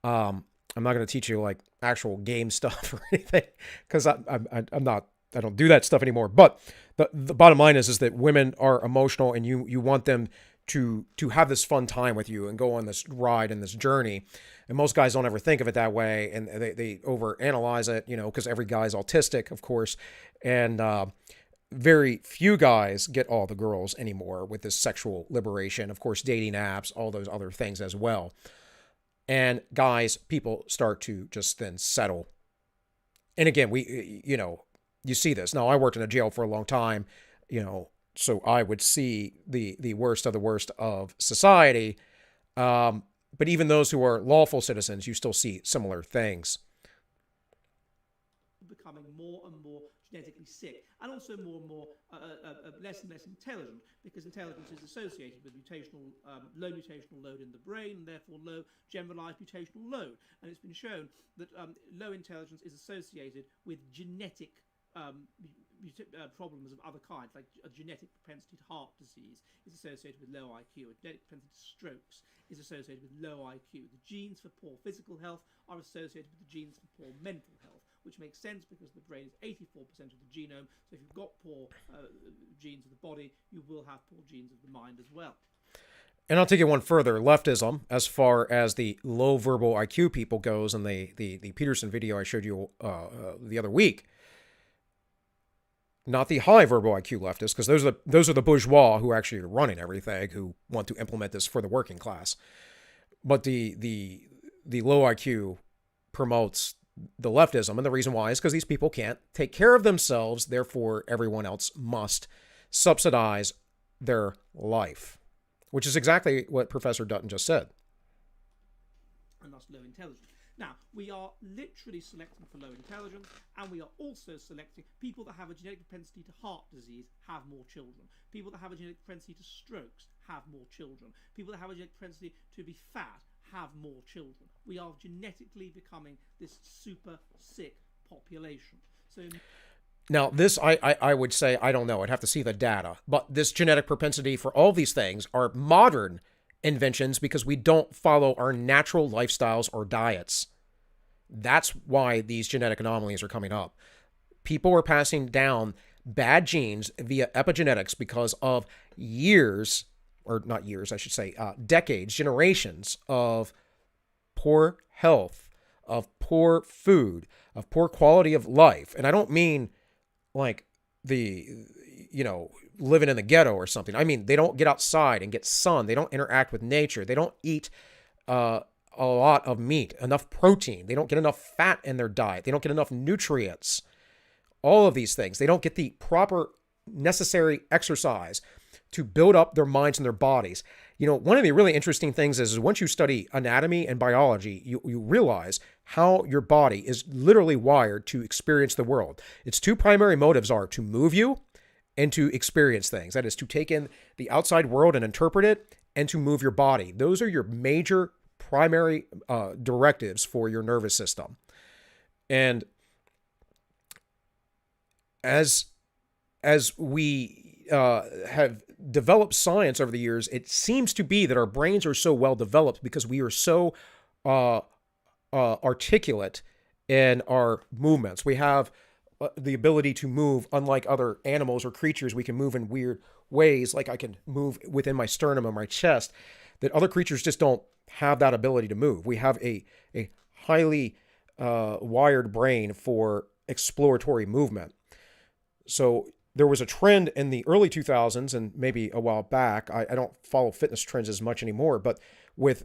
I'm not going to teach you like actual game stuff or anything, because I don't do that stuff anymore. But the bottom line is that women are emotional, and you want them to have this fun time with you and go on this ride and this journey. And most guys don't ever think of it that way, and they overanalyze it, because every guy's autistic, of course, and very few guys get all the girls anymore with this sexual liberation. Of course, dating apps, all those other things as well. And guys, people start to just then settle. And again, you see this. Now, I worked in a jail for a long time, so I would see the worst of the worst of society. But even those who are lawful citizens, you still see similar things. Becoming more and more genetically sick, and also more and more less and less intelligent, because intelligence is associated with low mutational load in the brain, and therefore low generalized mutational load. And it's been shown that low intelligence is associated with genetic problems of other kinds, like a genetic propensity to heart disease is associated with low IQ. A genetic propensity to strokes is associated with low IQ. The genes for poor physical health are associated with the genes for poor mental health. which makes sense because the brain is 84% of the genome. So if you've got poor genes of the body, you will have poor genes of the mind as well. And I'll take it one further. Leftism, as far as the low verbal IQ people goes, in the Peterson video I showed you the other week, not the high verbal IQ leftists, because those are the bourgeois who actually are running everything, who want to implement this for the working class. But the low IQ promotes the leftism, and the reason why is because these people can't take care of themselves, therefore everyone else must subsidize their life, which is exactly what Professor Dutton just said. And thus low intelligence. Now, we are literally selecting for low intelligence, and we are also selecting people that have a genetic propensity to heart disease have more children. People that have a genetic propensity to strokes have more children. People that have a genetic propensity to be fat have more children. We are genetically becoming this super sick population. So now, this, I would say, I don't know, I'd have to see the data, but this genetic propensity for all these things are modern inventions because we don't follow our natural lifestyles or diets. That's why these genetic anomalies are coming up. People are passing down bad genes via epigenetics because of years, or not years, I should say, decades, generations of poor health, of poor food, of poor quality of life. And I don't mean like living in the ghetto or something. I mean, they don't get outside and get sun. They don't interact with nature. They don't eat a lot of meat, enough protein. They don't get enough fat in their diet. They don't get enough nutrients. All of these things. They don't get the proper necessary exercise to build up their minds and their bodies. One of the really interesting things is once you study anatomy and biology, you realize how your body is literally wired to experience the world. Its two primary motives are to move you and to experience things. That is, to take in the outside world and interpret it, and to move your body. Those are your major primary directives for your nervous system. And as we have developed science over the years, it seems to be that our brains are so well developed because we are so articulate in our movements. We have the ability to move, unlike other animals or creatures. We can move in weird ways, like I can move within my sternum and my chest, that other creatures just don't have that ability to move. We have a highly wired brain for exploratory movement. So there was a trend in the early 2000s and maybe a while back. I don't follow fitness trends as much anymore, but with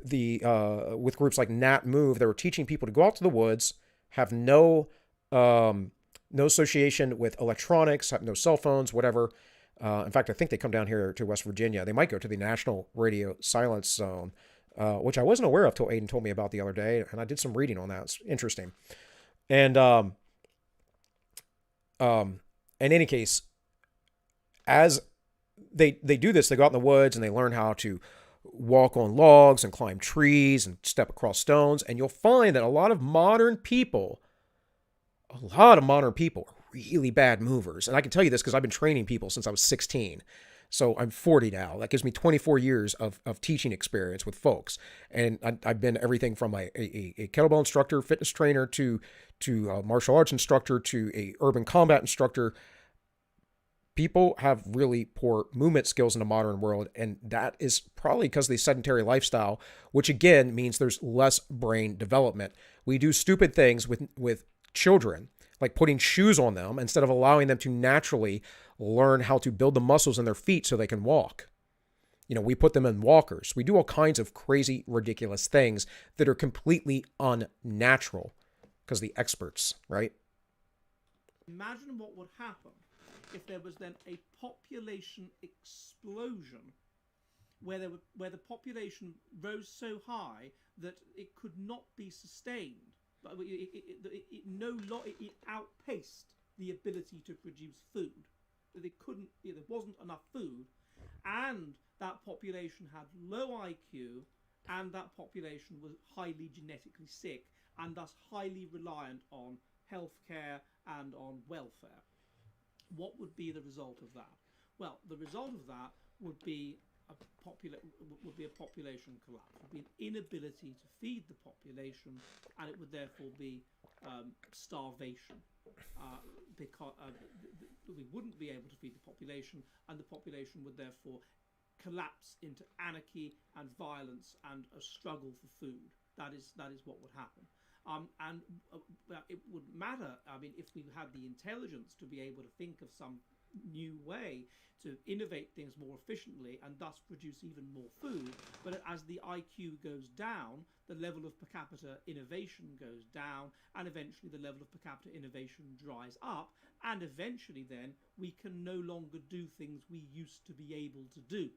groups like Nat Move, they were teaching people to go out to the woods, have no association with electronics, have no cell phones, whatever. In fact, I think they come down here to West Virginia. They might go to the National Radio Silence Zone, which I wasn't aware of till Aiden told me about the other day, and I did some reading on that. It's interesting. And in any case, as they do this, they go out in the woods and they learn how to walk on logs and climb trees and step across stones. And you'll find that a lot of modern people are really bad movers. And I can tell you this because I've been training people since I was 16. So I'm 40 now. That gives me 24 years of teaching experience with folks. And I've been everything from a kettlebell instructor, fitness trainer, to a martial arts instructor, to a urban combat instructor. People have really poor movement skills in the modern world, and that is probably because of the sedentary lifestyle, which again means there's less brain development. We do stupid things with children, like putting shoes on them instead of allowing them to naturally learn how to build the muscles in their feet so they can walk. We put them in walkers. We do all kinds of crazy, ridiculous things that are completely unnatural because the experts, right? Imagine what would happen if there was then a population explosion where the population rose so high that it could not be sustained. But it outpaced the ability to produce food. There wasn't enough food, and that population had low IQ, and that population was highly genetically sick, and thus highly reliant on healthcare and on welfare. What would be the result of that? Well, the result of that would be would be a population collapse, would be an inability to feed the population, and it would therefore be starvation, because we wouldn't be able to feed the population, and the population would therefore collapse into anarchy and violence and a struggle for food. That is what would happen. And it wouldn't matter. I mean, if we had the intelligence to be able to think of some new way to innovate things more efficiently and thus produce even more food, but as the IQ goes down, the level of per capita innovation goes down, and eventually the level of per capita innovation dries up, and eventually then we can no longer do things we used to be able to do.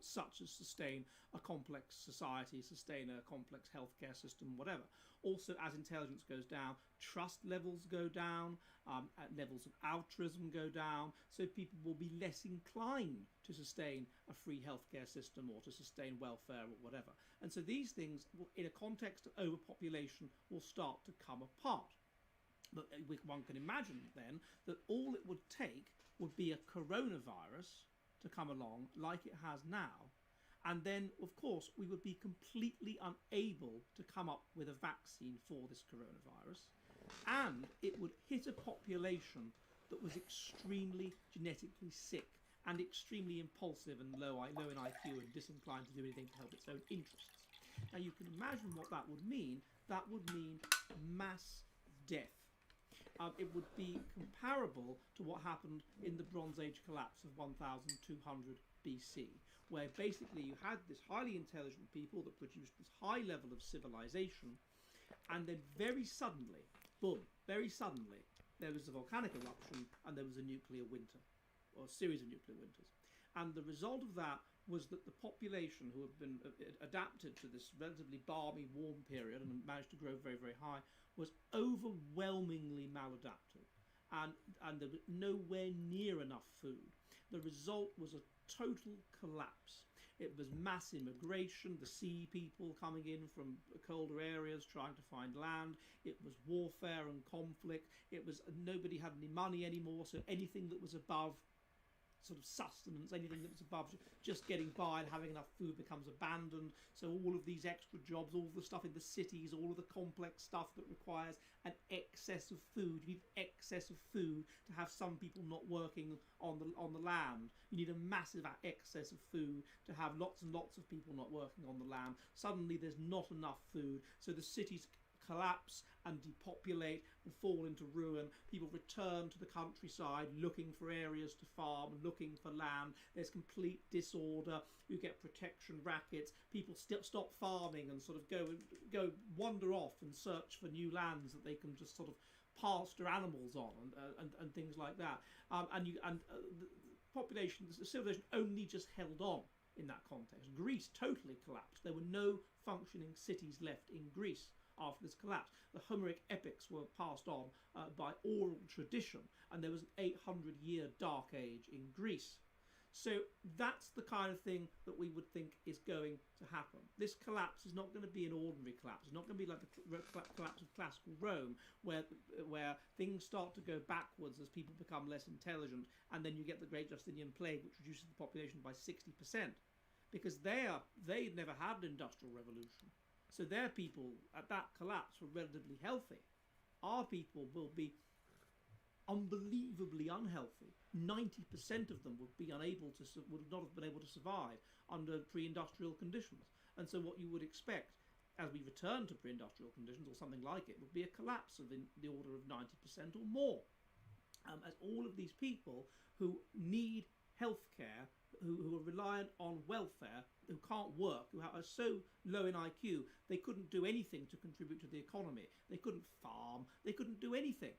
Such as sustain a complex society, sustain a complex healthcare system, whatever. Also, as intelligence goes down, trust levels go down, levels of altruism go down, so people will be less inclined to sustain a free healthcare system or to sustain welfare or whatever. And so these things, in a context of overpopulation, will start to come apart. But one can imagine then that all it would take would be a coronavirus to come along like it has now, and then of course we would be completely unable to come up with a vaccine for this coronavirus, and it would hit a population that was extremely genetically sick and extremely impulsive and low in IQ and disinclined to do anything to help its own interests. Now you can imagine what that would mean. That would mean mass death. It would be comparable to what happened in the Bronze Age collapse of 1200 BC, where basically you had this highly intelligent people that produced this high level of civilization, and then very suddenly, boom, very suddenly, there was a volcanic eruption and there was a nuclear winter, or a series of nuclear winters. And the result of that was that the population, who had been adapted to this relatively balmy, warm period and managed to grow very, very high, was overwhelmingly maladapted, and there was nowhere near enough food. The result was a total collapse. It was mass immigration, the sea people coming in from colder areas trying to find land. It was warfare and conflict. It was nobody had any money anymore, so anything that was above sort of sustenance, anything that was above just getting by and having enough food becomes abandoned. So all of these extra jobs, all the stuff in the cities, all of the complex stuff that requires an excess of food. You need excess of food to have some people not working on the land. You need a massive excess of food to have lots and lots of people not working on the land. Suddenly there's not enough food, so the cities collapse and depopulate and fall into ruin. People return to the countryside looking for areas to farm, looking for land. There's complete disorder. You get protection rackets. People stop farming and sort of go wander off and search for new lands that they can just sort of pasture animals on and things like that. The population, the civilization only just held on in that context. Greece totally collapsed. There were no functioning cities left in Greece after this collapse. The Homeric epics were passed on by oral tradition, and there was an 800-year dark age in Greece. So that's the kind of thing that we would think is going to happen. This collapse is not going to be an ordinary collapse. It's not going to be like the collapse of classical Rome, where things start to go backwards as people become less intelligent, and then you get the Great Justinian Plague, which reduces the population by 60%, because they'd never had an industrial revolution. So their people at that collapse were relatively healthy. Our people will be unbelievably unhealthy. 90% of them would not have been able to survive under pre-industrial conditions. And so what you would expect as we return to pre-industrial conditions or something like it would be a collapse of the order of 90% or more. As all of these people who need healthcare, who are reliant on welfare, who can't work, who are so low in IQ, they couldn't do anything to contribute to the economy. They couldn't farm. They couldn't do anything.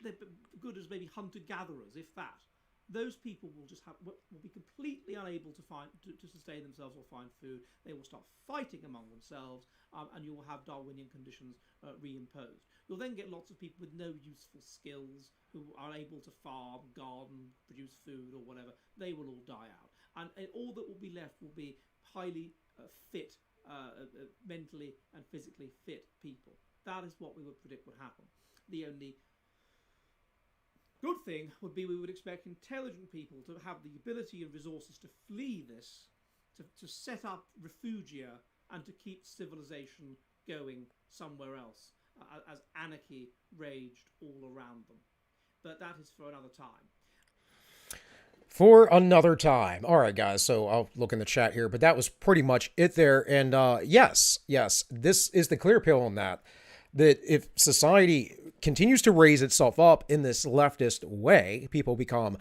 They're good as maybe hunter-gatherers, if that. Those people will be completely unable to sustain themselves or find food. They will start fighting among themselves, and you will have Darwinian conditions reimposed. You'll then get lots of people with no useful skills who are able to farm, garden, produce food or whatever. They will all die out, and all that will be left will be highly fit, mentally and physically fit people. That is what we would predict would happen. The only Good thing would be we would expect intelligent people to have the ability and resources to flee this, to set up refugia, and to keep civilization going somewhere else, as anarchy raged all around them. But that is for another time. For another time. All right, guys. So I'll look in the chat here, but that was pretty much it there. And yes, this is the clear pill on that. That if society continues to raise itself up in this leftist way, people become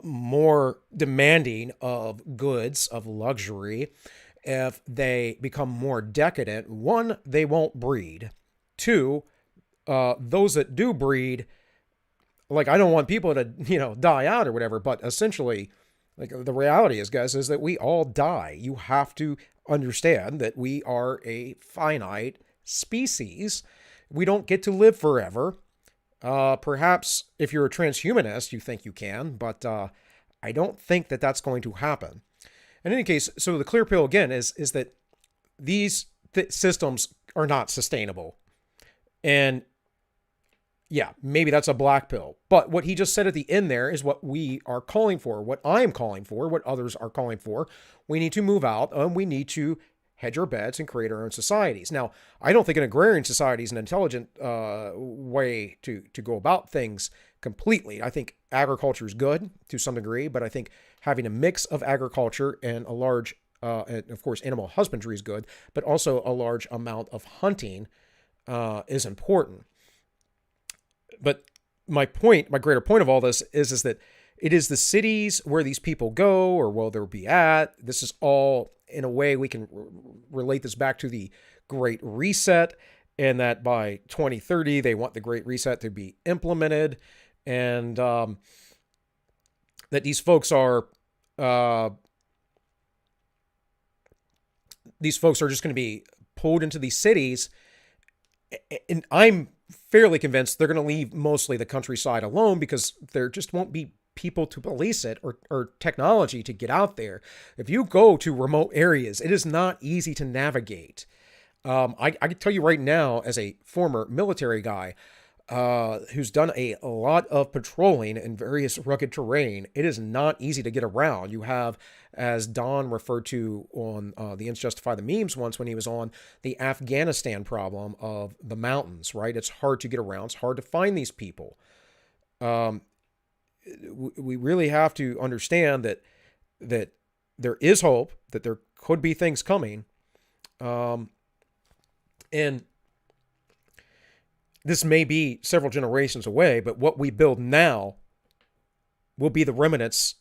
more demanding of goods, of luxury. If they become more decadent, one, they won't breed. Two, those that do breed, like, I don't want people to, die out or whatever, but essentially, like, the reality is, guys, is that we all die. You have to understand that we are a finite species. We don't get to live forever. Perhaps if you're a transhumanist, you think you can, but I don't think that that's going to happen. In any case, so the clear pill again is that these systems are not sustainable. And yeah, maybe that's a black pill. But what he just said at the end there is what we are calling for, what I'm calling for, what others are calling for. We need to move out and we need to hedge our bets and create our own societies. Now, I don't think an agrarian society is an intelligent way to go about things completely. I think agriculture is good to some degree, but I think having a mix of agriculture and a large, and of course, animal husbandry is good, but also a large amount of hunting is important. But my greater point of all this is that it is the cities where these people go or where they'll be at. This is all, in a way, we can relate this back to the Great Reset, and that by 2030, they want the Great Reset to be implemented, and that these folks are just going to be pulled into these cities. And I'm fairly convinced they're going to leave mostly the countryside alone because there just won't be people to police it or technology to get out there. If you go to remote areas, it is not easy to navigate. I can tell you right now, as a former military guy who's done a lot of patrolling in various rugged terrain, it is not easy to get around. You have, as Don referred to on the Ends Justify the Memes once when he was on, the Afghanistan problem of the mountains, right? It's hard to get around. It's hard to find these people. We really have to understand that there is hope, that there could be things coming. And this may be several generations away, but what we build now will be the remnants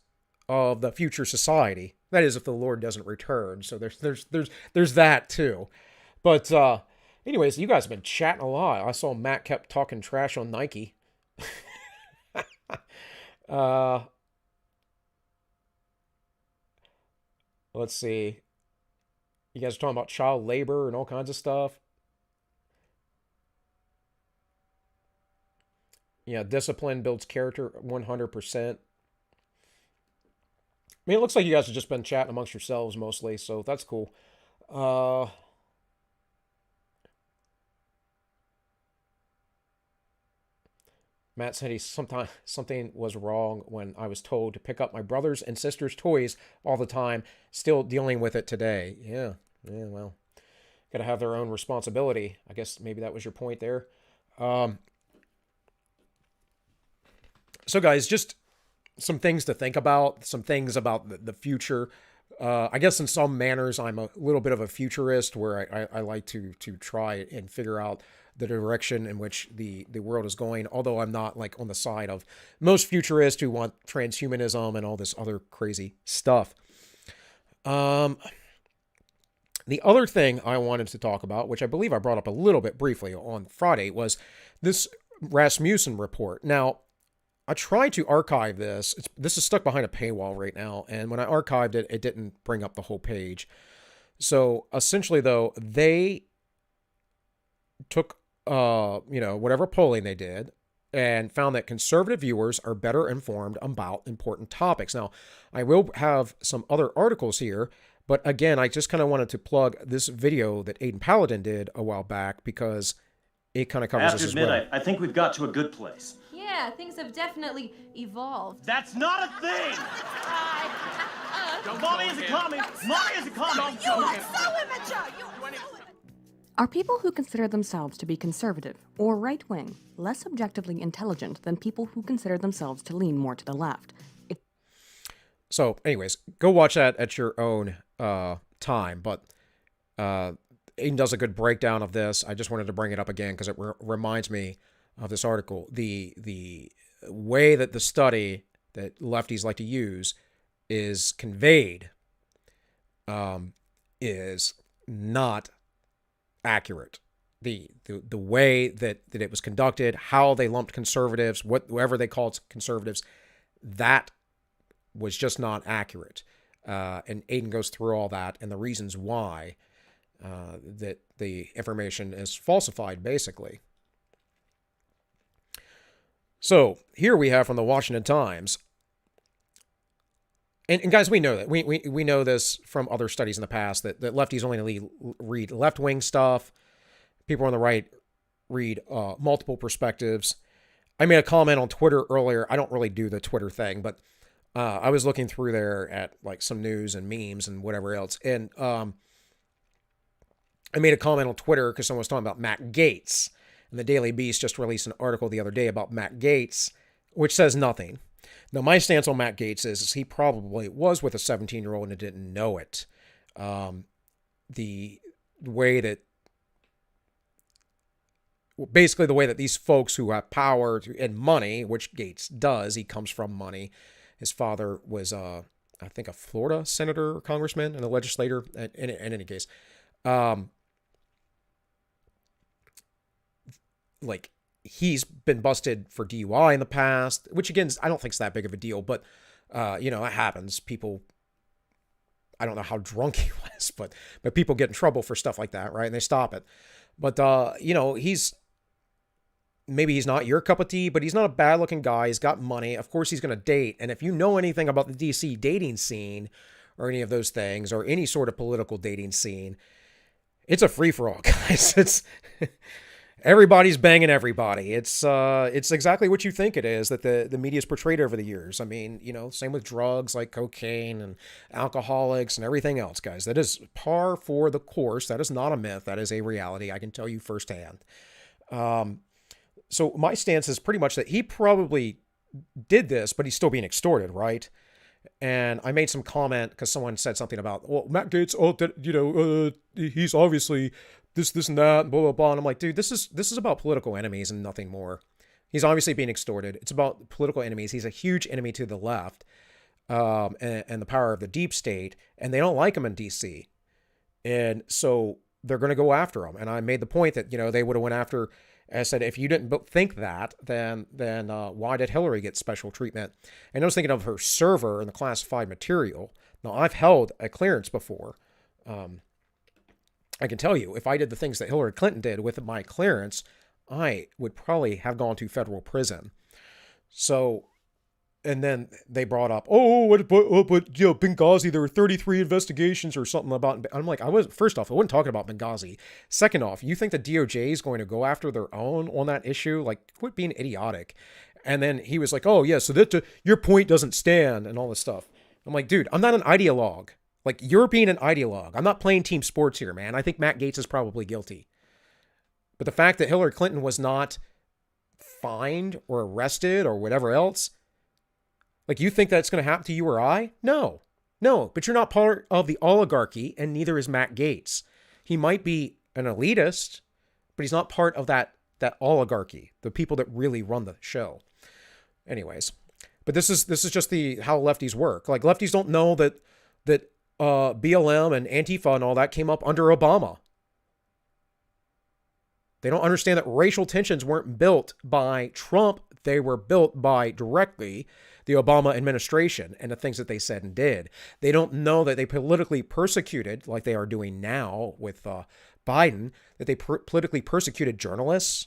of the future society. That is, if the Lord doesn't return. So there's that too. But anyways, you guys have been chatting a lot. I saw Matt kept talking trash on Nike. Let's see. You guys are talking about child labor and all kinds of stuff. Yeah, discipline builds character 100%. I mean, it looks like you guys have just been chatting amongst yourselves mostly, so that's cool. Matt said something was wrong when I was told to pick up my brother's and sister's toys all the time. Still dealing with it today. Yeah, well, got to have their own responsibility. I guess maybe that was your point there. So guys, just some things to think about, some things about the future. I guess in some manners, I'm a little bit of a futurist where I like to try and figure out the direction in which the world is going, although I'm not like on the side of most futurists who want transhumanism and all this other crazy stuff. The other thing I wanted to talk about, which I believe I brought up a little bit briefly on Friday, was this Rasmussen report. Now, I tried to archive this. This is stuck behind a paywall right now, and when I archived it, it didn't bring up the whole page. So essentially, though, they took whatever polling they did and found that conservative viewers are better informed about important topics. Now, I will have some other articles here, but again, I just kind of wanted to plug this video that Aiden Paladin did a while back because it kind of covers this as well. I think we've got to a good place. Yeah, things have definitely evolved. That's not a thing! Mommy isn't coming! Mommy isn't coming! You are so immature! You are so immature! Are people who consider themselves to be conservative or right-wing less objectively intelligent than people who consider themselves to lean more to the left? So, anyways, go watch that at your own time. But Aiden does a good breakdown of this. I just wanted to bring it up again because it reminds me of this article. The way that the study that lefties like to use is conveyed is not accurate. The way that it was conducted, how they lumped conservatives, whatever they called conservatives, that was just not accurate. And Aiden goes through all that and the reasons why that the information is falsified, basically. So here we have from the Washington Times. And guys, we know that. We know this from other studies in the past that lefties only read left-wing stuff. People on the right read multiple perspectives. I made a comment on Twitter earlier. I don't really do the Twitter thing, but I was looking through there at like some news and memes and whatever else. And I made a comment on Twitter because someone was talking about Matt Gaetz. And the Daily Beast just released an article the other day about Matt Gaetz, which says nothing. Now, my stance on Matt Gaetz is he probably was with a 17-year-old and didn't know it. The way that, basically the way that these folks who have power and money, which Gaetz does, he comes from money. His father was, I think, a Florida senator or congressman and a legislator, in any case. Like, he's been busted for DUI in the past, which again, I don't think is that big of a deal, but, it happens. People, I don't know how drunk he was, but people get in trouble for stuff like that, right? And they stop it. But, maybe he's not your cup of tea, but he's not a bad looking guy. He's got money. Of course he's going to date. And if you know anything about the DC dating scene or any of those things or any sort of political dating scene, it's a free for all, guys. It's everybody's banging everybody. It's exactly what you think it is that the media's portrayed over the years. I mean, same with drugs like cocaine and alcoholics and everything else, guys. That is par for the course. That is not a myth. That is a reality. I can tell you firsthand. So my stance is pretty much that he probably did this, but he's still being extorted, right? And I made some comment because someone said something about, well, Matt Gaetz, he's obviously this and that, and blah, blah, blah. And I'm like, dude, this is about political enemies and nothing more. He's obviously being extorted. It's about political enemies. He's a huge enemy to the left and the power of the deep state, and they don't like him in D.C. And so they're going to go after him. And I made the point that, they would have went after. I said, if you didn't think that, then why did Hillary get special treatment? And I was thinking of her server and the classified material. Now, I've held a clearance before. I can tell you, if I did the things that Hillary Clinton did with my clearance, I would probably have gone to federal prison. So, and then they brought up, but Benghazi, there were 33 investigations or something about. I'm like, first off, I wasn't talking about Benghazi. Second off, you think the DOJ is going to go after their own on that issue? Like, quit being idiotic. And then he was like, oh yeah, so that your point doesn't stand and all this stuff. I'm like, dude, I'm not an ideologue. Like, you're being an ideologue. I'm not playing team sports here, man. I think Matt Gaetz is probably guilty. But the fact that Hillary Clinton was not fined or arrested or whatever else, like, you think that's going to happen to you or I? No, but you're not part of the oligarchy, and neither is Matt Gaetz. He might be an elitist, but he's not part of that oligarchy, the people that really run the show. Anyways, but this is just how lefties work. Like, lefties don't know that BLM and Antifa and all that came up under Obama. They don't understand that racial tensions weren't built by Trump. They were built by directly the Obama administration and the things that they said and did. They don't know that they politically persecuted, like they are doing now with Biden, that they politically persecuted journalists.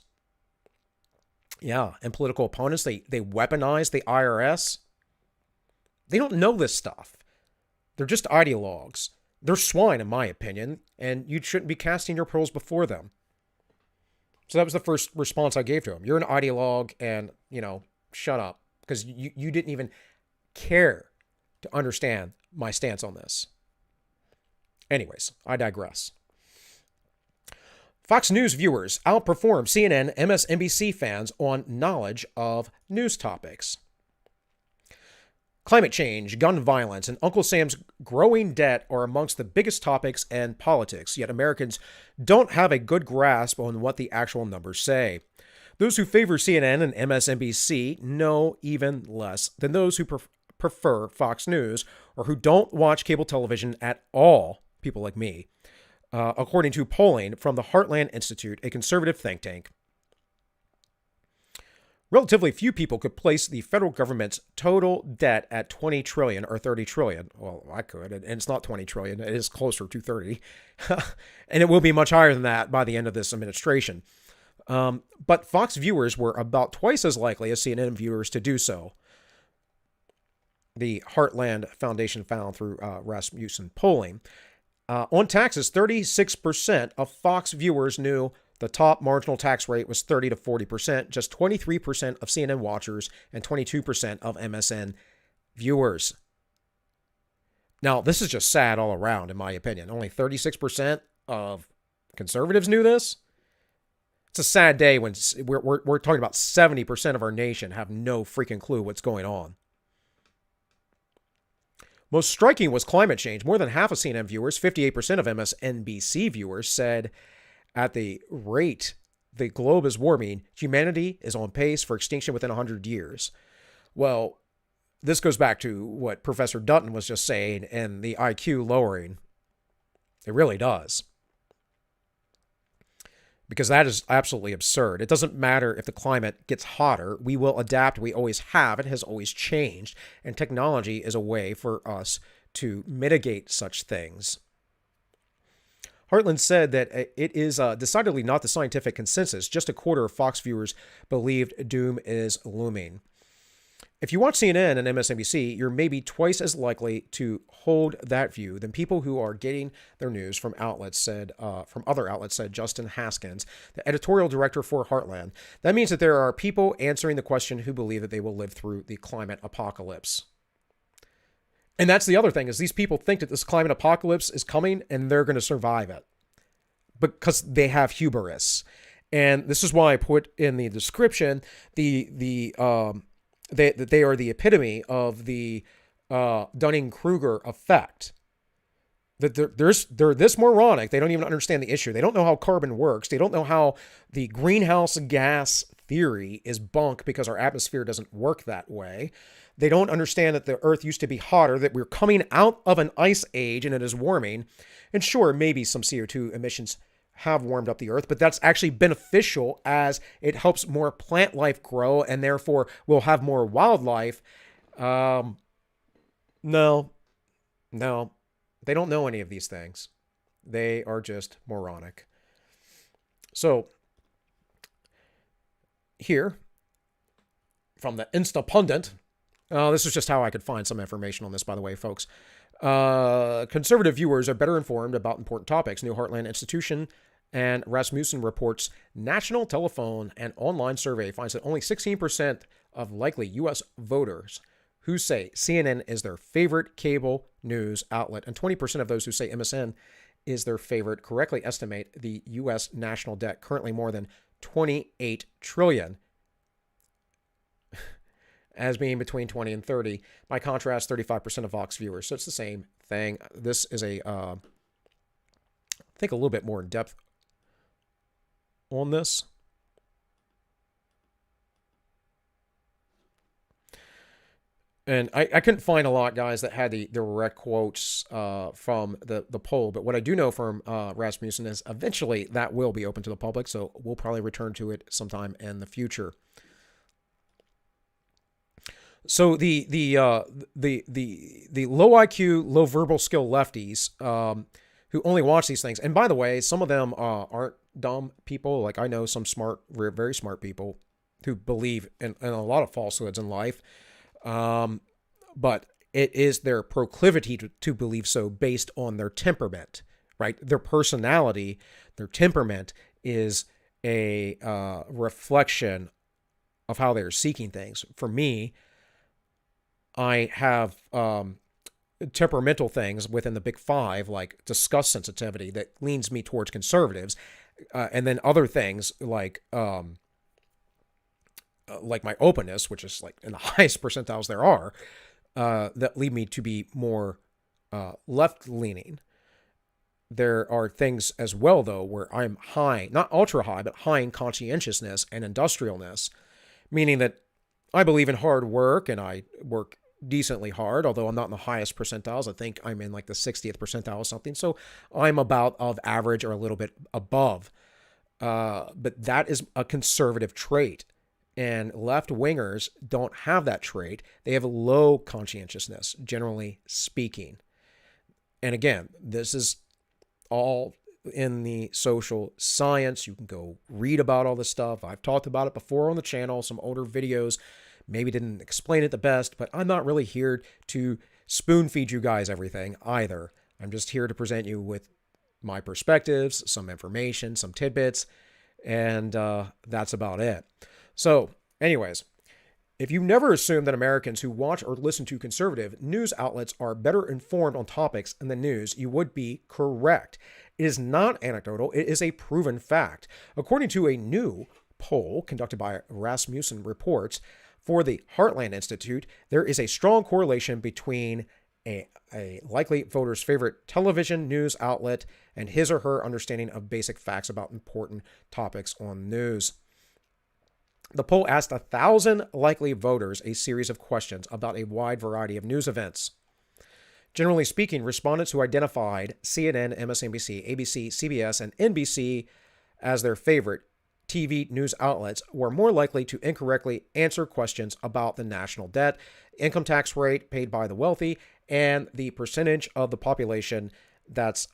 Yeah, and political opponents. They weaponized the IRS. They don't know this stuff. They're just ideologues. They're swine, in my opinion, and you shouldn't be casting your pearls before them. So that was the first response I gave to him. You're an ideologue and, shut up. Because you didn't even care to understand my stance on this. Anyways, I digress. Fox News viewers outperform CNN, MSNBC fans on knowledge of news topics. Climate change, gun violence, and Uncle Sam's growing debt are amongst the biggest topics in politics, yet Americans don't have a good grasp on what the actual numbers say. Those who favor CNN and MSNBC know even less than those who prefer Fox News or who don't watch cable television at all, people like me, according to polling from the Heartland Institute, a conservative think tank. Relatively few people could place the federal government's total debt at 20 trillion or 30 trillion. Well, I could, and it's not 20 trillion. It is closer to 30. And it will be much higher than that by the end of this administration. But Fox viewers were about twice as likely as CNN viewers to do so. The Heartland Foundation found through Rasmussen polling. On taxes, 36% of Fox viewers knew the top marginal tax rate was 30 to 40%, just 23% of CNN watchers and 22% of MSN viewers. Now, this is just sad all around, in my opinion. Only 36% of conservatives knew this. It's a sad day when we're talking about 70% of our nation have no freaking clue what's going on. Most striking was climate change. More than half of CNN viewers, 58% of MSNBC viewers, said at the rate the globe is warming, humanity is on pace for extinction within 100 years. Well, this goes back to what Professor Dutton was just saying and the IQ lowering. It really does. Because that is absolutely absurd. It doesn't matter if the climate gets hotter. We will adapt. We always have. It has always changed. And technology is a way for us to mitigate such things. Heartland said that it is decidedly not the scientific consensus. Just a quarter of Fox viewers believed doom is looming. If you watch CNN and MSNBC, you're maybe twice as likely to hold that view than people who are getting their news from other outlets, said Justin Haskins, the editorial director for Heartland. That means that there are people answering the question who believe that they will live through the climate apocalypse. And that's the other thing, is these people think that this climate apocalypse is coming and they're going to survive it because they have hubris. And this is why I put in the description they are the epitome of the Dunning-Kruger Effect. That they're this moronic. They don't even understand the issue. They don't know how carbon works. They don't know how the greenhouse gas theory is bunk because our atmosphere doesn't work that way. They don't understand that the Earth used to be hotter, that we're coming out of an ice age and it is warming. And sure, maybe some CO2 emissions have warmed up the Earth, but that's actually beneficial as it helps more plant life grow and therefore we'll have more wildlife. No, they don't know any of these things. They are just moronic. So here from the Instapundit, this is just how I could find some information on this, by the way, folks. Conservative viewers are better informed about important topics. New Heartland Institution and Rasmussen reports national telephone and online survey finds that only 16% of likely U.S. voters who say CNN is their favorite cable news outlet, and 20% of those who say MSN is their favorite correctly estimate the U.S. national debt, currently more than $28 trillion, as being between 20 and 30. By contrast, 35% of Vox viewers. So it's the same thing. This is I think a little bit more in depth on this. And I couldn't find a lot, guys, that had the direct quotes from the poll. But what I do know from Rasmussen is eventually that will be open to the public. So we'll probably return to it sometime in the future. So the low IQ, low verbal skill lefties who only watch these things, and by the way, some of them aren't dumb people. Like I know some smart, very smart people who believe in a lot of falsehoods in life, but it is their proclivity to believe so based on their temperament, right? Their personality, their temperament is a reflection of how they're seeking things. For me, I have temperamental things within the big five, like disgust sensitivity, that leans me towards conservatives, and then other things like my openness, which is like in the highest percentiles there are, that lead me to be more left-leaning. There are things as well, though, where I'm high, not ultra high, but high in conscientiousness and industrialness, meaning that I believe in hard work and I work decently hard, although I'm not in the highest percentiles. I think I'm in like the 60th percentile or something. So I'm about of average or a little bit above. But that is a conservative trait. And left-wingers don't have that trait. They have a low conscientiousness, generally speaking. And again, this is all in the social science. You can go read about all this stuff. I've talked about it before on the channel, some older videos. Maybe didn't explain it the best, but I'm not really here to spoon feed you guys everything either. I'm just here to present you with my perspectives, some information, some tidbits, and that's about it. So, anyways, if you never assume that Americans who watch or listen to conservative news outlets are better informed on topics in the news, you would be correct. It is not anecdotal, it is a proven fact. According to a new poll conducted by Rasmussen Reports for the Heartland Institute, there is a strong correlation between a likely voter's favorite television news outlet and his or her understanding of basic facts about important topics on news. The poll asked 1,000 likely voters a series of questions about a wide variety of news events. Generally speaking, respondents who identified CNN, MSNBC, ABC, CBS, and NBC as their favorite TV news outlets were more likely to incorrectly answer questions about the national debt, income tax rate paid by the wealthy, and the percentage of the population that's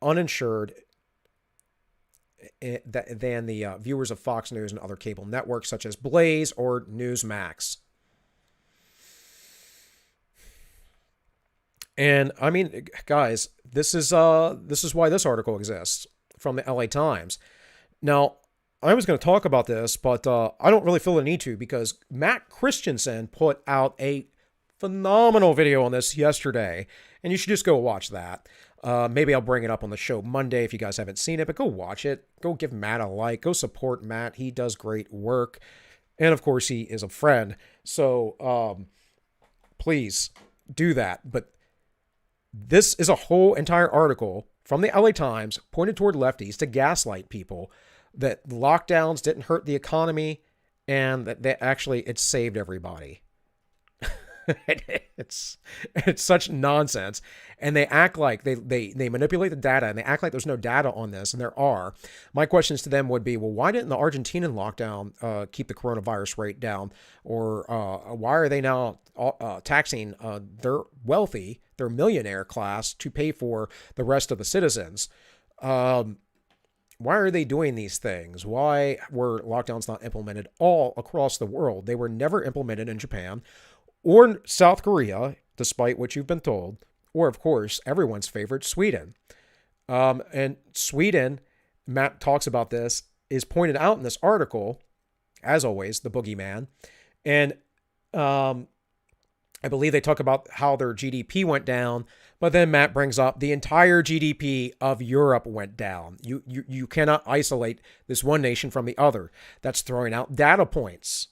uninsured than the viewers of Fox News and other cable networks such as Blaze or Newsmax. And I mean, guys, this is why this article exists from the LA Times. Now, I was going to talk about this, but I don't really feel the need to because Matt Christensen put out a phenomenal video on this yesterday, and you should just go watch that. Maybe I'll bring it up on the show Monday if you guys haven't seen it, but go watch it. Go give Matt a like. Go support Matt. He does great work. And, of course, he is a friend. So please do that. But this is a whole entire article from the LA Times pointed toward lefties to gaslight people that lockdowns didn't hurt the economy and that it saved everybody. It's such nonsense, and they act like they manipulate the data, and they act like there's no data on this, and there are. My questions to them would be, well, why didn't the Argentinian lockdown keep the coronavirus rate down, or why are they now taxing their wealthy, their millionaire class to pay for the rest of the citizens? Why are they doing these things? Why were lockdowns not implemented all across the world? They were never implemented in Japan or South Korea, despite what you've been told, or, of course, everyone's favorite, Sweden. And Sweden, Matt talks about this, is pointed out in this article, as always, the boogeyman. And I believe they talk about how their GDP went down, but then Matt brings up the entire GDP of Europe went down. You cannot isolate this one nation from the other. That's throwing out data points.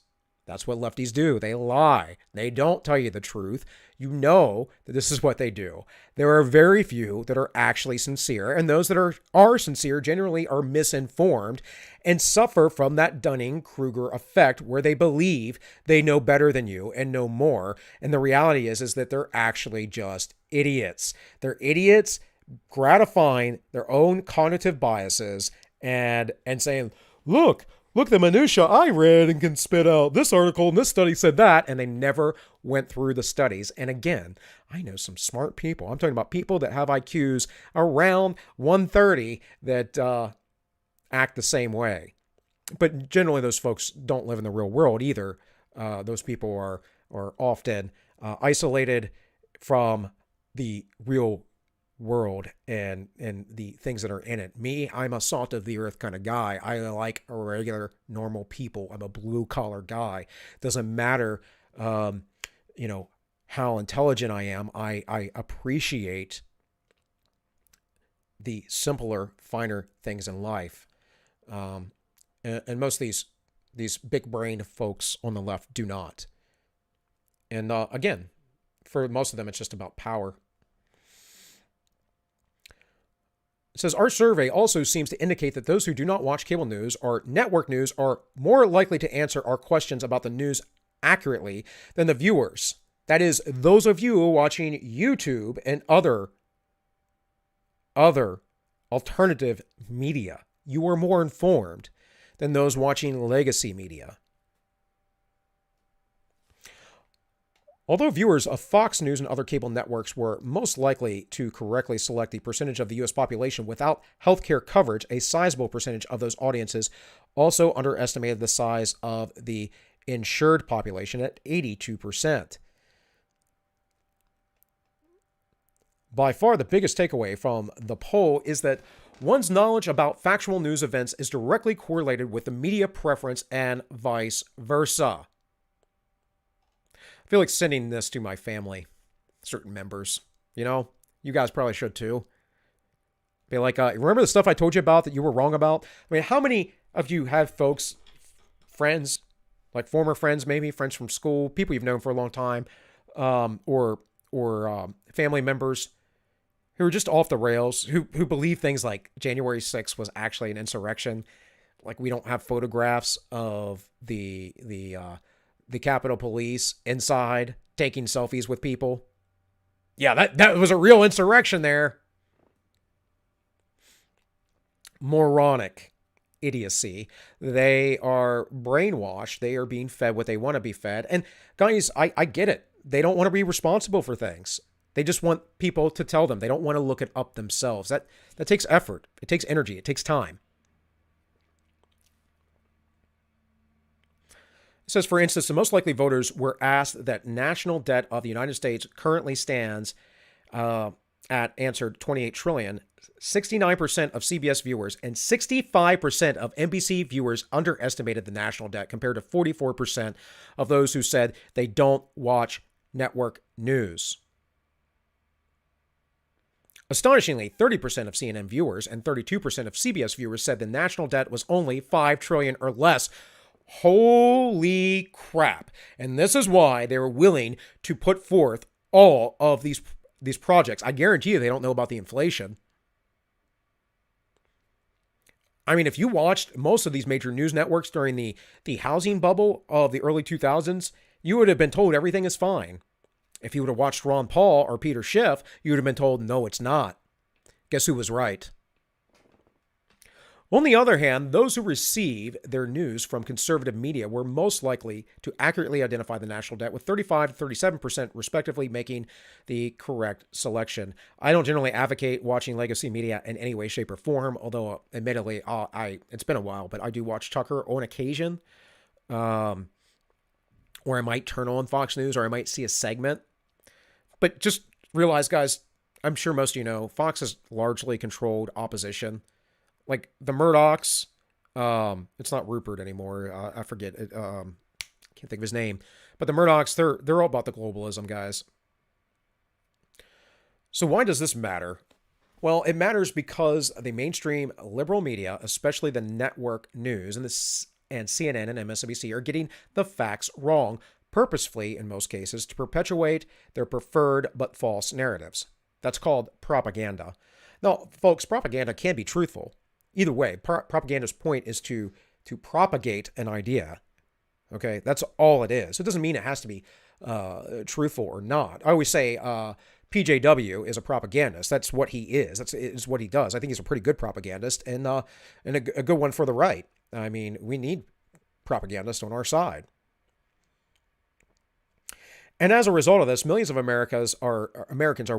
That's what lefties do. They lie. They don't tell you the truth. You know that this is what they do. There are very few that are actually sincere, and those that are sincere generally are misinformed and suffer from that Dunning-Kruger effect where they believe they know better than you and know more. And the reality is that they're actually just idiots. They're idiots gratifying their own cognitive biases and saying, look, the minutia I read and can spit out this article and this study said that, and they never went through the studies. And again, I know some smart people. I'm talking about people that have IQs around 130 that act the same way. But generally, those folks don't live in the real world either. Those people are often isolated from the real world and the things that are in it. Me, I'm a salt of the earth kind of guy. I like regular, normal people. I'm a blue collar guy. Doesn't matter, how intelligent I am. I appreciate the simpler, finer things in life. And most of these big brain folks on the left do not. And again, for most of them, it's just about power. It says, our survey also seems to indicate that those who do not watch cable news or network news are more likely to answer our questions about the news accurately than the viewers. That is, those of you watching YouTube and other alternative media. You are more informed than those watching legacy media. Although viewers of Fox News and other cable networks were most likely to correctly select the percentage of the U.S. population without healthcare coverage, a sizable percentage of those audiences also underestimated the size of the insured population at 82%. By far, the biggest takeaway from the poll is that one's knowledge about factual news events is directly correlated with the media preference and vice versa. I feel like sending this to my family, certain members. You guys probably should too. Be like, remember the stuff I told you about that you were wrong about? I mean, how many of you have folks, friends, like former friends, maybe friends from school, people you've known for a long time, or family members who are just off the rails, who believe things like January 6th was actually an insurrection? Like, we don't have photographs of the Capitol Police inside taking selfies with people. Yeah, that was a real insurrection there. Moronic idiocy. They are brainwashed. They are being fed what they want to be fed. And guys, I get it. They don't want to be responsible for things. They just want people to tell them. They don't want to look it up themselves. That takes effort. It takes energy. It takes time. It says, for instance, the most likely voters were asked that national debt of the United States currently stands at answered 28 trillion. 69% of CBS viewers and 65% of NBC viewers underestimated the national debt, compared to 44% of those who said they don't watch network news. Astonishingly, 30% of CNN viewers and 32% of CBS viewers said the national debt was only $5 trillion or less. Holy crap. And this is why they were willing to put forth all of these projects. I guarantee you they don't know about the inflation. I mean, if you watched most of these major news networks during the housing bubble of the early 2000s, you would have been told everything is fine. If you would have watched Ron Paul or Peter Schiff, you would have been told, no, it's not. Guess who was right? On the other hand, those who receive their news from conservative media were most likely to accurately identify the national debt, with 35 to 37% respectively making the correct selection. I don't generally advocate watching legacy media in any way, shape, or form, although admittedly, it's been a while, but I do watch Tucker on occasion, or I might turn on Fox News, or I might see a segment. But just realize, guys, I'm sure most of you know, Fox has largely controlled opposition. Like the Murdochs, it's not Rupert anymore. I forget it. Can't think of his name. But the Murdochs, they're all about the globalism, guys. So why does this matter? Well, it matters because the mainstream liberal media, especially the network news and CNN and MSNBC, are getting the facts wrong, purposefully in most cases, to perpetuate their preferred but false narratives. That's called propaganda. Now, folks, propaganda can be truthful. Either way, propaganda's point is to propagate an idea. Okay, that's all it is. It doesn't mean it has to be truthful or not. I always say PJW is a propagandist. That's what he is. That's what he does. I think he's a pretty good propagandist and a good one for the right. I mean, we need propagandists on our side. And as a result of this, millions of Americans are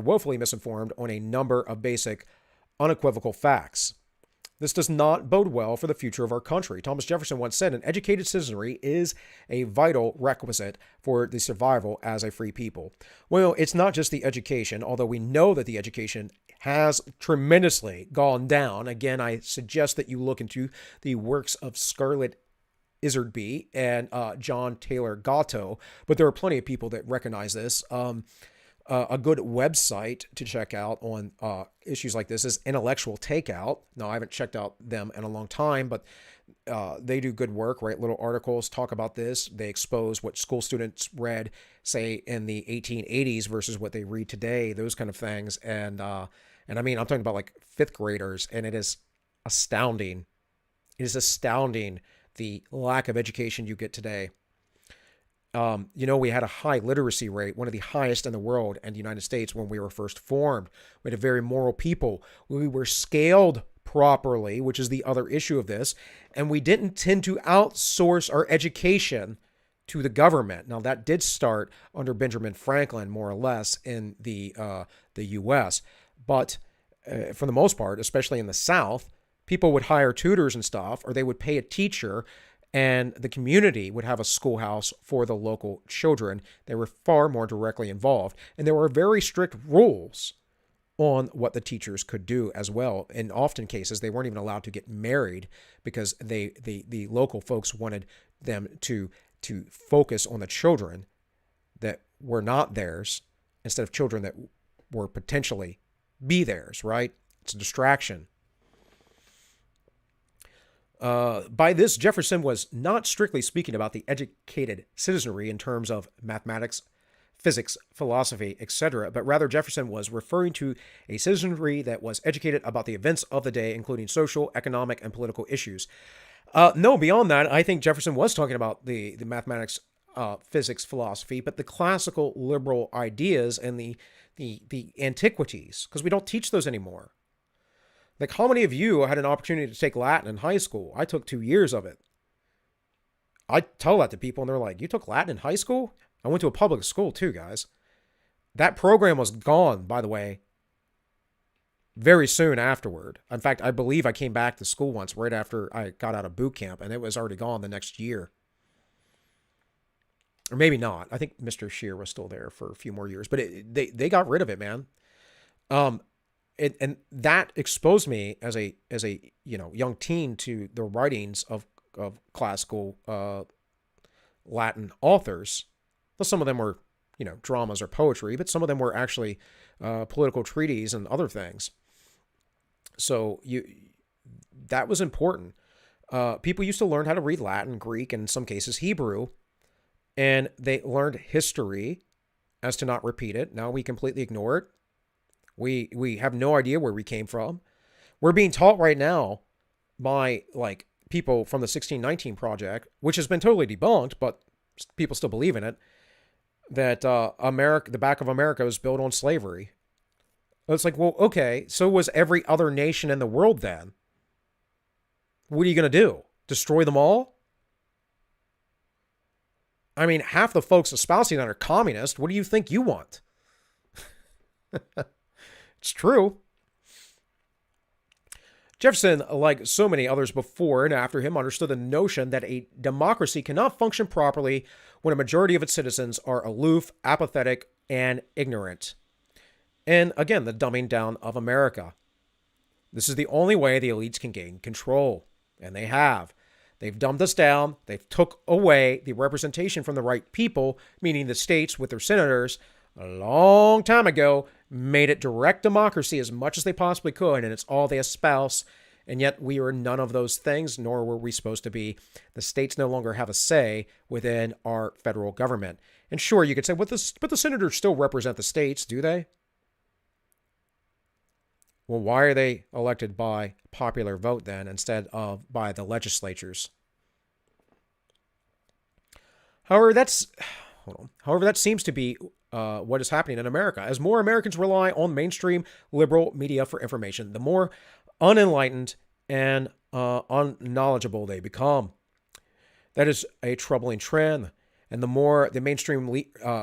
woefully misinformed on a number of basic, unequivocal facts. This does not bode well for the future of our country. Thomas Jefferson once said, an educated citizenry is a vital requisite for the survival as a free people. Well, it's not just the education, although we know that the education has tremendously gone down. Again, I suggest that you look into the works of Scarlett Iserby and John Taylor Gatto, but there are plenty of people that recognize this. A good website to check out on issues like this is Intellectual Takeout. Now, I haven't checked out them in a long time, but they do good work, write little articles, talk about this. They expose what school students read, say, in the 1880s versus what they read today, those kind of things. And I mean, I'm talking about like fifth graders, and it is astounding. It is astounding the lack of education you get today. We had a high literacy rate, one of the highest in the world and the United States when we were first formed. We had a very moral people. We were scaled properly, which is the other issue of this. And we didn't tend to outsource our education to the government. Now, that did start under Benjamin Franklin, more or less, in the U.S. But for the most part, especially in the South, people would hire tutors and stuff, or they would pay a teacher, and the community would have a schoolhouse for the local children. They were far more directly involved. And there were very strict rules on what the teachers could do as well. In often cases, they weren't even allowed to get married because the local folks wanted them to focus on the children that were not theirs instead of children that were potentially be theirs, right? It's a distraction. By this, Jefferson was not strictly speaking about the educated citizenry in terms of mathematics, physics, philosophy, etc., but rather Jefferson was referring to a citizenry that was educated about the events of the day, including social, economic, and political issues. No, beyond that, I think Jefferson was talking about the mathematics, physics, philosophy, but the classical liberal ideas and the antiquities, because we don't teach those anymore. Like, how many of you had an opportunity to take Latin in high school? I took 2 years of it. I tell that to people, and they're like, you took Latin in high school? I went to a public school too, guys. That program was gone, by the way, very soon afterward. In fact, I believe I came back to school once right after I got out of boot camp, and it was already gone the next year. Or maybe not. I think Mr. Scheer was still there for a few more years, but they got rid of it, man. And that exposed me as a young teen to the writings of classical Latin authors. Well, some of them were dramas or poetry, but some of them were actually political treatises and other things. So that was important. People used to learn how to read Latin, Greek, and in some cases Hebrew, and they learned history as to not repeat it. Now we completely ignore it. We have no idea where we came from. We're being taught right now by people from the 1619 Project, which has been totally debunked, but people still believe in it, that the back of America was built on slavery. It's like, well, okay, so was every other nation in the world then. What are you going to do? Destroy them all? I mean, half the folks espousing that are communist. What do you think you want? It's true. Jefferson, like so many others before and after him, understood the notion that a democracy cannot function properly when a majority of its citizens are aloof, apathetic, and ignorant. And again, the dumbing down of America. This is the only way the elites can gain control. And they have. They've dumbed us down. They've took away the representation from the right people, meaning the states with their senators, a long time ago, made it direct democracy as much as they possibly could, and it's all they espouse, and yet we are none of those things, nor were we supposed to be. The states no longer have a say within our federal government. And sure, you could say, but the senators still represent the states, do they? Well, why are they elected by popular vote then, instead of by the legislatures? However, that seems to be what is happening in America. As more Americans rely on mainstream liberal media for information, the more unenlightened and unknowledgeable they become. That is a troubling trend. And the more the mainstream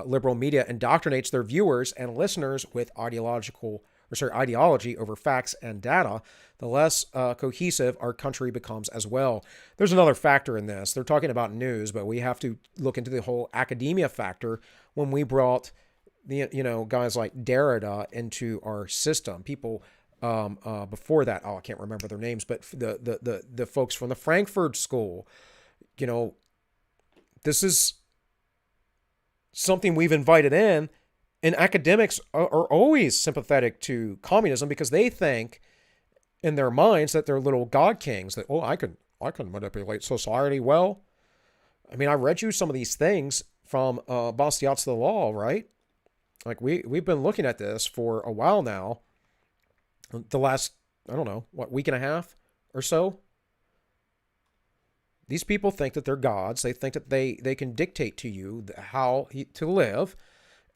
liberal media indoctrinates their viewers and listeners with ideology over facts and data, the less cohesive our country becomes as well. There's another factor in this. They're talking about news, but we have to look into the whole academia factor when we brought guys like Derrida into our system. People before that, I can't remember their names, but the folks from the Frankfurt School. This is something we've invited in, and academics are always sympathetic to communism because they think in their minds that they're little god kings, that, I can manipulate society well. I mean, I read you some of these things from Bastiat's the Law, right? Like we've been looking at this for a while now. The last, I don't know, week and a half or so. These people think that they're gods. They think that they can dictate to you how to live.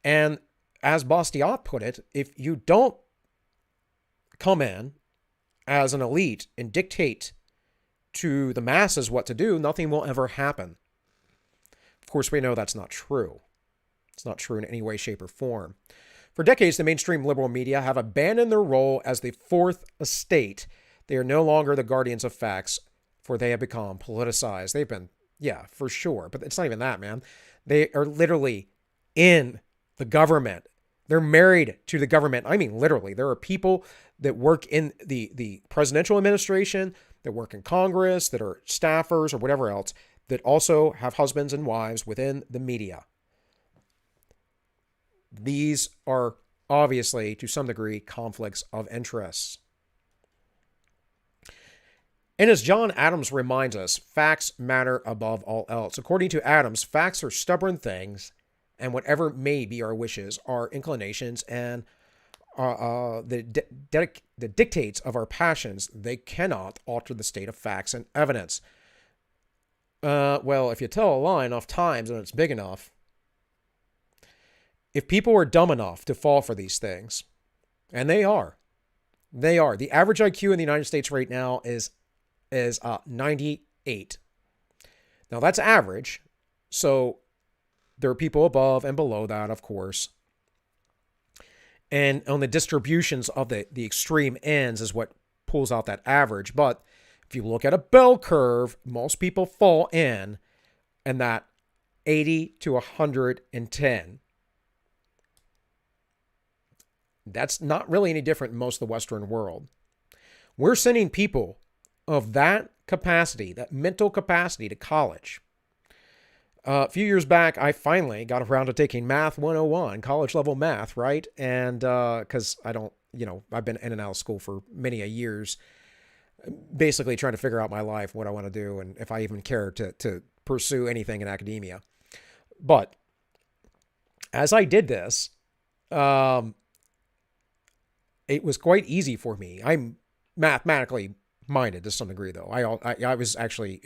And as Bastiat put it, if you don't come in as an elite and dictate to the masses what to do, nothing will ever happen. Of course, we know that's not true. It's not true in any way, shape, or form. For decades, the mainstream liberal media have abandoned their role as the fourth estate. They are no longer the guardians of facts, for they have become politicized. They've been, yeah, for sure. But it's not even that, man. They are literally in the government. They're married to the government. I mean, literally. There are people that work in the presidential administration, that work in Congress, that are staffers or whatever else, that also have husbands and wives within the media. These are obviously, to some degree, conflicts of interests. And as John Adams reminds us, facts matter above all else. According to Adams, facts are stubborn things, and whatever may be our wishes, our inclinations, and the dictates of our passions, they cannot alter the state of facts and evidence. Well, if you tell a lie enough times and it's big enough, if people are dumb enough to fall for these things, and they are. The average IQ in the United States right now is 98. Now that's average, so there are people above and below that, of course. And on the distributions of the extreme ends is what pulls out that average. But if you look at a bell curve, most people fall in that 80 to 110. That's not really any different in most of the Western world. We're sending people of that capacity, that mental capacity, to college. A few years back, I finally got around to taking Math 101, college level math, right? And because I've been in and out of school for many years, basically trying to figure out my life, what I want to do, and if I even care to pursue anything in academia. But as I did this, it was quite easy for me. I'm mathematically minded to some degree, though. I was actually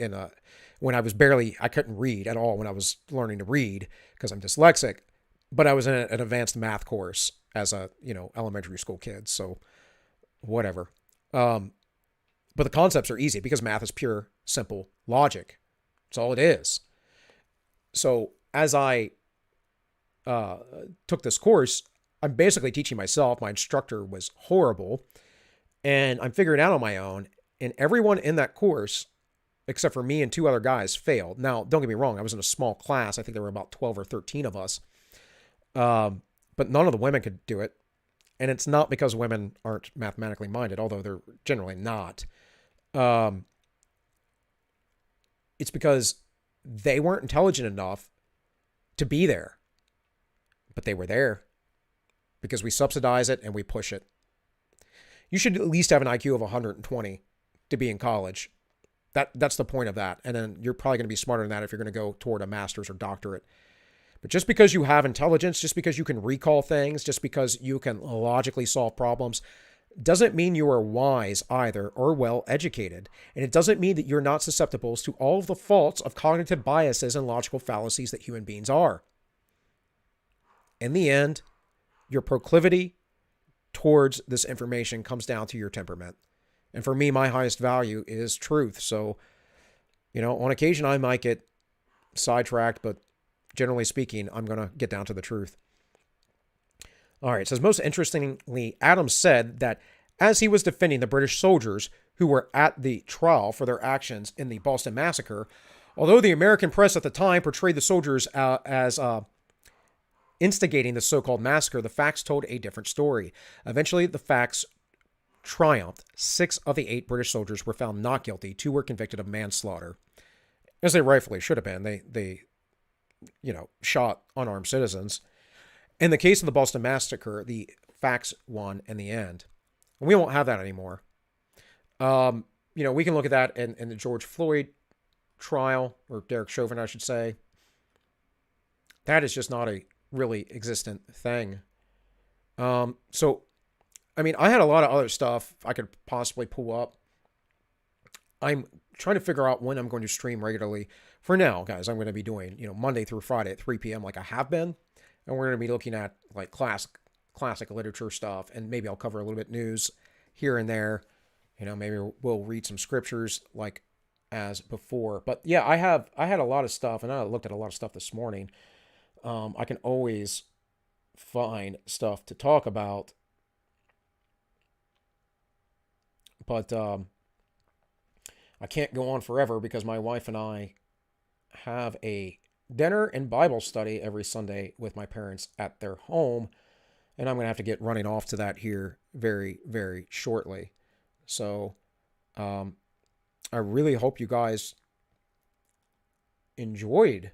when I was I couldn't read at all when I was learning to read because I'm dyslexic, but I was in an advanced math course as a, elementary school kid. So whatever. But the concepts are easy because math is pure, simple logic. That's all it is. So as I took this course, I'm basically teaching myself. My instructor was horrible, and I'm figuring it out on my own. And everyone in that course, except for me and two other guys, failed. Now, don't get me wrong. I was in a small class. I think there were about 12 or 13 of us. But none of the women could do it. And it's not because women aren't mathematically minded, although they're generally not. It's because they weren't intelligent enough to be there. But they were there because we subsidize it and we push it. You should at least have an IQ of 120 to be in college. That's the point of that. And then you're probably going to be smarter than that if you're going to go toward a master's or doctorate. But just because you have intelligence, just because you can recall things, just because you can logically solve problems, doesn't mean you are wise either or well educated. And it doesn't mean that you're not susceptible to all of the faults of cognitive biases and logical fallacies that human beings are. In the end, your proclivity towards this information comes down to your temperament. And for me, my highest value is truth. So, on occasion I might get sidetracked, but generally speaking, I'm going to get down to the truth. All right, it says, most interestingly, Adams said that as he was defending the British soldiers who were at the trial for their actions in the Boston Massacre, although the American press at the time portrayed the soldiers as instigating the so-called massacre, the facts told a different story. Eventually, the facts triumphed. 6 of the 8 British soldiers were found not guilty. 2 were convicted of manslaughter, as they rightfully should have been. They shot unarmed citizens. In the case of the Boston Massacre, the facts won in the end. And we won't have that anymore. We can look at that in the George Floyd trial, or Derek Chauvin, I should say. That is just not a really existent thing. I had a lot of other stuff I could possibly pull up. I'm trying to figure out when I'm going to stream regularly. For now, guys, I'm going to be doing, Monday through Friday at 3 p.m. like I have been. And we're going to be looking at like classic literature stuff. And maybe I'll cover a little bit news here and there. Maybe we'll read some scriptures like as before. But yeah, I had a lot of stuff, and I looked at a lot of stuff this morning. I can always find stuff to talk about. But I can't go on forever because my wife and I have a dinner and Bible study every Sunday with my parents at their home. And I'm going to have to get running off to that here very, very shortly. So I really hope you guys enjoyed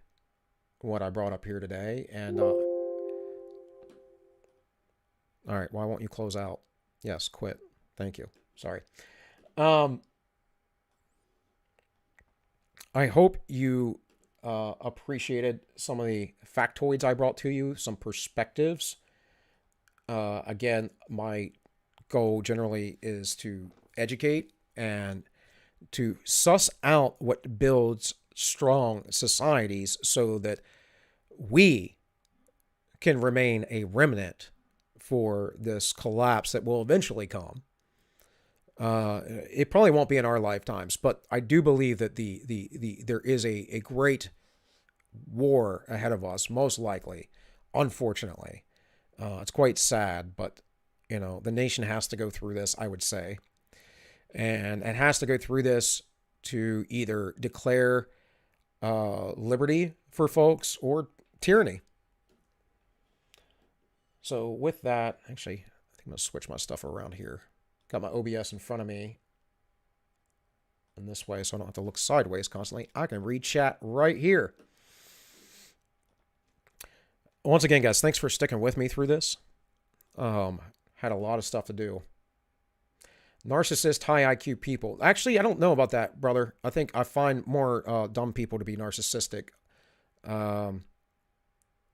what I brought up here today. And all right, why won't you close out? Yes, quit. Thank you. Sorry. I hope you appreciated some of the factoids I brought to you, some perspectives. Again, my goal generally is to educate and to suss out what builds strong societies so that we can remain a remnant for this collapse that will eventually come. It probably won't be in our lifetimes, but I do believe that there is a great war ahead of us, most likely, unfortunately. It's quite sad, but, the nation has to go through this, I would say. And it has to go through this to either declare liberty for folks or tyranny. So with that, actually, I think I'm going to switch my stuff around here. Got my OBS in front of me. And this way, so I don't have to look sideways constantly. I can read chat right here. Once again, guys, thanks for sticking with me through this. Had a lot of stuff to do. Narcissist, high IQ people. Actually, I don't know about that, brother. I think I find more dumb people to be narcissistic. That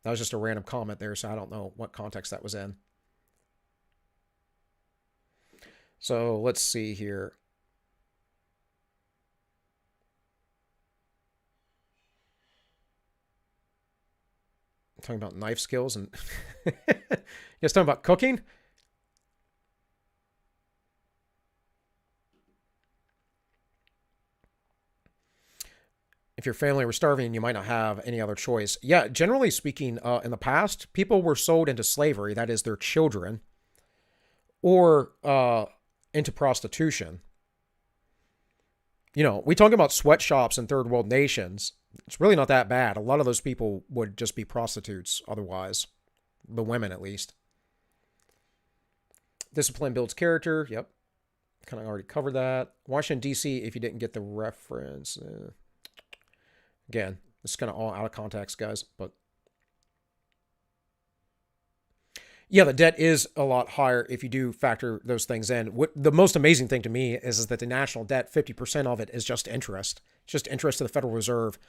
was just a random comment there, so I don't know what context that was in. So let's see here. Talking about knife skills and you guys talking about cooking? If your family were starving, you might not have any other choice. Yeah, generally speaking, in the past, people were sold into slavery, that is their children, or into prostitution. We talk about sweatshops in third world nations. It's really not that bad. A lot of those people would just be prostitutes otherwise. The women, at least. Discipline builds character. Yep. Kind of already covered that. Washington, D.C., if you didn't get the reference. Again, this is kind of all out of context, guys. But yeah, the debt is a lot higher if you do factor those things in. What the most amazing thing to me is that the national debt, 50% of it is just interest. It's just interest to the Federal Reserve.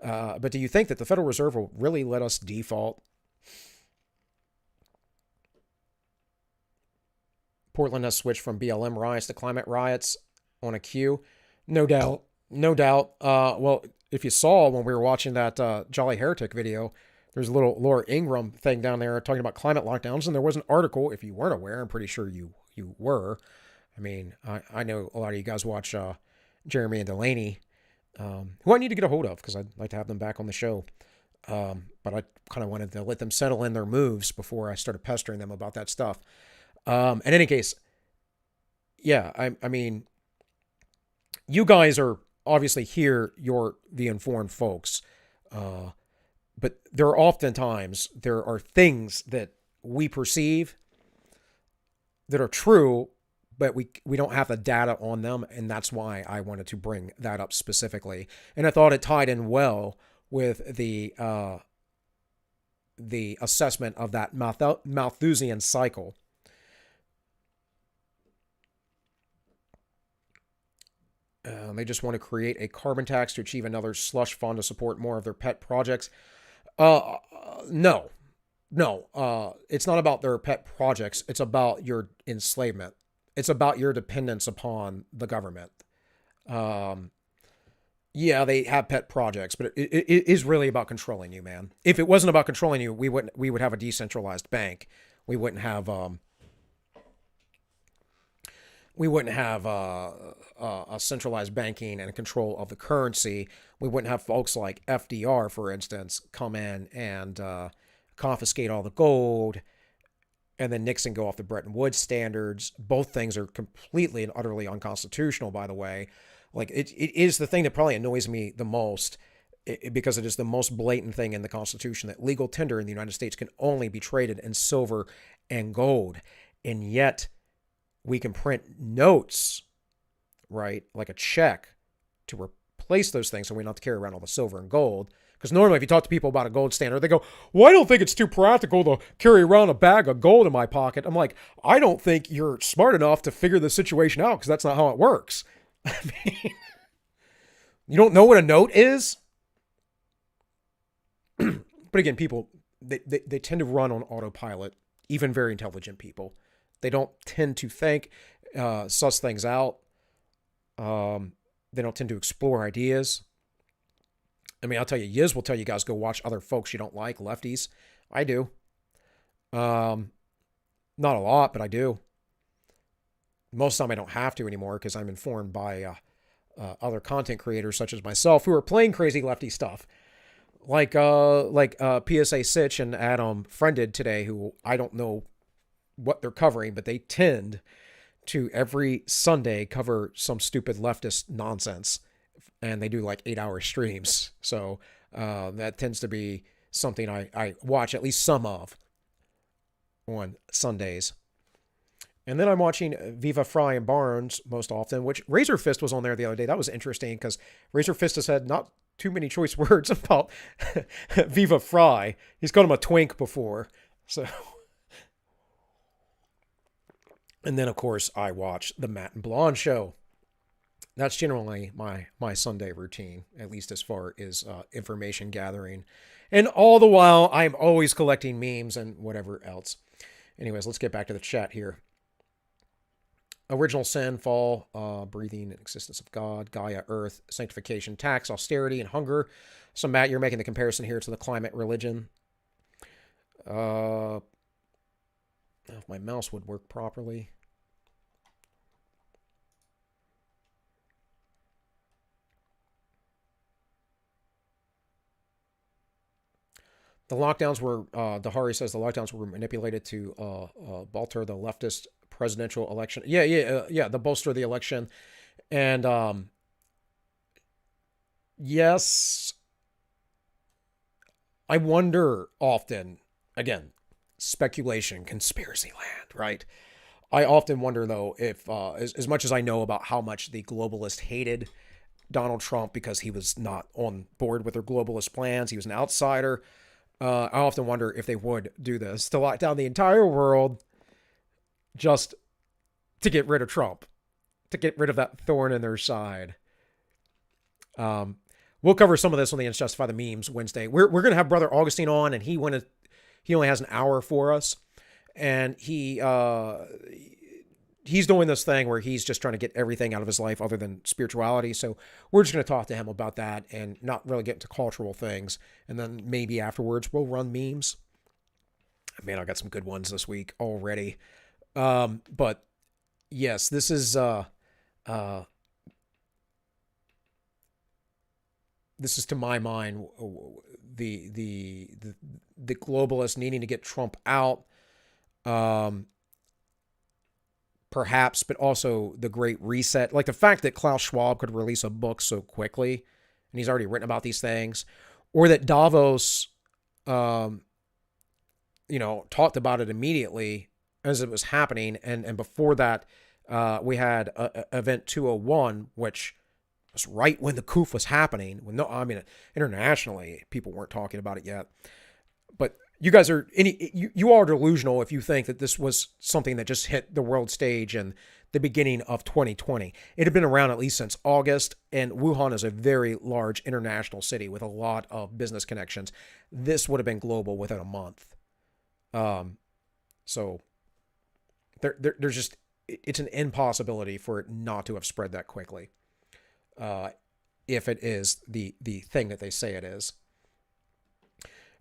But do you think that the Federal Reserve will really let us default? Portland has switched from BLM riots to climate riots on a cue. No doubt. No doubt. Well, if you saw when we were watching that Jolly Heretic video, there's a little Laura Ingraham thing down there talking about climate lockdowns, and there was an article, if you weren't aware, I'm pretty sure you were. I mean, I know a lot of you guys watch Jeremy and Delaney, who I need to get a hold of because I'd like to have them back on the show. But I kind of wanted to let them settle in their moves before I started pestering them about that stuff. In any case, yeah, I mean, you guys are obviously here, you're the informed folks. But there are things that we perceive that are true, but we don't have the data on them, and that's why I wanted to bring that up specifically. And I thought it tied in well with the assessment of that Malthusian cycle. They just want to create a carbon tax to achieve another slush fund to support more of their pet projects. No. It's not about their pet projects. It's about your enslavement. It's about your dependence upon the government. Yeah, they have pet projects, but it is really about controlling you, man. If it wasn't about controlling you, we would have a decentralized bank. We wouldn't have a centralized banking and control of the currency. We wouldn't have folks like FDR, for instance, come in and confiscate all the gold, and then Nixon go off the Bretton Woods standards. Both things are completely and utterly unconstitutional, by the way. Like, it is the thing that probably annoys me the most, because it is the most blatant thing in the Constitution, that legal tender in the United States can only be traded in silver and gold. And yet we can print notes, right, like a check, to replace those things, so we don't have to carry around all the silver and gold. Because normally if you talk to people about a gold standard, they go, well, I don't think it's too practical to carry around a bag of gold in my pocket. I'm like, I don't think you're smart enough to figure the situation out, because that's not how it works. I mean, you don't know what a note is? But again, people, they tend to run on autopilot, even very intelligent people. They don't tend to think, suss things out. They don't tend to explore ideas. I mean, I'll tell you, Yiz will tell you guys, go watch other folks you don't like, lefties. I do. Not a lot, but I do. Most of the time I don't have to anymore, because I'm informed by other content creators such as myself who are playing crazy lefty stuff. Like PSA Sitch and Adam Friended today, who I don't know what they're covering, but they tend to every Sunday cover some stupid leftist nonsense. And they do like 8-hour streams. So that tends to be something I watch at least some of on Sundays. And then I'm watching Viva Fry and Barnes most often, which Razor Fist was on there the other day. That was interesting, because Razor Fist has had not too many choice words about Viva Fry. He's called him a twink before. So, and then of course I watch the Matt and Blonde show. That's generally my Sunday routine, at least as far as information gathering. And all the while, I'm always collecting memes and whatever else. Anyways, let's get back to the chat here. Original sin, fall, breathing and existence of God, Gaia, earth, sanctification, tax, austerity, and hunger. So, Matt, you're making the comparison here to the climate religion. If my mouse would work properly. The lockdowns were, Dahari says the lockdowns were manipulated to bolster the leftist presidential election. Yeah, the bolster the election. And yes, I wonder often, again, speculation, conspiracy land, right? I often wonder, though, if as much as I know about how much the globalists hated Donald Trump because he was not on board with their globalist plans, he was an outsider. I often wonder if they would do this to lock down the entire world just to get rid of Trump, to get rid of that thorn in their side. We'll cover some of this on the Justify the Memes Wednesday. We're going to have Brother Augustine on, and he only has an hour for us, and he's doing this thing where he's just trying to get everything out of his life other than spirituality. So we're just going to talk to him about that and not really get into cultural things. And then maybe afterwards we'll run memes. Man, I got some good ones this week already. But yes, this is to my mind the globalists needing to get Trump out. Perhaps, but also the Great Reset. Like the fact that Klaus Schwab could release a book so quickly, and he's already written about these things, or that Davos talked about it immediately as it was happening. And before that, we had Event 201, which was right when the coup was happening. Internationally, people weren't talking about it yet. But you guys are you are delusional if you think that this was something that just hit the world stage in the beginning of 2020. It had been around at least since August, and Wuhan is a very large international city with a lot of business connections. This would have been global within a month. So there's just, it's an impossibility for it not to have spread that quickly. If it is the thing that they say it is.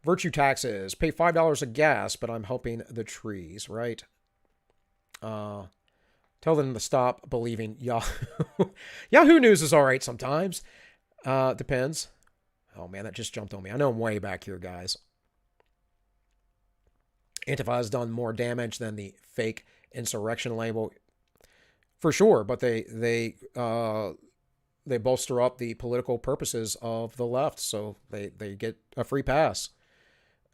Virtue taxes. Pay $5 a gas, but I'm helping the trees, right? Tell them to stop believing Yahoo. Yahoo News is all right sometimes. Depends. Oh, man, that just jumped on me. I know I'm way back here, guys. Antifa has done more damage than the fake insurrection label. For sure, but they bolster up the political purposes of the left, so they get a free pass.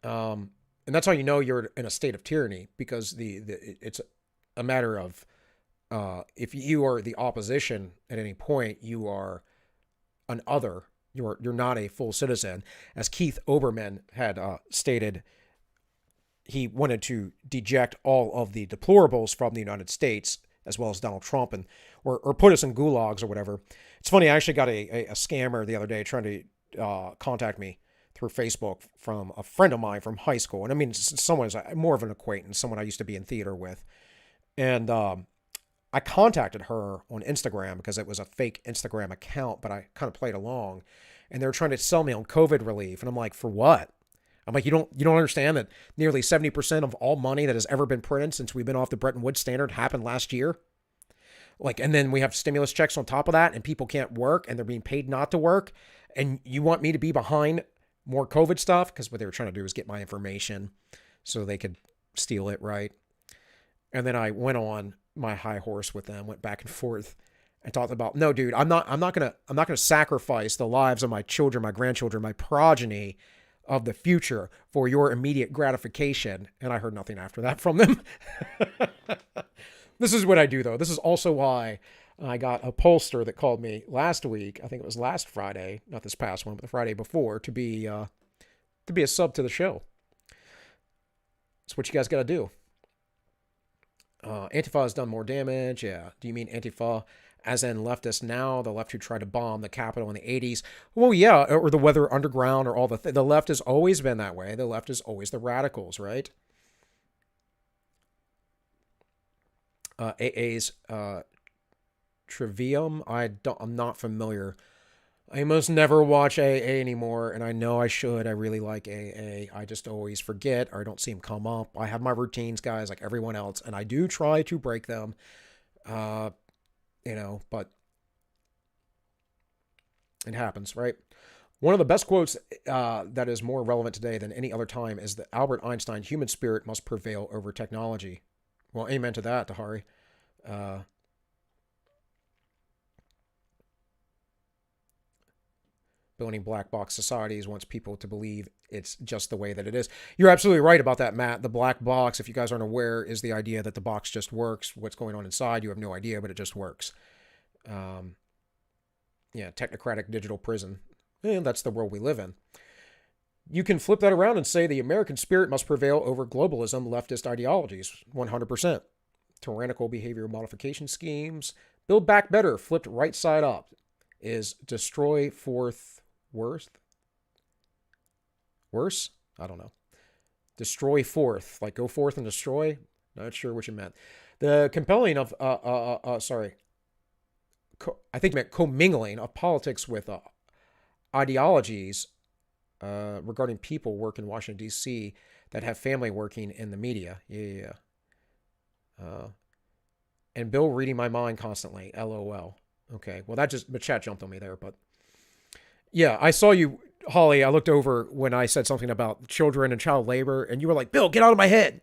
And that's how you know you're in a state of tyranny, because it's a matter of if you are the opposition at any point, you are an other. You're not a full citizen. As Keith Olbermann had stated, he wanted to deject all of the deplorables from the United States, as well as Donald Trump, and or put us in gulags or whatever. It's funny, I actually got a scammer the other day trying to contact me through Facebook from a friend of mine from high school. And I mean, someone's more of an acquaintance, someone I used to be in theater with. And I contacted her on Instagram because it was a fake Instagram account, but I kind of played along. And they were trying to sell me on COVID relief. And I'm like, for what? I'm like, you don't understand that nearly 70% of all money that has ever been printed since we've been off the Bretton Woods standard happened last year? Like, and then we have stimulus checks on top of that, and people can't work, and they're being paid not to work. And you want me to be behind more COVID stuff? Because what they were trying to do is get my information so they could steal it, right? And then I went on my high horse with them, went back and forth, and talked about, no, dude, I'm not gonna sacrifice the lives of my children, my grandchildren, my progeny of the future for your immediate gratification. And I heard nothing after that from them. This is what I do, though. This is also why I got a pollster that called me last week. I think it was last Friday, not this past one, but the Friday before, to be a sub to the show. It's what you guys got to do. Antifa has done more damage. Yeah. Do you mean Antifa as in leftists now? The left who tried to bomb the Capitol in the 80s? Well, yeah. Or the Weather Underground, or all the left has always been that way. The left is always the radicals, right? AA's Trivium. I'm not familiar. I must never watch AA anymore, and I know I should. I really like AA. I just always forget, or I don't see them come up. I have my routines, guys, like everyone else, and I do try to break them. But it happens, right? One of the best quotes that is more relevant today than any other time is that Albert Einstein, human spirit must prevail over technology. Well, amen to that, Tahari. Building black box societies wants people to believe it's just the way that it is. You're absolutely right about that, Matt. The black box, if you guys aren't aware, is the idea that the box just works. What's going on inside, you have no idea, but it just works. Technocratic digital prison. And that's the world we live in. You can flip that around and say the American spirit must prevail over globalism, leftist ideologies, 100%. Tyrannical behavior modification schemes. Build back better, flipped right side up, is destroy forth worse? Worse? I don't know. Destroy forth, like go forth and destroy? Not sure what you meant. The compelling of, I think meant commingling of politics with ideologies regarding people work in Washington, D.C. that have family working in the media. Yeah. And Bill reading my mind constantly. LOL. Okay. Well, the chat jumped on me there, but yeah, I saw you, Holly. I looked over when I said something about children and child labor, and you were like, Bill, get out of my head.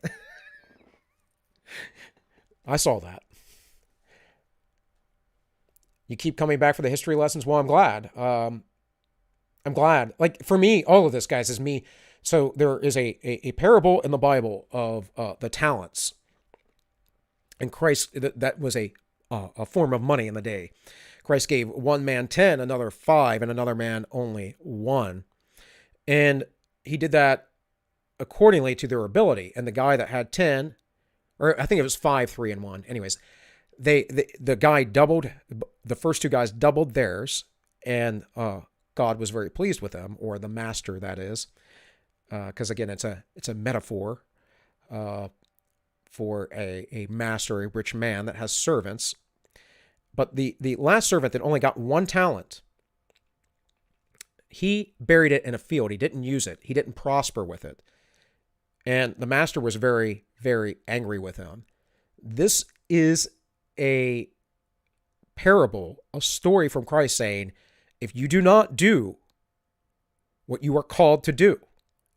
I saw that. You keep coming back for the history lessons. Well, I'm glad. I'm glad. Like, for me, all of this, guys, is me So there is a parable in the Bible of the talents. And Christ, that was a form of money in the day. Christ gave one man 10, another 5, and another man only 1. And he did that accordingly to their ability. And the guy that had 10, or I think it was 5, 3, and 1. Anyways, the guy doubled, the first two guys doubled theirs, and God was very pleased with them, or the master, that is. Because again, it's a metaphor for a master, a rich man that has servants. But the last servant that only got 1 talent, he buried it in a field. He didn't use it. He didn't prosper with it. And the master was very, very angry with him. This is a parable, a story from Christ saying, if you do not do what you are called to do,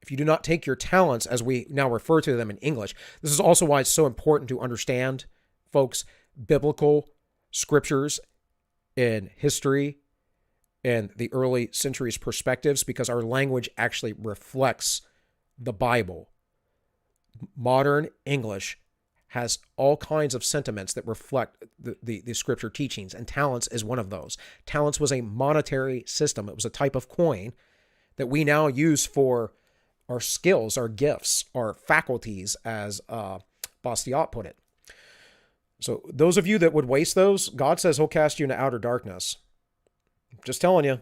if you do not take your talents, as we now refer to them in English, this is also why it's so important to understand, folks, biblical scriptures in history and the early centuries perspectives, because our language actually reflects the Bible. Modern English has all kinds of sentiments that reflect the scripture teachings, and talents is one of those. Talents was a monetary system. It was a type of coin that we now use for our skills, our gifts, our faculties, as Bastiat put it. So those of you that would waste those, God says he'll cast you into outer darkness. Just telling you.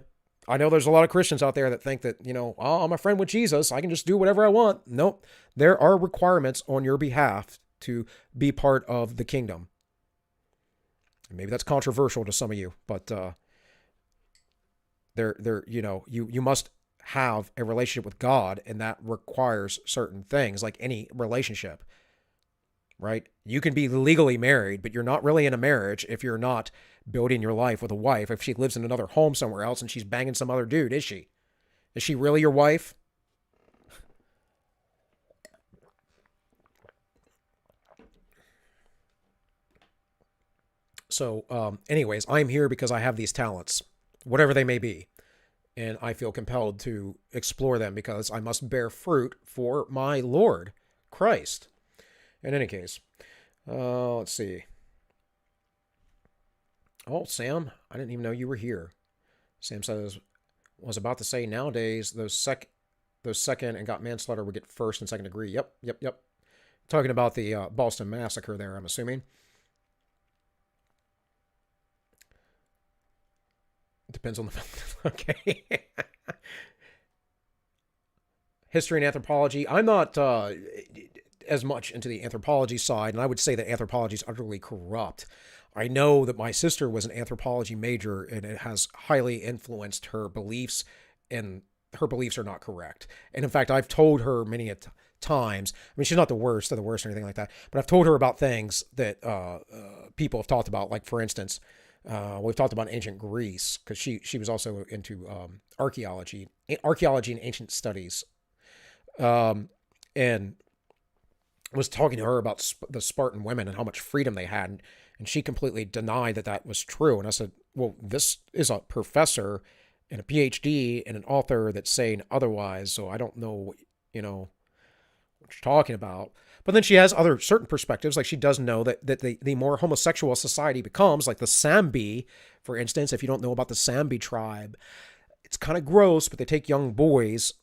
I know there's a lot of Christians out there that think that, oh, I'm a friend with Jesus, I can just do whatever I want. Nope. There are requirements on your behalf to be part of the kingdom. Maybe that's controversial to some of you, but you must have a relationship with God, and that requires certain things, like any relationship, right? You can be legally married, but you're not really in a marriage if you're not building your life with a wife. If she lives in another home somewhere else and she's banging some other dude, is she? Is she really your wife? So, anyways, I'm here because I have these talents, whatever they may be. And I feel compelled to explore them because I must bear fruit for my Lord Christ. In any case, let's see. Oh, Sam, I didn't even know you were here. Sam says, was about to say, nowadays, those second and got manslaughter would get first and second degree. Yep. Talking about the Boston Massacre there, I'm assuming. Depends on the film. Okay. History and anthropology. I'm not as much into the anthropology side, and I would say that anthropology is utterly corrupt. I know that my sister was an anthropology major, and it has highly influenced her beliefs, and her beliefs are not correct. And in fact, I've told her many times, I mean, she's not the worst or anything like that, but I've told her about things that people have talked about, like, for instance, we've talked about ancient Greece, because she was also into archaeology and ancient studies, and was talking to her about the Spartan women and how much freedom they had, and she completely denied that was true. And I said, well, this is a professor and a PhD and an author that's saying otherwise, so I don't know what you're talking about. But then she has other certain perspectives, like she does know that the more homosexual a society becomes, like the Sambi, for instance. If you don't know about the Sambi tribe, it's kind of gross, but they take young boys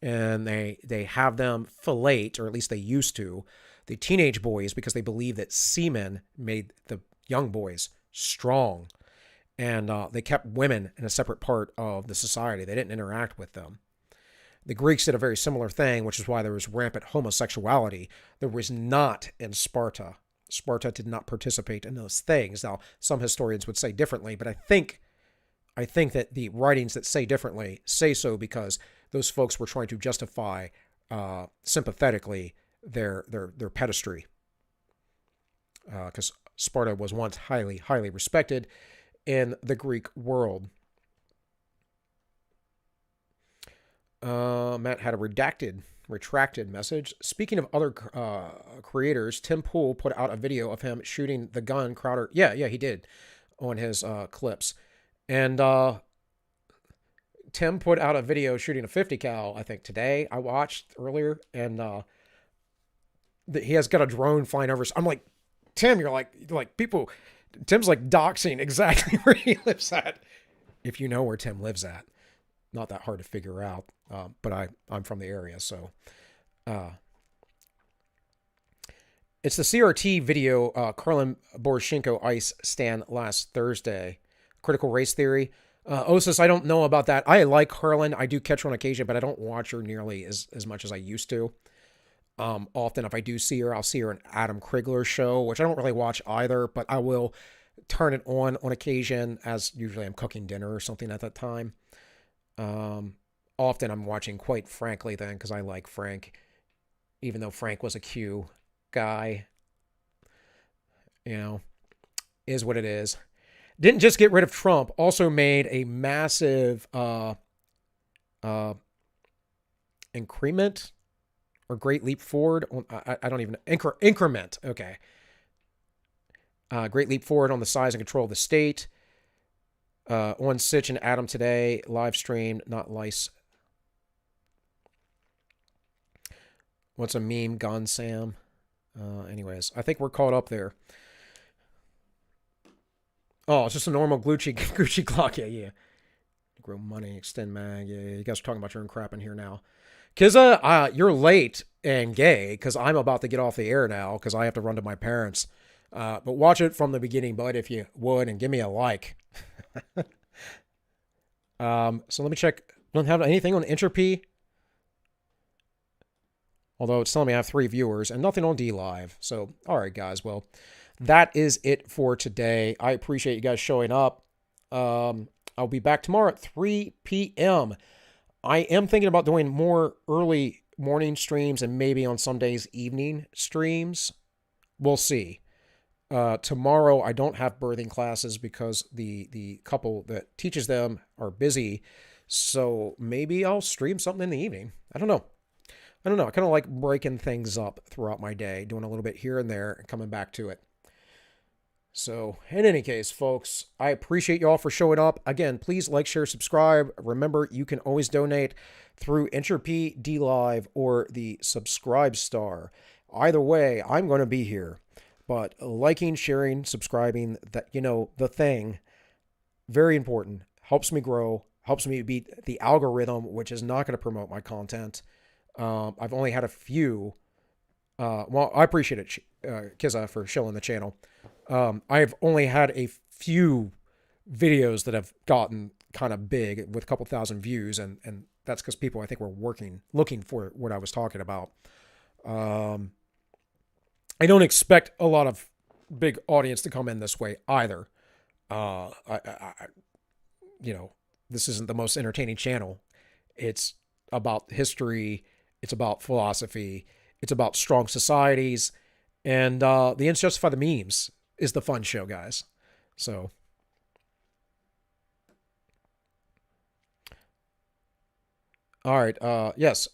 and they have them fellate, or at least they used to, the teenage boys, because they believe that semen made the young boys strong. And they kept women in a separate part of the society. They didn't interact with them. The Greeks did a very similar thing, which is why there was rampant homosexuality. There was not in Sparta. Sparta did not participate in those things. Now, some historians would say differently, but I think that the writings that say differently say so because those folks were trying to justify sympathetically their pederasty. Because Sparta was once highly, highly respected in the Greek world. Matt had a retracted message. Speaking of other creators, Tim Pool put out a video of him shooting the gun Crowder. Yeah, he did on his clips. And Tim put out a video shooting a 50 cal, I think today. I watched earlier, and he has got a drone flying over. I'm like, Tim, you're like people. Tim's like doxing exactly where he lives at. If you know where Tim lives at, not that hard to figure out. But I'm from the area, so. It's the CRT video, Karlin Boroshenko ice stand last Thursday. Critical race theory. Osis, I don't know about that. I like Karlin. I do catch her on occasion, but I don't watch her nearly as much as I used to. Often, if I do see her, I'll see her in Adam Krigler's show, which I don't really watch either, but I will turn it on occasion, as usually I'm cooking dinner or something at that time. Often I'm watching Quite Frankly then, because I like Frank, even though Frank was a Q guy. You know, is what it is. Didn't just get rid of Trump, also made a massive increment or great leap forward. I don't even know. Increment. Okay. Great leap forward on the size and control of the state. On Sitch and Adam today, live streamed, not lice. What's a meme? Gone Sam. Anyways, I think we're caught up there. Oh, it's just a normal Gucci clock. Yeah. Grow money, extend mag. Yeah, you guys are talking about your own crap in here now. Kizza, you're late and gay because I'm about to get off the air now because I have to run to my parents. But watch it from the beginning, bud, if you would, and give me a like. So let me check. Don't have anything on Entropy. Although it's telling me I have 3 viewers and nothing on D Live. So, all right, guys. Well, that is it for today. I appreciate you guys showing up. I'll be back tomorrow at 3 p.m. I am thinking about doing more early morning streams and maybe on some days evening streams. We'll see. Tomorrow I don't have birthing classes because the couple that teaches them are busy. So maybe I'll stream something in the evening. I don't know. I kind of like breaking things up throughout my day, doing a little bit here and there and coming back to it. So, in any case, folks, I appreciate you all for showing up. Again, please like, share, subscribe. Remember, you can always donate through Entropy, D Live, or the Subscribe Star. Either way, I'm going to be here. But liking, sharing, subscribing, that, you know, the thing, very important. Helps me grow, helps me beat the algorithm, which is not going to promote my content. I've only had a few. Well, I appreciate it, Kizza, for showing the channel. I've only had a few videos that have gotten kind of big with a couple thousand views, and that's because people, I think, were looking for what I was talking about. I don't expect a lot of big audience to come in this way either. You know, this isn't the most entertaining channel. It's about history. It's about philosophy. It's about strong societies. And the ends justify the memes is the fun show, guys. So. All right. Yes.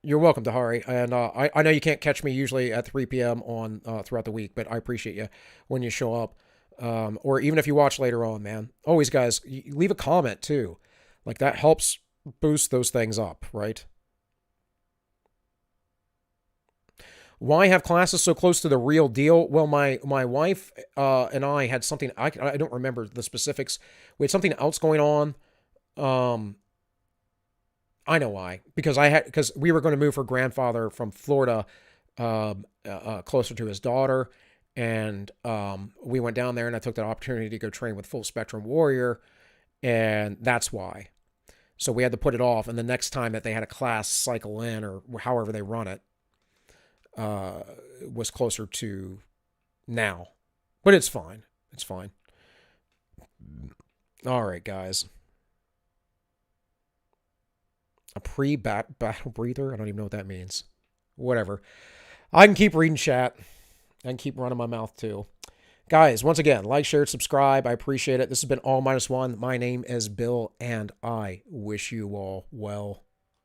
You're welcome, Dahari. And I know you can't catch me usually at 3 p.m. on throughout the week, but I appreciate you when you show up. Or even if you watch later on, man. Always, guys, leave a comment, too. Like, that helps boost those things up, right? Why have classes so close to the real deal? Well, my wife and I had something, I don't remember the specifics. We had something else going on. I know why. Because we were going to move her grandfather from Florida closer to his daughter. And we went down there and I took the opportunity to go train with Full Spectrum Warrior. And that's why. So we had to put it off. And the next time that they had a class cycle in or however they run it, was closer to now. But it's fine. It's fine. All right, guys. A pre-battle breather? I don't even know what that means. Whatever. I can keep reading chat. I can keep running my mouth too. Guys, once again, like, share, subscribe. I appreciate it. This has been All Minus One. My name is Bill, and I wish you all well.